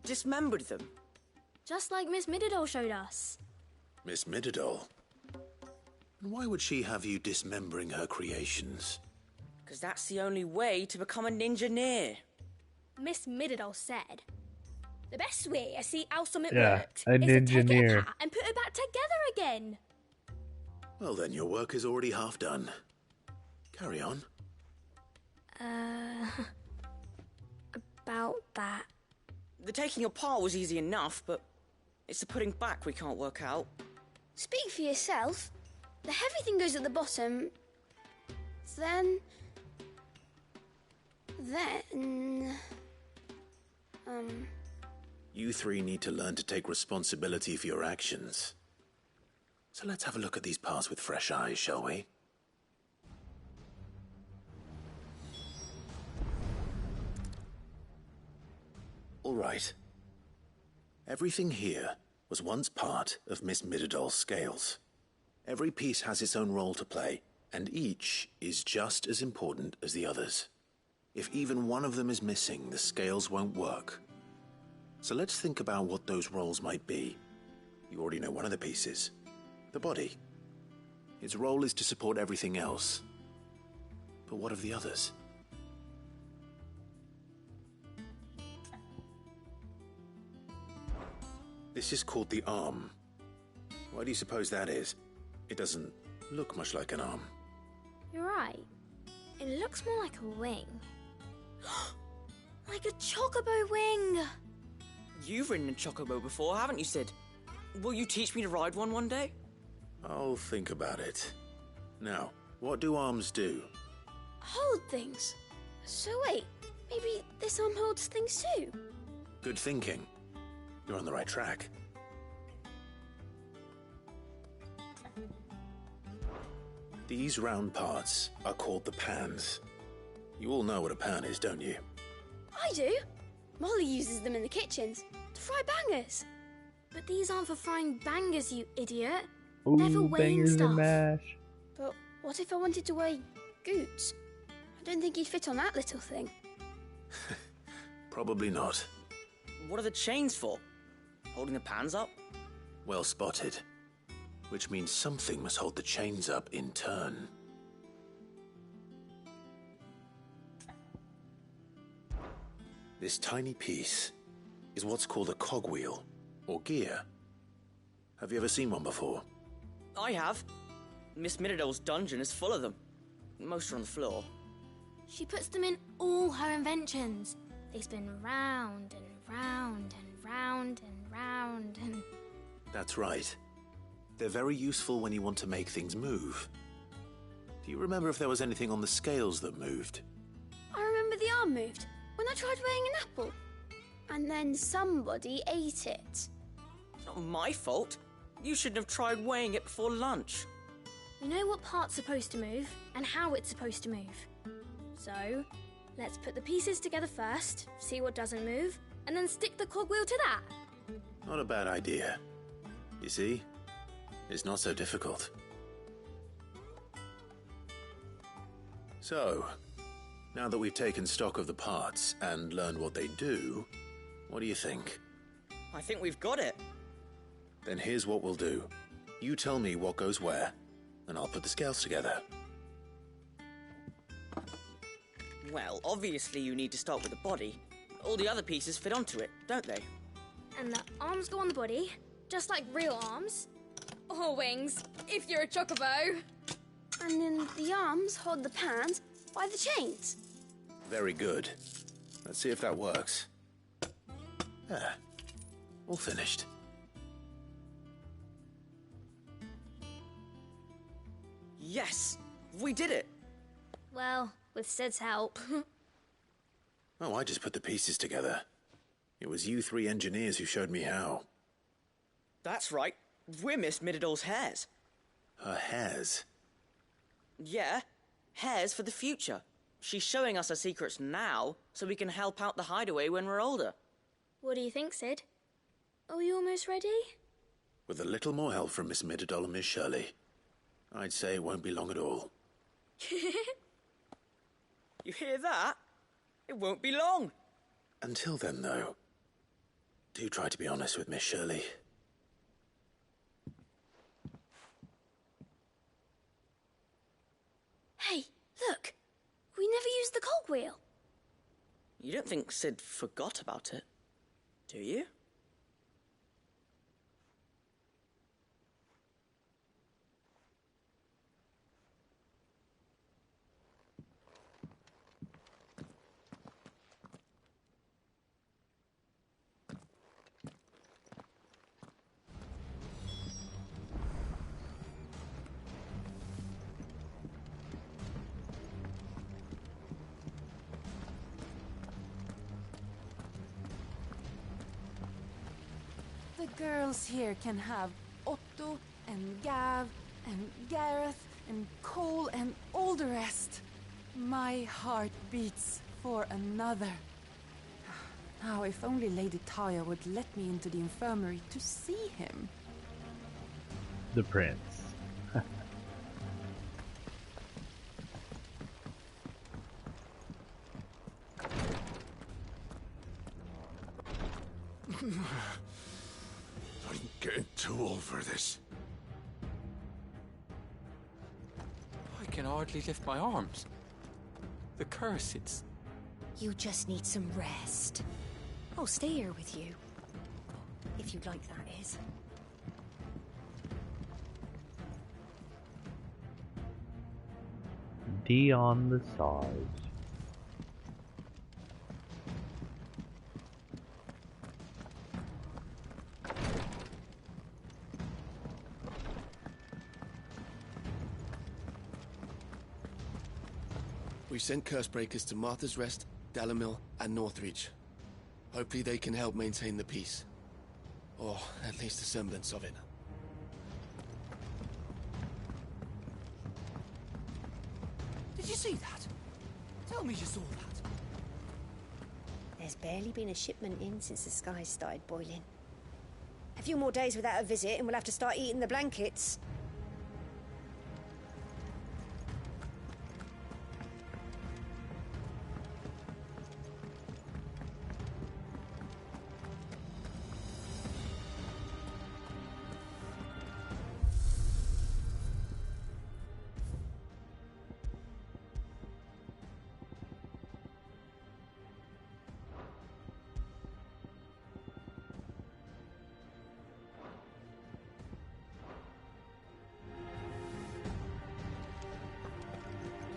dismembered them. Just like Miss Mididol showed us. Miss Mididol? And why would she have you dismembering her creations? Because that's the only way to become a ninja-neer. Miss Mididol said, the best way I see how something Yeah, worked a is to take it ninja-neer. apart and put it back together again. Well then, your work is already half done. Carry on. About that. The taking apart was easy enough, but it's the putting back we can't work out. Speak for yourself. The heavy thing goes at the bottom. Then... You three need to learn to take responsibility for your actions. So let's have a look at these parts with fresh eyes, shall we? All right. Everything here was once part of Miss Mididol's scales. Every piece has its own role to play, and each is just as important as the others. If even one of them is missing, the scales won't work. So let's think about what those roles might be. You already know one of the pieces. The body. Its role is to support everything else. But what of the others? This is called the arm. Why do you suppose that is? It doesn't look much like an arm. You're right. It looks more like a wing. Like a chocobo wing! You've ridden a chocobo before, haven't you, Sid? Will you teach me to ride one day? I'll think about it. Now, what do arms do? Hold things. So wait, maybe this arm holds things too? Good thinking. You're on the right track. These round parts are called the pans. You all know what a pan is, don't you? I do. Molly uses them in the kitchens to fry bangers. But these aren't for frying bangers, you idiot. Ooh, They're for weighing bangers stuff. and mash. But what if I wanted to weigh Goots? I don't think he'd fit on that little thing. Probably not. What are the chains for? Holding the pans up? Well spotted. Which means something must hold the chains up in turn. This tiny piece is what's called a cogwheel, or gear. Have you ever seen one before? I have. Miss Mididol's dungeon is full of them. Most are on the floor. She puts them in all her inventions. They spin round and round and round and round and... That's right. They're very useful when you want to make things move. Do you remember if there was anything on the scales that moved? I remember the arm moved when I tried weighing an apple. And then somebody ate it. It's not my fault. You shouldn't have tried weighing it before lunch. You know what part's supposed to move and how it's supposed to move. So, let's put the pieces together first, see what doesn't move, and then stick the cogwheel to that. Not a bad idea. You see? It's not so difficult. So, now that we've taken stock of the parts and learned what they do, what do you think? I think we've got it. Then here's what we'll do. You tell me what goes where, and I'll put the scales together. Well, obviously you need to start with the body. All the other pieces fit onto it, don't they? And the arms go on the body, just like real arms. Or wings, if you're a chocobo. And then the arms hold the pans by the chains. Very good. Let's see if that works. There. All finished. Yes! We did it! Well, with Sid's help. Oh, I just put the pieces together. It was you three engineers who showed me how. That's right. We're Miss Mididol's hairs. Her hairs? Yeah, hairs for the future. She's showing us her secrets now, so we can help out the hideaway when we're older. What do you think, Sid? Are we almost ready? With a little more help from Miss Mididol and Miss Shirley, I'd say it won't be long at all. You hear that? It won't be long. Until then, though, do try to be honest with Miss Shirley. Hey, look. We never used the cogwheel. You don't think Sid forgot about it, do you? The girls here can have Otto and Gav and Gareth and Cole and all the rest. My heart beats for another. Now, if only Lady Taya would let me into the infirmary to see him. The prince. I'm getting too old for this. I can hardly lift my arms. The curse, it's... You just need some rest. I'll stay here with you. If you'd like, that is. Dion the Sarge. We've sent curse breakers to Martha's Rest, Dalamil, and Northreach. Hopefully they can help maintain the peace. Or at least a semblance of it. Did you see that? Tell me you saw that. There's barely been a shipment in since the skies started boiling. A few more days without a visit and we'll have to start eating the blankets.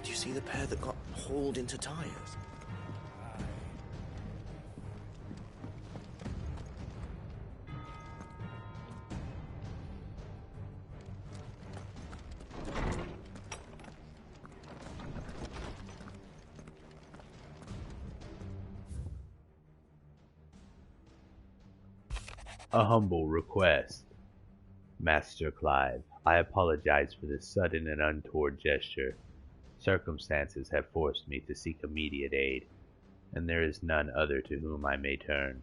Did you see the pair that got hauled into tires? A humble request. Master Clive, I apologize for this sudden and untoward gesture. Circumstances have forced me to seek immediate aid, and there is none other to whom I may turn.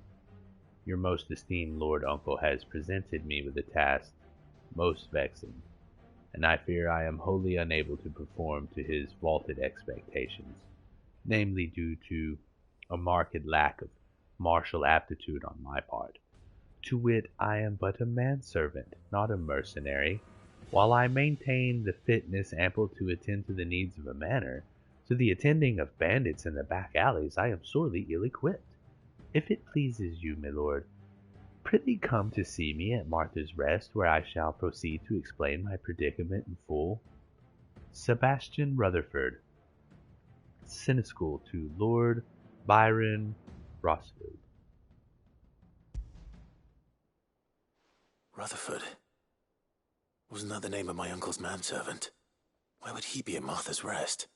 Your most esteemed Lord Uncle has presented me with a task most vexing, and I fear I am wholly unable to perform to his vaunted expectations, namely due to a marked lack of martial aptitude on my part. To wit, I am but a manservant, not a mercenary. While I maintain the fitness ample to attend to the needs of a manor, to the attending of bandits in the back alleys I am sorely ill-equipped. If it pleases you, my lord, prithee come to see me at Martha's Rest, where I shall proceed to explain my predicament in full. Sebastian Rutherford, Senescal to Lord Byron Rossford. Rutherford? Wasn't that the name of my uncle's manservant? Why would he be at Martha's Rest?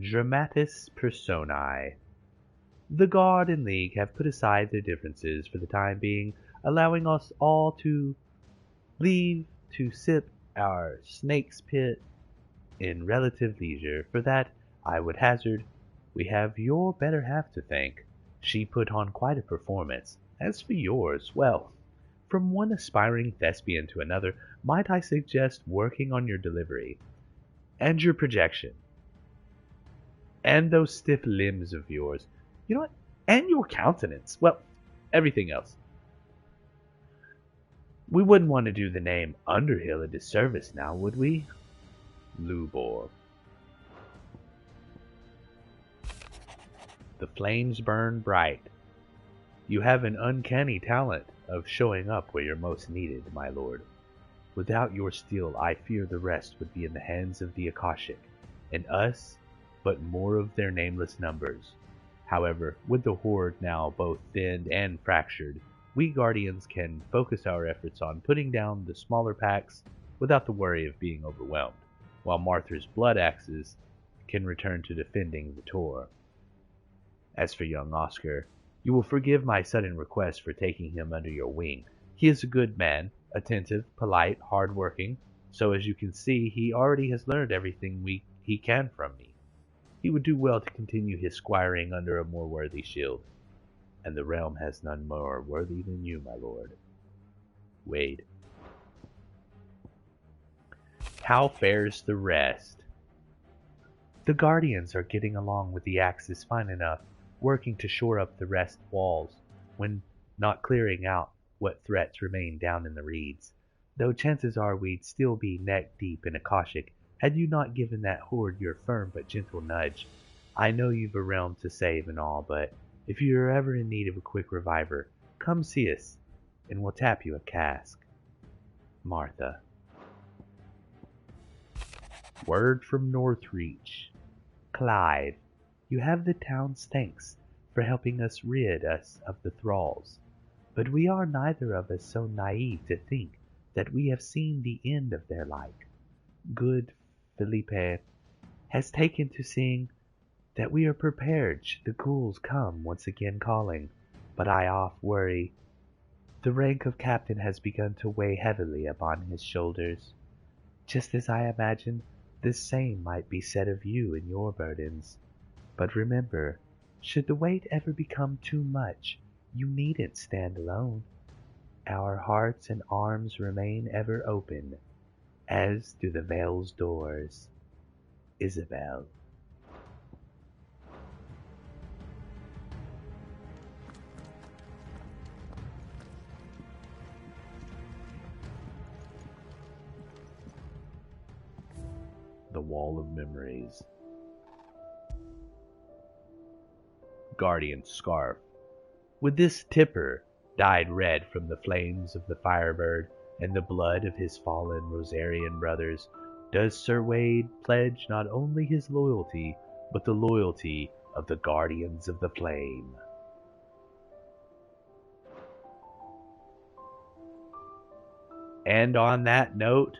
Dramatis Personae. The Guard and League have put aside their differences for the time being, allowing us all to leave to sip our snake's pit in relative leisure, for that I would hazard we have your better half to thank. She put on quite a performance. As for yours, well, from one aspiring thespian to another, might I suggest working on your delivery, and your projection, and those stiff limbs of yours, you know what, and your countenance, well, everything else. We wouldn't want to do the name Underhill a disservice now, would we? Lubor. The flames burn bright. You have an uncanny talent of showing up where you're most needed, my lord. Without your steel, I fear the rest would be in the hands of the Akashic, and us, but more of their nameless numbers. However, with the Horde now both thinned and fractured, we Guardians can focus our efforts on putting down the smaller packs without the worry of being overwhelmed, while Martha's Blood Axes can return to defending the Tor. As for young Oscar, you will forgive my sudden request for taking him under your wing. He is a good man, attentive, polite, hard-working, so as you can see, he already has learned everything he can from me. He would do well to continue his squiring under a more worthy shield, and the realm has none more worthy than you, my lord. Wade. How fares the rest? The Guardians are getting along with the Axis fine enough, working to shore up the rest walls, when not clearing out what threats remain down in the reeds, though chances are we'd still be neck deep in Akashic had you not given that horde your firm but gentle nudge. I know you've a realm to save and all, but if you are ever in need of a quick reviver, come see us, and we'll tap you a cask. Martha. Word from Northreach. Clive, you have the town's thanks for helping us rid us of the thralls, but we are neither of us so naive to think that we have seen the end of their like. Good Felipe has taken to seeing that we are prepared should the ghouls come once again calling, but I oft worry the rank of captain has begun to weigh heavily upon his shoulders, just as I imagine the same might be said of you and your burdens. But remember, should the weight ever become too much, you needn't stand alone. Our hearts and arms remain ever open, as do the Vale's doors. Isabel. The Wall of Memories. Guardian Scarf. With this tipper, dyed red from the flames of the Firebird and the blood of his fallen Rosarian brothers, does Sir Wade pledge not only his loyalty, but the loyalty of the Guardians of the Flame. And on that note,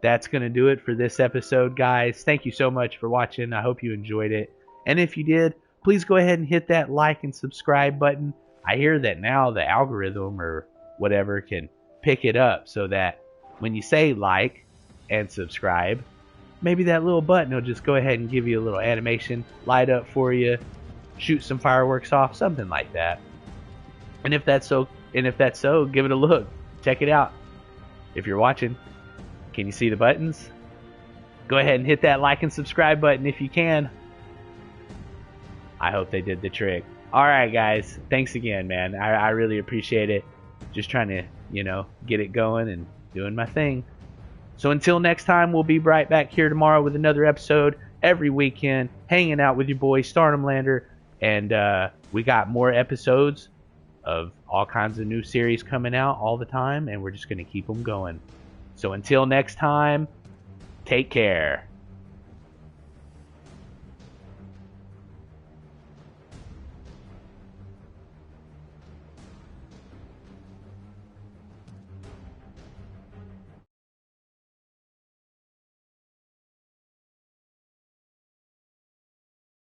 that's going to do it for this episode, guys. Thank you so much for watching. I hope you enjoyed it. And if you did, please go ahead and hit that like and subscribe button. I hear that now the algorithm or whatever can pick it up so that when you say like and subscribe, maybe that little button will just go ahead and give you a little animation, light up for you, shoot some fireworks off, something like that. And if that's so, give it a look. Check it out. If you're watching, can you see the buttons? Go ahead and hit that like and subscribe button if you can. I hope they did the trick. Alright guys, thanks again, man. I really appreciate it. Just trying to, get it going and doing my thing. So until next time, we'll be right back here tomorrow with another episode every weekend, hanging out with your boy Stardomlander. And we got more episodes of all kinds of new series coming out all the time, and we're just going to keep them going. So until next time, take care.